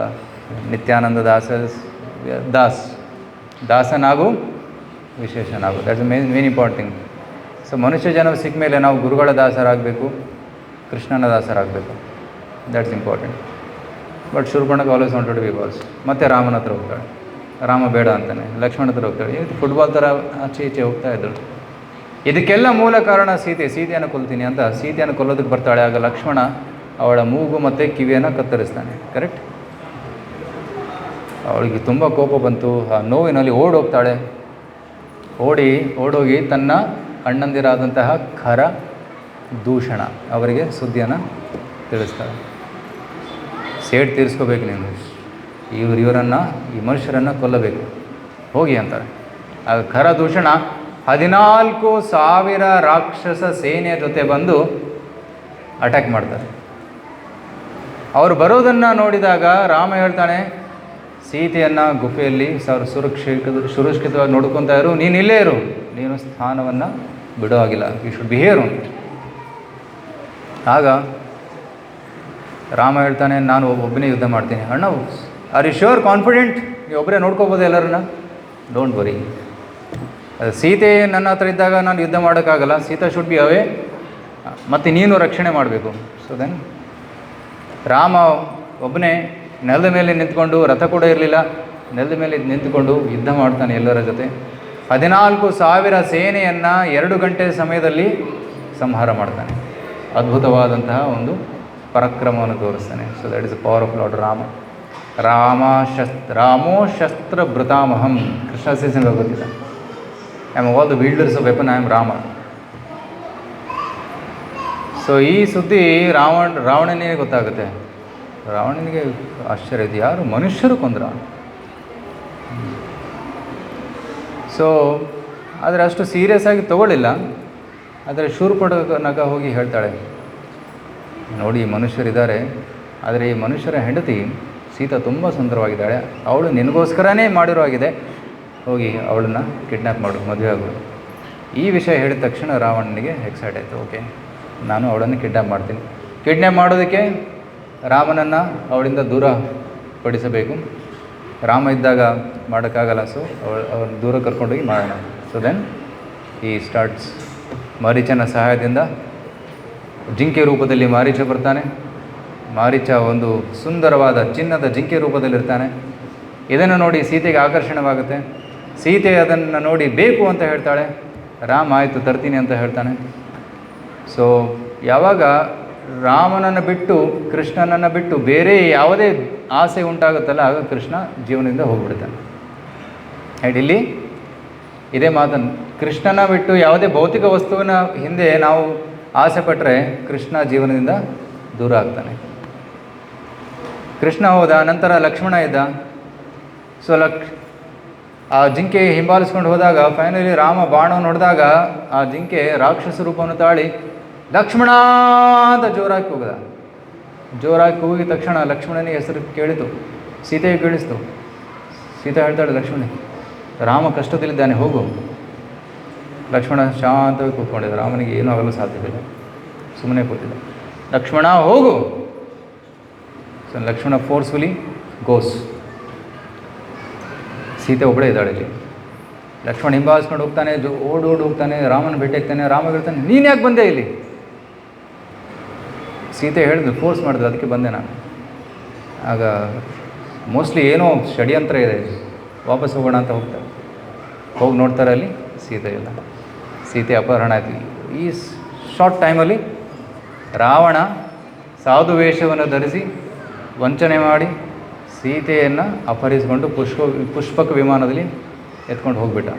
ನಿತ್ಯಾನಂದ ದಾಸ, ದಾಸನಾಗು ವಿಶೇಷನಾಗು. That's main important thing. So ಮನುಷ್ಯ ಜನ್ಮ ಸಿಕ್ಕ ಮೇಲೆ ನಾವು ಗುರುಗಳ ದಾಸರಾಗಬೇಕು, ಕೃಷ್ಣನ ದಾಸರಾಗಬೇಕು. That's important. But Shurpanakha always wanted to be boss. ಮತ್ತು ರಾಮನ ಹತ್ರ ಹೋಗ್ತಾಳೆ. ರಾಮ ಬೇಡ ಅಂತಾನೆ. ಲಕ್ಷ್ಮಣ ಹತ್ರ ಹೋಗ್ತಾಳೆ. ಇದು ಫುಟ್ಬಾಲ್ ಥರ ಆಚೆ ಈಚೆ ಹೋಗ್ತಾ ಇದ್ದಳು. ಇದಕ್ಕೆಲ್ಲ ಮೂಲ ಕಾರಣ ಸೀತೆಯನ್ನು ಕೊಲ್ತೀನಿ ಅಂತ ಸೀತೆಯನ್ನು ಕೊಲ್ಲೋದಕ್ಕೆ ಬರ್ತಾಳೆ. ಆಗ ಲಕ್ಷ್ಮಣ ಅವಳ ಮೂಗು ಮತ್ತು ಕಿವಿಯನ್ನು ಕತ್ತರಿಸ್ತಾನೆ. ಕರೆಕ್ಟ್? ಅವಳಿಗೆ ತುಂಬ ಕೋಪ ಬಂತು. ಆ ನೋವಿನಲ್ಲಿ ಓಡೋಗ್ತಾಳೆ. ಓಡೋಗಿ ತನ್ನ ಅಣ್ಣಂದಿರಾದಂತಹ ಖರ, ದೂಷಣ ಅವರಿಗೆ ಸುದ್ದಿಯನ್ನು ತಿಳಿಸ್ತಾಳೆ. ಸೇಡ್ ತೀರಿಸ್ಕೋಬೇಕು ನೀನು, ಇವರನ್ನು, ಈ ಮನುಷ್ಯರನ್ನು ಕೊಲ್ಲಬೇಕು, ಹೋಗಿ ಅಂತಾರೆ. ಆಗ ಖರ, ದೂಷಣ 14,000 ರಾಕ್ಷಸ ಸೇನೆಯ ಜೊತೆ ಬಂದು ಅಟ್ಯಾಕ್ ಮಾಡ್ತಾರೆ. ಅವರು ಬರೋದನ್ನು ನೋಡಿದಾಗ ರಾಮ ಹೇಳ್ತಾನೆ, ಸೀತೆಯನ್ನು ಗುಫೆಯಲ್ಲಿ ಸುರಕ್ಷಿತವಾಗಿ ನೋಡ್ಕೊತಾ ಇರು, ನೀನು ಇಲ್ಲೇ ಇರು, ನೀನು ಸ್ಥಾನವನ್ನು ಬಿಡೋ ಆಗಿಲ್ಲ, ಯು ಶುಡ್ ಬಿ ಹಿಯರ್. ಆಗ ರಾಮ ಹೇಳ್ತಾನೆ, ನಾನು ಒಬ್ಬನೇ ಯುದ್ಧ ಮಾಡ್ತೀನಿ. ಅಣ್ಣ, ಆರ್ ಯು ಶ್ಯೂರ್, ಕಾನ್ಫಿಡೆಂಟ್? ನೀವು ಒಬ್ಬರೇ ನೋಡ್ಕೋಬೋದು ಎಲ್ಲರನ್ನ? Don't worry. ಸೀತೆ ನನ್ನ ಹತ್ರ ಇದ್ದಾಗ ನಾನು ಯುದ್ಧ ಮಾಡೋಕ್ಕಾಗಲ್ಲ. ಸೀತಾ ಶುಡ್ ಬಿ ಅವೇ, ಮತ್ತು ನೀನು ರಕ್ಷಣೆ ಮಾಡಬೇಕು. ಸೊ ದೆನ್ ರಾಮ ಒಬ್ಬನೇ ನೆಲದ ಮೇಲೆ ನಿಂತ್ಕೊಂಡು, ರಥ ಕೂಡ ಇರಲಿಲ್ಲ, ನೆಲದ ಮೇಲೆ ನಿಂತುಕೊಂಡು ಯುದ್ಧ ಮಾಡ್ತಾನೆ ಎಲ್ಲರ ಜೊತೆ. 14,000 ಸೇನೆಯನ್ನು 2 ಗಂಟೆ ಸಮಯದಲ್ಲಿ ಸಂಹಾರ ಮಾಡ್ತಾನೆ. ಅದ್ಭುತವಾದಂತಹ ಒಂದು ಪರಾಕ್ರಮವನ್ನು ತೋರಿಸ್ತಾನೆ. So that is the power of lord Rama. ರಾಮೋ ಶಸ್ತ್ರ ಭೃತಾಮಹಂ. ಕೃಷ್ಣ ಸೀಸನ್ಗೆ ಗೊತ್ತಿಲ್ಲ. I am all the builders of weapon, I am Rama. So ಈ ಸುದ್ದಿ ರಾವಣನಿಗೆ ಗೊತ್ತಾಗುತ್ತೆ. ರಾವಣನಿಗೆ ಆಶ್ಚರ್ಯ ಇದೆ, ಯಾರು ಮನುಷ್ಯರು ಕೊಂದ್ರ. ಸೊ ಆದರೆ ಅಷ್ಟು ಸೀರಿಯಸ್ ಆಗಿ ತಗೊಳ್ಳಿಲ್ಲ. ಆದರೆ ಶೂರ್ಪಣಖ ಹೋಗಿ ಹೇಳ್ತಾಳೆ, ನೋಡಿ ಈ ಮನುಷ್ಯರಿದ್ದಾರೆ, ಆದರೆ ಈ ಮನುಷ್ಯರ ಹೆಂಡತಿ ಸೀತಾ ತುಂಬ ಸುಂದರವಾಗಿದ್ದಾಳೆ, ಅವಳು ನಿನಗೋಸ್ಕರನೇ ಮಾಡಿರೋ ಆಗಿದೆ, ಹೋಗಿ ಅವಳನ್ನು ಕಿಡ್ನ್ಯಾಪ್ ಮಾಡು, ಮದುವೆ ಆಗೋದು. ಈ ವಿಷಯ ಹೇಳಿದ ತಕ್ಷಣ ರಾವಣನಿಗೆ ಎಕ್ಸೈಟ್ ಆಯಿತು. ಓಕೆ, ನಾನು ಅವಳನ್ನು ಕಿಡ್ನ್ಯಾಪ್ ಮಾಡ್ತೀನಿ. ಕಿಡ್ನ್ಯಾಪ್ ಮಾಡೋದಕ್ಕೆ ರಾಮನನ್ನು ಅವಳಿಂದ ದೂರ ಪಡಿಸಬೇಕು. ರಾಮ ಇದ್ದಾಗ ಮಾಡೋಕ್ಕಾಗಲ್ಲ. ಸೊ ಅವನು ದೂರ ಕರ್ಕೊಂಡೋಗಿ ಮಾಡೋಣ. ಸೊ ದೆನ್ ಈ ಸ್ಟಾರ್ಟ್ಸ್. ಮಾರೀಚನ ಸಹಾಯದಿಂದ ಜಿಂಕೆ ರೂಪದಲ್ಲಿ ಮಾರೀಚ ಬರ್ತಾನೆ. ಮಾರೀಚ ಒಂದು ಸುಂದರವಾದ ಚಿನ್ನದ ಜಿಂಕೆ ರೂಪದಲ್ಲಿರ್ತಾನೆ. ಇದನ್ನು ನೋಡಿ ಸೀತೆಗೆ ಆಕರ್ಷಣವಾಗುತ್ತೆ. ಸೀತೆ ಅದನ್ನು ನೋಡಿ ಬೇಕು ಅಂತ ಹೇಳ್ತಾಳೆ. ರಾಮ ಆಯಿತು ತರ್ತೀನಿ ಅಂತ ಹೇಳ್ತಾನೆ. ಸೊ ಯಾವಾಗ ರಾಮನನ್ನು ಬಿಟ್ಟು, ಕೃಷ್ಣನನ್ನು ಬಿಟ್ಟು ಬೇರೆ ಯಾವುದೇ ಆಸೆ ಉಂಟಾಗುತ್ತಲ್ಲ, ಆಗ ಕೃಷ್ಣ ಜೀವನದಿಂದ ಹೋಗ್ಬಿಡ್ತಾನೆ. ಆ್ಯಂಡ್ ಇಲ್ಲಿ ಇದೇ ಮಾತನ್ನು, ಕೃಷ್ಣನ ಬಿಟ್ಟು ಯಾವುದೇ ಭೌತಿಕ ವಸ್ತುವಿನ ಹಿಂದೆ ನಾವು ಆಸೆ ಪಟ್ಟರೆ ಕೃಷ್ಣ ಜೀವನದಿಂದ ದೂರ ಆಗ್ತಾನೆ. ಕೃಷ್ಣ ಹೋದ ನಂತರ ಲಕ್ಷ್ಮಣ ಇದ್ದ. ಸೊ ಆ ಜಿಂಕೆ ಹಿಂಬಾಲಿಸ್ಕೊಂಡು ಹೋದಾಗ ಫೈನಲಿ ರಾಮ ಬಾಣವನ್ನು ಹೊಡೆದಾಗ ಆ ಜಿಂಕೆ ರಾಕ್ಷಸ ರೂಪವನ್ನು ತಾಳಿ ಲಕ್ಷ್ಮಣ ಅಂತ ಜೋರಾಗಿ ಕೂಗಿದ. ಜೋರಾಗಿ ಕೂಗಿದ ತಕ್ಷಣ ಲಕ್ಷ್ಮಣನಿಗೆ ಹೆಸರು ಕೇಳಿತು, ಸೀತೆಗೆ ಕೇಳಿಸ್ತು. ಸೀತೆ ಹೇಳ್ತಾಳೆ ಲಕ್ಷ್ಮಣ, ರಾಮ ಕಷ್ಟದಲ್ಲಿದ್ದಾನೆ, ಹೋಗು. ಲಕ್ಷ್ಮಣ ಶಾಂತವಾಗಿ ಕೂತ್ಕೊಂಡಿದ್ದ. ರಾಮನಿಗೆ ಏನೂ ಆಗಲು ಸಾಧ್ಯವಿಲ್ಲ, ಸುಮ್ಮನೆ ಕೂತಿದ್ದ. ಲಕ್ಷ್ಮಣ ಹೋಗು. So Lakshmana forcefully goes. Sita ಒಬ್ಬಳೇ ಇದ್ದಾಳೆ ಇಲ್ಲಿ. ಲಕ್ಷ್ಮಣ ಹಿಂಬಾಲಿಸ್ಕೊಂಡು ಹೋಗ್ತಾನೆ, ಓಡಿ ಹೋಗ್ತಾನೆ, ರಾಮನ ಭೇಟಿ ಆಗ್ತಾನೆ. ರಾಮ ಹೇಳ್ತಾನೆ, ನೀನು ಯಾಕೆ ಬಂದೆ ಇಲ್ಲಿ? ಸೀತೆ ಹೇಳಿದ್ರು, ಫೋರ್ಸ್ ಮಾಡಿದ್ರು, ಅದಕ್ಕೆ ಬಂದೆ ನಾನು. ಆಗ ಮೋಸ್ಟ್ಲಿ ಏನೋ ಷಡ್ಯಂತ್ರ ಇದೆ, ವಾಪಸ್ ಹೋಗೋಣ ಅಂತ ಹೋಗ್ತಾರೆ. ಹೋಗಿ ನೋಡ್ತಾರೆ, ಅಲ್ಲಿ ಸೀತೆ ಇಲ್ಲ. ಸೀತೆ ಅಪಹರಣ ಆಯ್ತು. ಈ ಶಾರ್ಟ್ ಟೈಮಲ್ಲಿ ರಾವಣ ಸಾಧು ವೇಷವನ್ನು ಧರಿಸಿ ವಂಚನೆ ಮಾಡಿ ಸೀತೆಯನ್ನು ಅಪಹರಿಸಿಕೊಂಡು ಪುಷ್ಪಕ ವಿಮಾನದಲ್ಲಿ ಎತ್ಕೊಂಡು ಹೋಗ್ಬಿಟ್ಟ.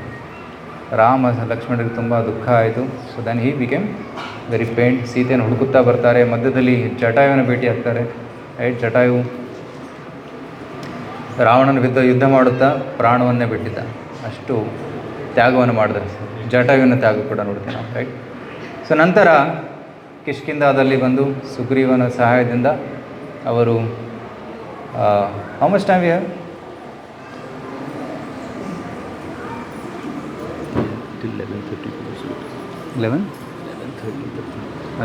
ರಾಮ ಲಕ್ಷ್ಮಣರಿಗೆ ತುಂಬ ದುಃಖ ಆಯಿತು. So then he became very faint. ಸೀತೆಯನ್ನು ಹುಡುಕುತ್ತಾ ಬರ್ತಾರೆ. ಮಧ್ಯದಲ್ಲಿ ಜಟಾಯುವನ್ನು ಭೇಟಿ ಆಗ್ತಾರೆ. ರೈಟ್, ಜಟಾಯು ರಾವಣನ ವಿರುದ್ಧ ಯುದ್ಧ ಮಾಡುತ್ತಾ ಪ್ರಾಣವನ್ನೇ ಬಿಟ್ಟಿದ್ದ. ಅಷ್ಟು ತ್ಯಾಗವನ್ನು ಮಾಡಿದ್ರೆ. ಜಟಾಯುವಿನ ತ್ಯಾಗ ಕೂಡ ನೋಡ್ತೀವಿ ನಾವು. ರೈಟ್. ಸೊ ನಂತರ ಕಿಷ್ಕಿಂಧಾದಲ್ಲಿ ಬಂದು ಸುಗ್ರೀವನ ಸಹಾಯದಿಂದ ಅವರು how much time we have? 11:30.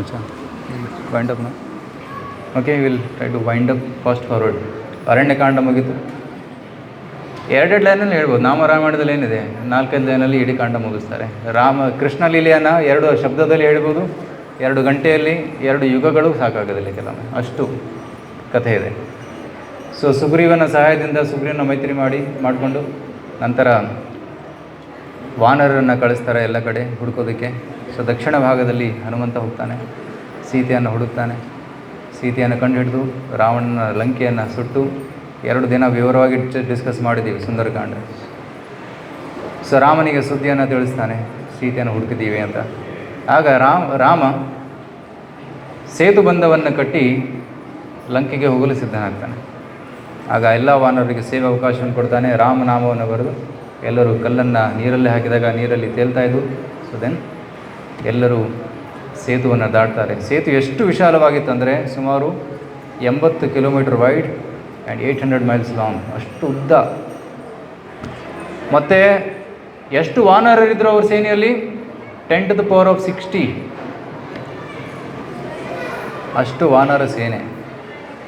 अच्छा, ವೈಂಡ್ ಅಪ್ ನಾ. Okay, will try to wind up fast forward. ಅರಣ್ಯಕಾಂಡ ಮುಗಿತು. ಎರಡೆರಡು ಲೈನಲ್ಲಿ ಹೇಳ್ಬೋದು. ನಾಮರಾಮಾಯಣದಲ್ಲಿ ಏನಿದೆ, 4-5 ಲೈನಲ್ಲಿ ಇಡೀ ಕಾಂಡ ಮುಗಿಸ್ತಾರೆ. ಕೃಷ್ಣ ಲೀಲೆಯನ್ನು 2 ಶಬ್ದದಲ್ಲಿ ಹೇಳ್ಬೋದು, 2 ಗಂಟೆಯಲ್ಲಿ 2 ಯುಗಗಳು ಸಾಕಾಗೋದಿಲ್ಲ ಕೆಲವೊಮ್ಮೆ, ಅಷ್ಟು ಕಥೆ ಇದೆ. ಸೊ ಸುಗ್ರೀವನ ಸಹಾಯದಿಂದ ಸುಗ್ರೀವನ ಮೈತ್ರಿ ಮಾಡಿಕೊಂಡು ನಂತರ ವಾನರನ್ನು ಕಳಿಸ್ತಾರೆ ಎಲ್ಲ ಕಡೆ ಹುಡುಕೋದಕ್ಕೆ. ಸೊ ದಕ್ಷಿಣ ಭಾಗದಲ್ಲಿ ಹನುಮಂತ ಹೋಗ್ತಾನೆ, ಸೀತೆಯನ್ನು ಹುಡುಕ್ತಾನೆ. ಸೀತೆಯನ್ನು ಕಂಡುಹಿಡಿದು ರಾವಣನ ಲಂಕೆಯನ್ನು ಸುಟ್ಟು 2 ದಿನ ವಿವರವಾಗಿ ಡಿಸ್ಕಸ್ ಮಾಡಿದ್ದೀವಿ ಸುಂದರಕಾಂಡ. ಸೊ ರಾಮನಿಗೆ ಸುದ್ದಿಯನ್ನು ತಿಳಿಸ್ತಾನೆ, ಸೀತೆಯನ್ನು ಹುಡುಕಿದ್ದೀವಿ ಅಂತ. ಆಗ ರಾಮ ಸೇತುಬಂಧವನ್ನು ಕಟ್ಟಿ ಲಂಕೆಗೆ ಹೋಗಲು ಸಿದ್ಧನಾಗ್ತಾನೆ. ಆಗ ಎಲ್ಲ ವಾನರರಿಗೆ ಸೇವೆ ಅವಕಾಶವನ್ನು ಕೊಡ್ತಾನೆ. ರಾಮನಾಮವನ್ನು ಬರೆದು ಎಲ್ಲರೂ ಕಲ್ಲನ್ನು ನೀರಲ್ಲಿ ಹಾಕಿದಾಗ ನೀರಲ್ಲಿ ತೇಲ್ತಾ ಇದ್ದು. ಸೊ ದೆನ್ ಎಲ್ಲರೂ ಸೇತುವನ್ನು ದಾಟ್ತಾರೆ. ಸೇತು ಎಷ್ಟು ವಿಶಾಲವಾಗಿತ್ತಂದರೆ ಸುಮಾರು 80 kilometre wide and 800 miles long, ಅಷ್ಟು ಉದ್ದ. ಮತ್ತು ಎಷ್ಟು ವಾನರರಿದ್ದರು ಅವ್ರ ಸೇನೆಯಲ್ಲಿ? 10⁻60 ಅಷ್ಟು ವಾನರ ಸೇನೆ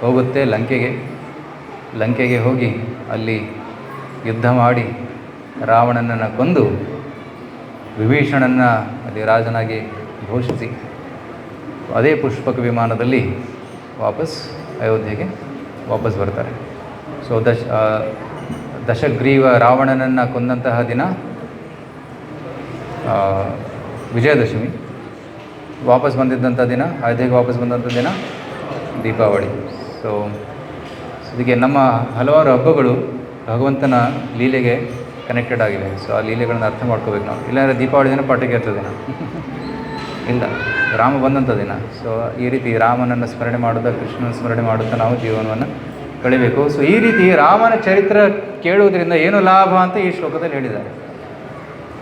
ಹೋಗುತ್ತೆ ಲಂಕೆಗೆ ಹೋಗಿ ಅಲ್ಲಿ ಯುದ್ಧ ಮಾಡಿ ರಾವಣನನ್ನು ಕೊಂದು ವಿಭೀಷಣನ್ನು ಅಲ್ಲಿ ರಾಜನಾಗಿ ಘೋಷಿಸಿ ಅದೇ ಪುಷ್ಪಕ ವಿಮಾನದಲ್ಲಿ ಅಯೋಧ್ಯೆಗೆ ವಾಪಸ್ ಬರ್ತಾರೆ. ಸೊ ದಶಗ್ರೀವ ರಾವಣನನ್ನು ಕೊಂದಂತಹ ದಿನ ವಿಜಯದಶಮಿ. ವಾಪಸ್ ಬಂದಿದ್ದಂಥ ದಿನ, ಅಯೋಧ್ಯೆಗೆ ವಾಪಸ್ ಬಂದಂಥ ದಿನ ದೀಪಾವಳಿ. ಸೊ ಇದಕ್ಕೆ ನಮ್ಮ ಹಲವಾರು ಹಬ್ಬಗಳು ಭಗವಂತನ ಲೀಲೆಗೆ ಕನೆಕ್ಟೆಡ್ ಆಗಿವೆ. ಸೊ ಆ ಲೀಲೆಗಳನ್ನು ಅರ್ಥ ಮಾಡ್ಕೋಬೇಕು ನಾವು. ಇಲ್ಲಾಂದರೆ ದೀಪಾವಳಿ ದಿನ ಪಟಾಕಿ ಹಚ್ಚೋ ದಿನ ಇಲ್ಲ, ರಾಮ ಬಂದಂಥ ದಿನ. ಸೊ ಈ ರೀತಿ ರಾಮನನ್ನು ಸ್ಮರಣೆ ಮಾಡುತ್ತಾ, ಕೃಷ್ಣನ ಸ್ಮರಣೆ ಮಾಡುತ್ತಾ ನಾವು ಜೀವನವನ್ನು ಕಳಿಬೇಕು. ಸೊ ಈ ರೀತಿ ರಾಮನ ಚರಿತ್ರೆ ಕೇಳುವುದರಿಂದ ಏನು ಲಾಭ ಅಂತ ಈ ಶ್ಲೋಕದಲ್ಲಿ ಹೇಳಿದ್ದಾರೆ.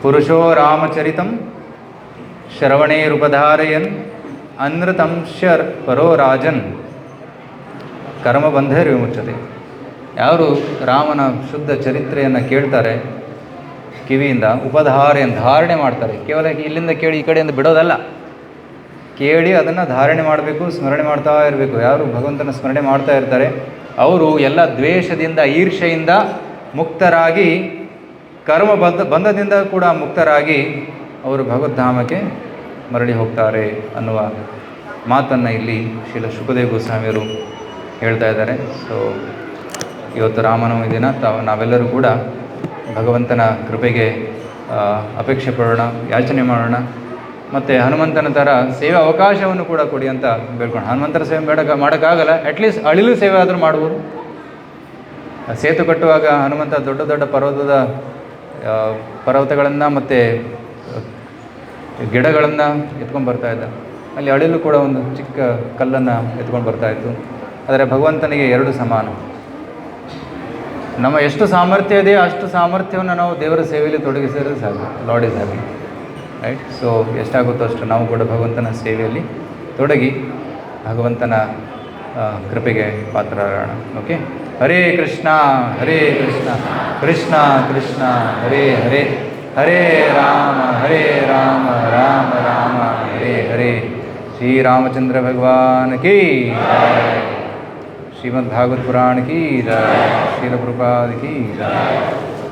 ಪುರುಷೋ ರಾಮಚರಿತಂ ಶ್ರವಣೇರುಪಧಾರಯನ್ ಅನೃತಂ ಪರೋ ರಾಜನ್ ಕರ್ಮಬಂಧೇ ವಿಮುಚ್ಯತೆ. ಯಾರು ರಾಮನ ಶುದ್ಧ ಚರಿತ್ರೆಯನ್ನು ಕೇಳ್ತಾರೆ ಕಿವಿಯಿಂದ, ಉಪಧಾರೆಯನ್ನು ಧಾರಣೆ ಮಾಡ್ತಾರೆ. ಕೇವಲ ಇಲ್ಲಿಂದ ಕೇಳಿ ಈ ಕಡೆಯಿಂದ ಬಿಡೋದಲ್ಲ, ಕೇಳಿ ಅದನ್ನು ಧಾರಣೆ ಮಾಡಬೇಕು, ಸ್ಮರಣೆ ಮಾಡ್ತಾ ಇರಬೇಕು. ಯಾರು ಭಗವಂತನ ಸ್ಮರಣೆ ಮಾಡ್ತಾ ಇರ್ತಾರೆ ಅವರು ಎಲ್ಲ ದ್ವೇಷದಿಂದ, ಈರ್ಷೆಯಿಂದ ಮುಕ್ತರಾಗಿ, ಬಂಧದಿಂದ ಕೂಡ ಮುಕ್ತರಾಗಿ ಅವರು ಭಗವದ್ಧಾಮಕ್ಕೆ ಮರಳಿ ಹೋಗ್ತಾರೆ ಅನ್ನುವ ಮಾತನ್ನು ಇಲ್ಲಿ ಶ್ರೀಲ ಶುಕದೇವ ಗೋಸ್ವಾಮಿಯವರು ಹೇಳ್ತಾ ಇದ್ದಾರೆ. ಸೊ ಇವತ್ತು ರಾಮನವಮಿ ದಿನ ನಾವೆಲ್ಲರೂ ಕೂಡ ಭಗವಂತನ ಕೃಪೆಗೆ ಅಪೇಕ್ಷೆ ಪಡೋಣ, ಯಾಚನೆ ಮಾಡೋಣ. ಮತ್ತು ಹನುಮಂತನ ಥರ ಸೇವೆ ಅವಕಾಶವನ್ನು ಕೂಡ ಕೊಡಿ ಅಂತ ಬೇಡ್ಕೊಂಡು. ಹನುಮಂತರ ಸೇವೆ ಮಾಡೋಕ್ಕಾಗಲ್ಲ, ಅಟ್ಲೀಸ್ಟ್ ಅಳಿಲು ಸೇವೆ ಆದರೂ ಮಾಡ್ಬೋದು. ಸೇತು ಕಟ್ಟುವಾಗ ಹನುಮಂತ ದೊಡ್ಡ ದೊಡ್ಡ ಪರ್ವತಗಳನ್ನು ಮತ್ತು ಗಿಡಗಳನ್ನು ಎತ್ಕೊಂಡು ಬರ್ತಾಯಿದ್ದ. ಅಲ್ಲಿ ಅಳಿಲು ಕೂಡ ಒಂದು ಚಿಕ್ಕ ಕಲ್ಲನ್ನು ಎತ್ಕೊಂಡು ಬರ್ತಾಯಿತ್ತು. ಆದರೆ ಭಗವಂತನಿಗೆ 2 ಸಮಾನ. ನಮ್ಮ ಎಷ್ಟು ಸಾಮರ್ಥ್ಯ ಇದೆ ಅಷ್ಟು ಸಾಮರ್ಥ್ಯವನ್ನು ನಾವು ದೇವರ ಸೇವೆಯಲ್ಲಿ ತೊಡಗಿಸಿದ್ರೆ ಸಾಕು. Lord is happy, right? So ಎಷ್ಟಾಗುತ್ತೋ ಅಷ್ಟು ನಾವು ಕೂಡ ಭಗವಂತನ ಸೇವೆಯಲ್ಲಿ ತೊಡಗಿ ಭಗವಂತನ ಕೃಪೆಗೆ ಪಾತ್ರರಾಗೋಣ. ಓಕೆ. ಹರೇ ಕೃಷ್ಣ ಕೃಷ್ಣ ಕೃಷ್ಣ ಹರೇ ಹರೇ, हरे राम राम राम हरे हरे। श्री रामचंद्र भगवान की जय। श्रीमद्भागवत पुराण की जय। श्रील प्रभुपाद की जय।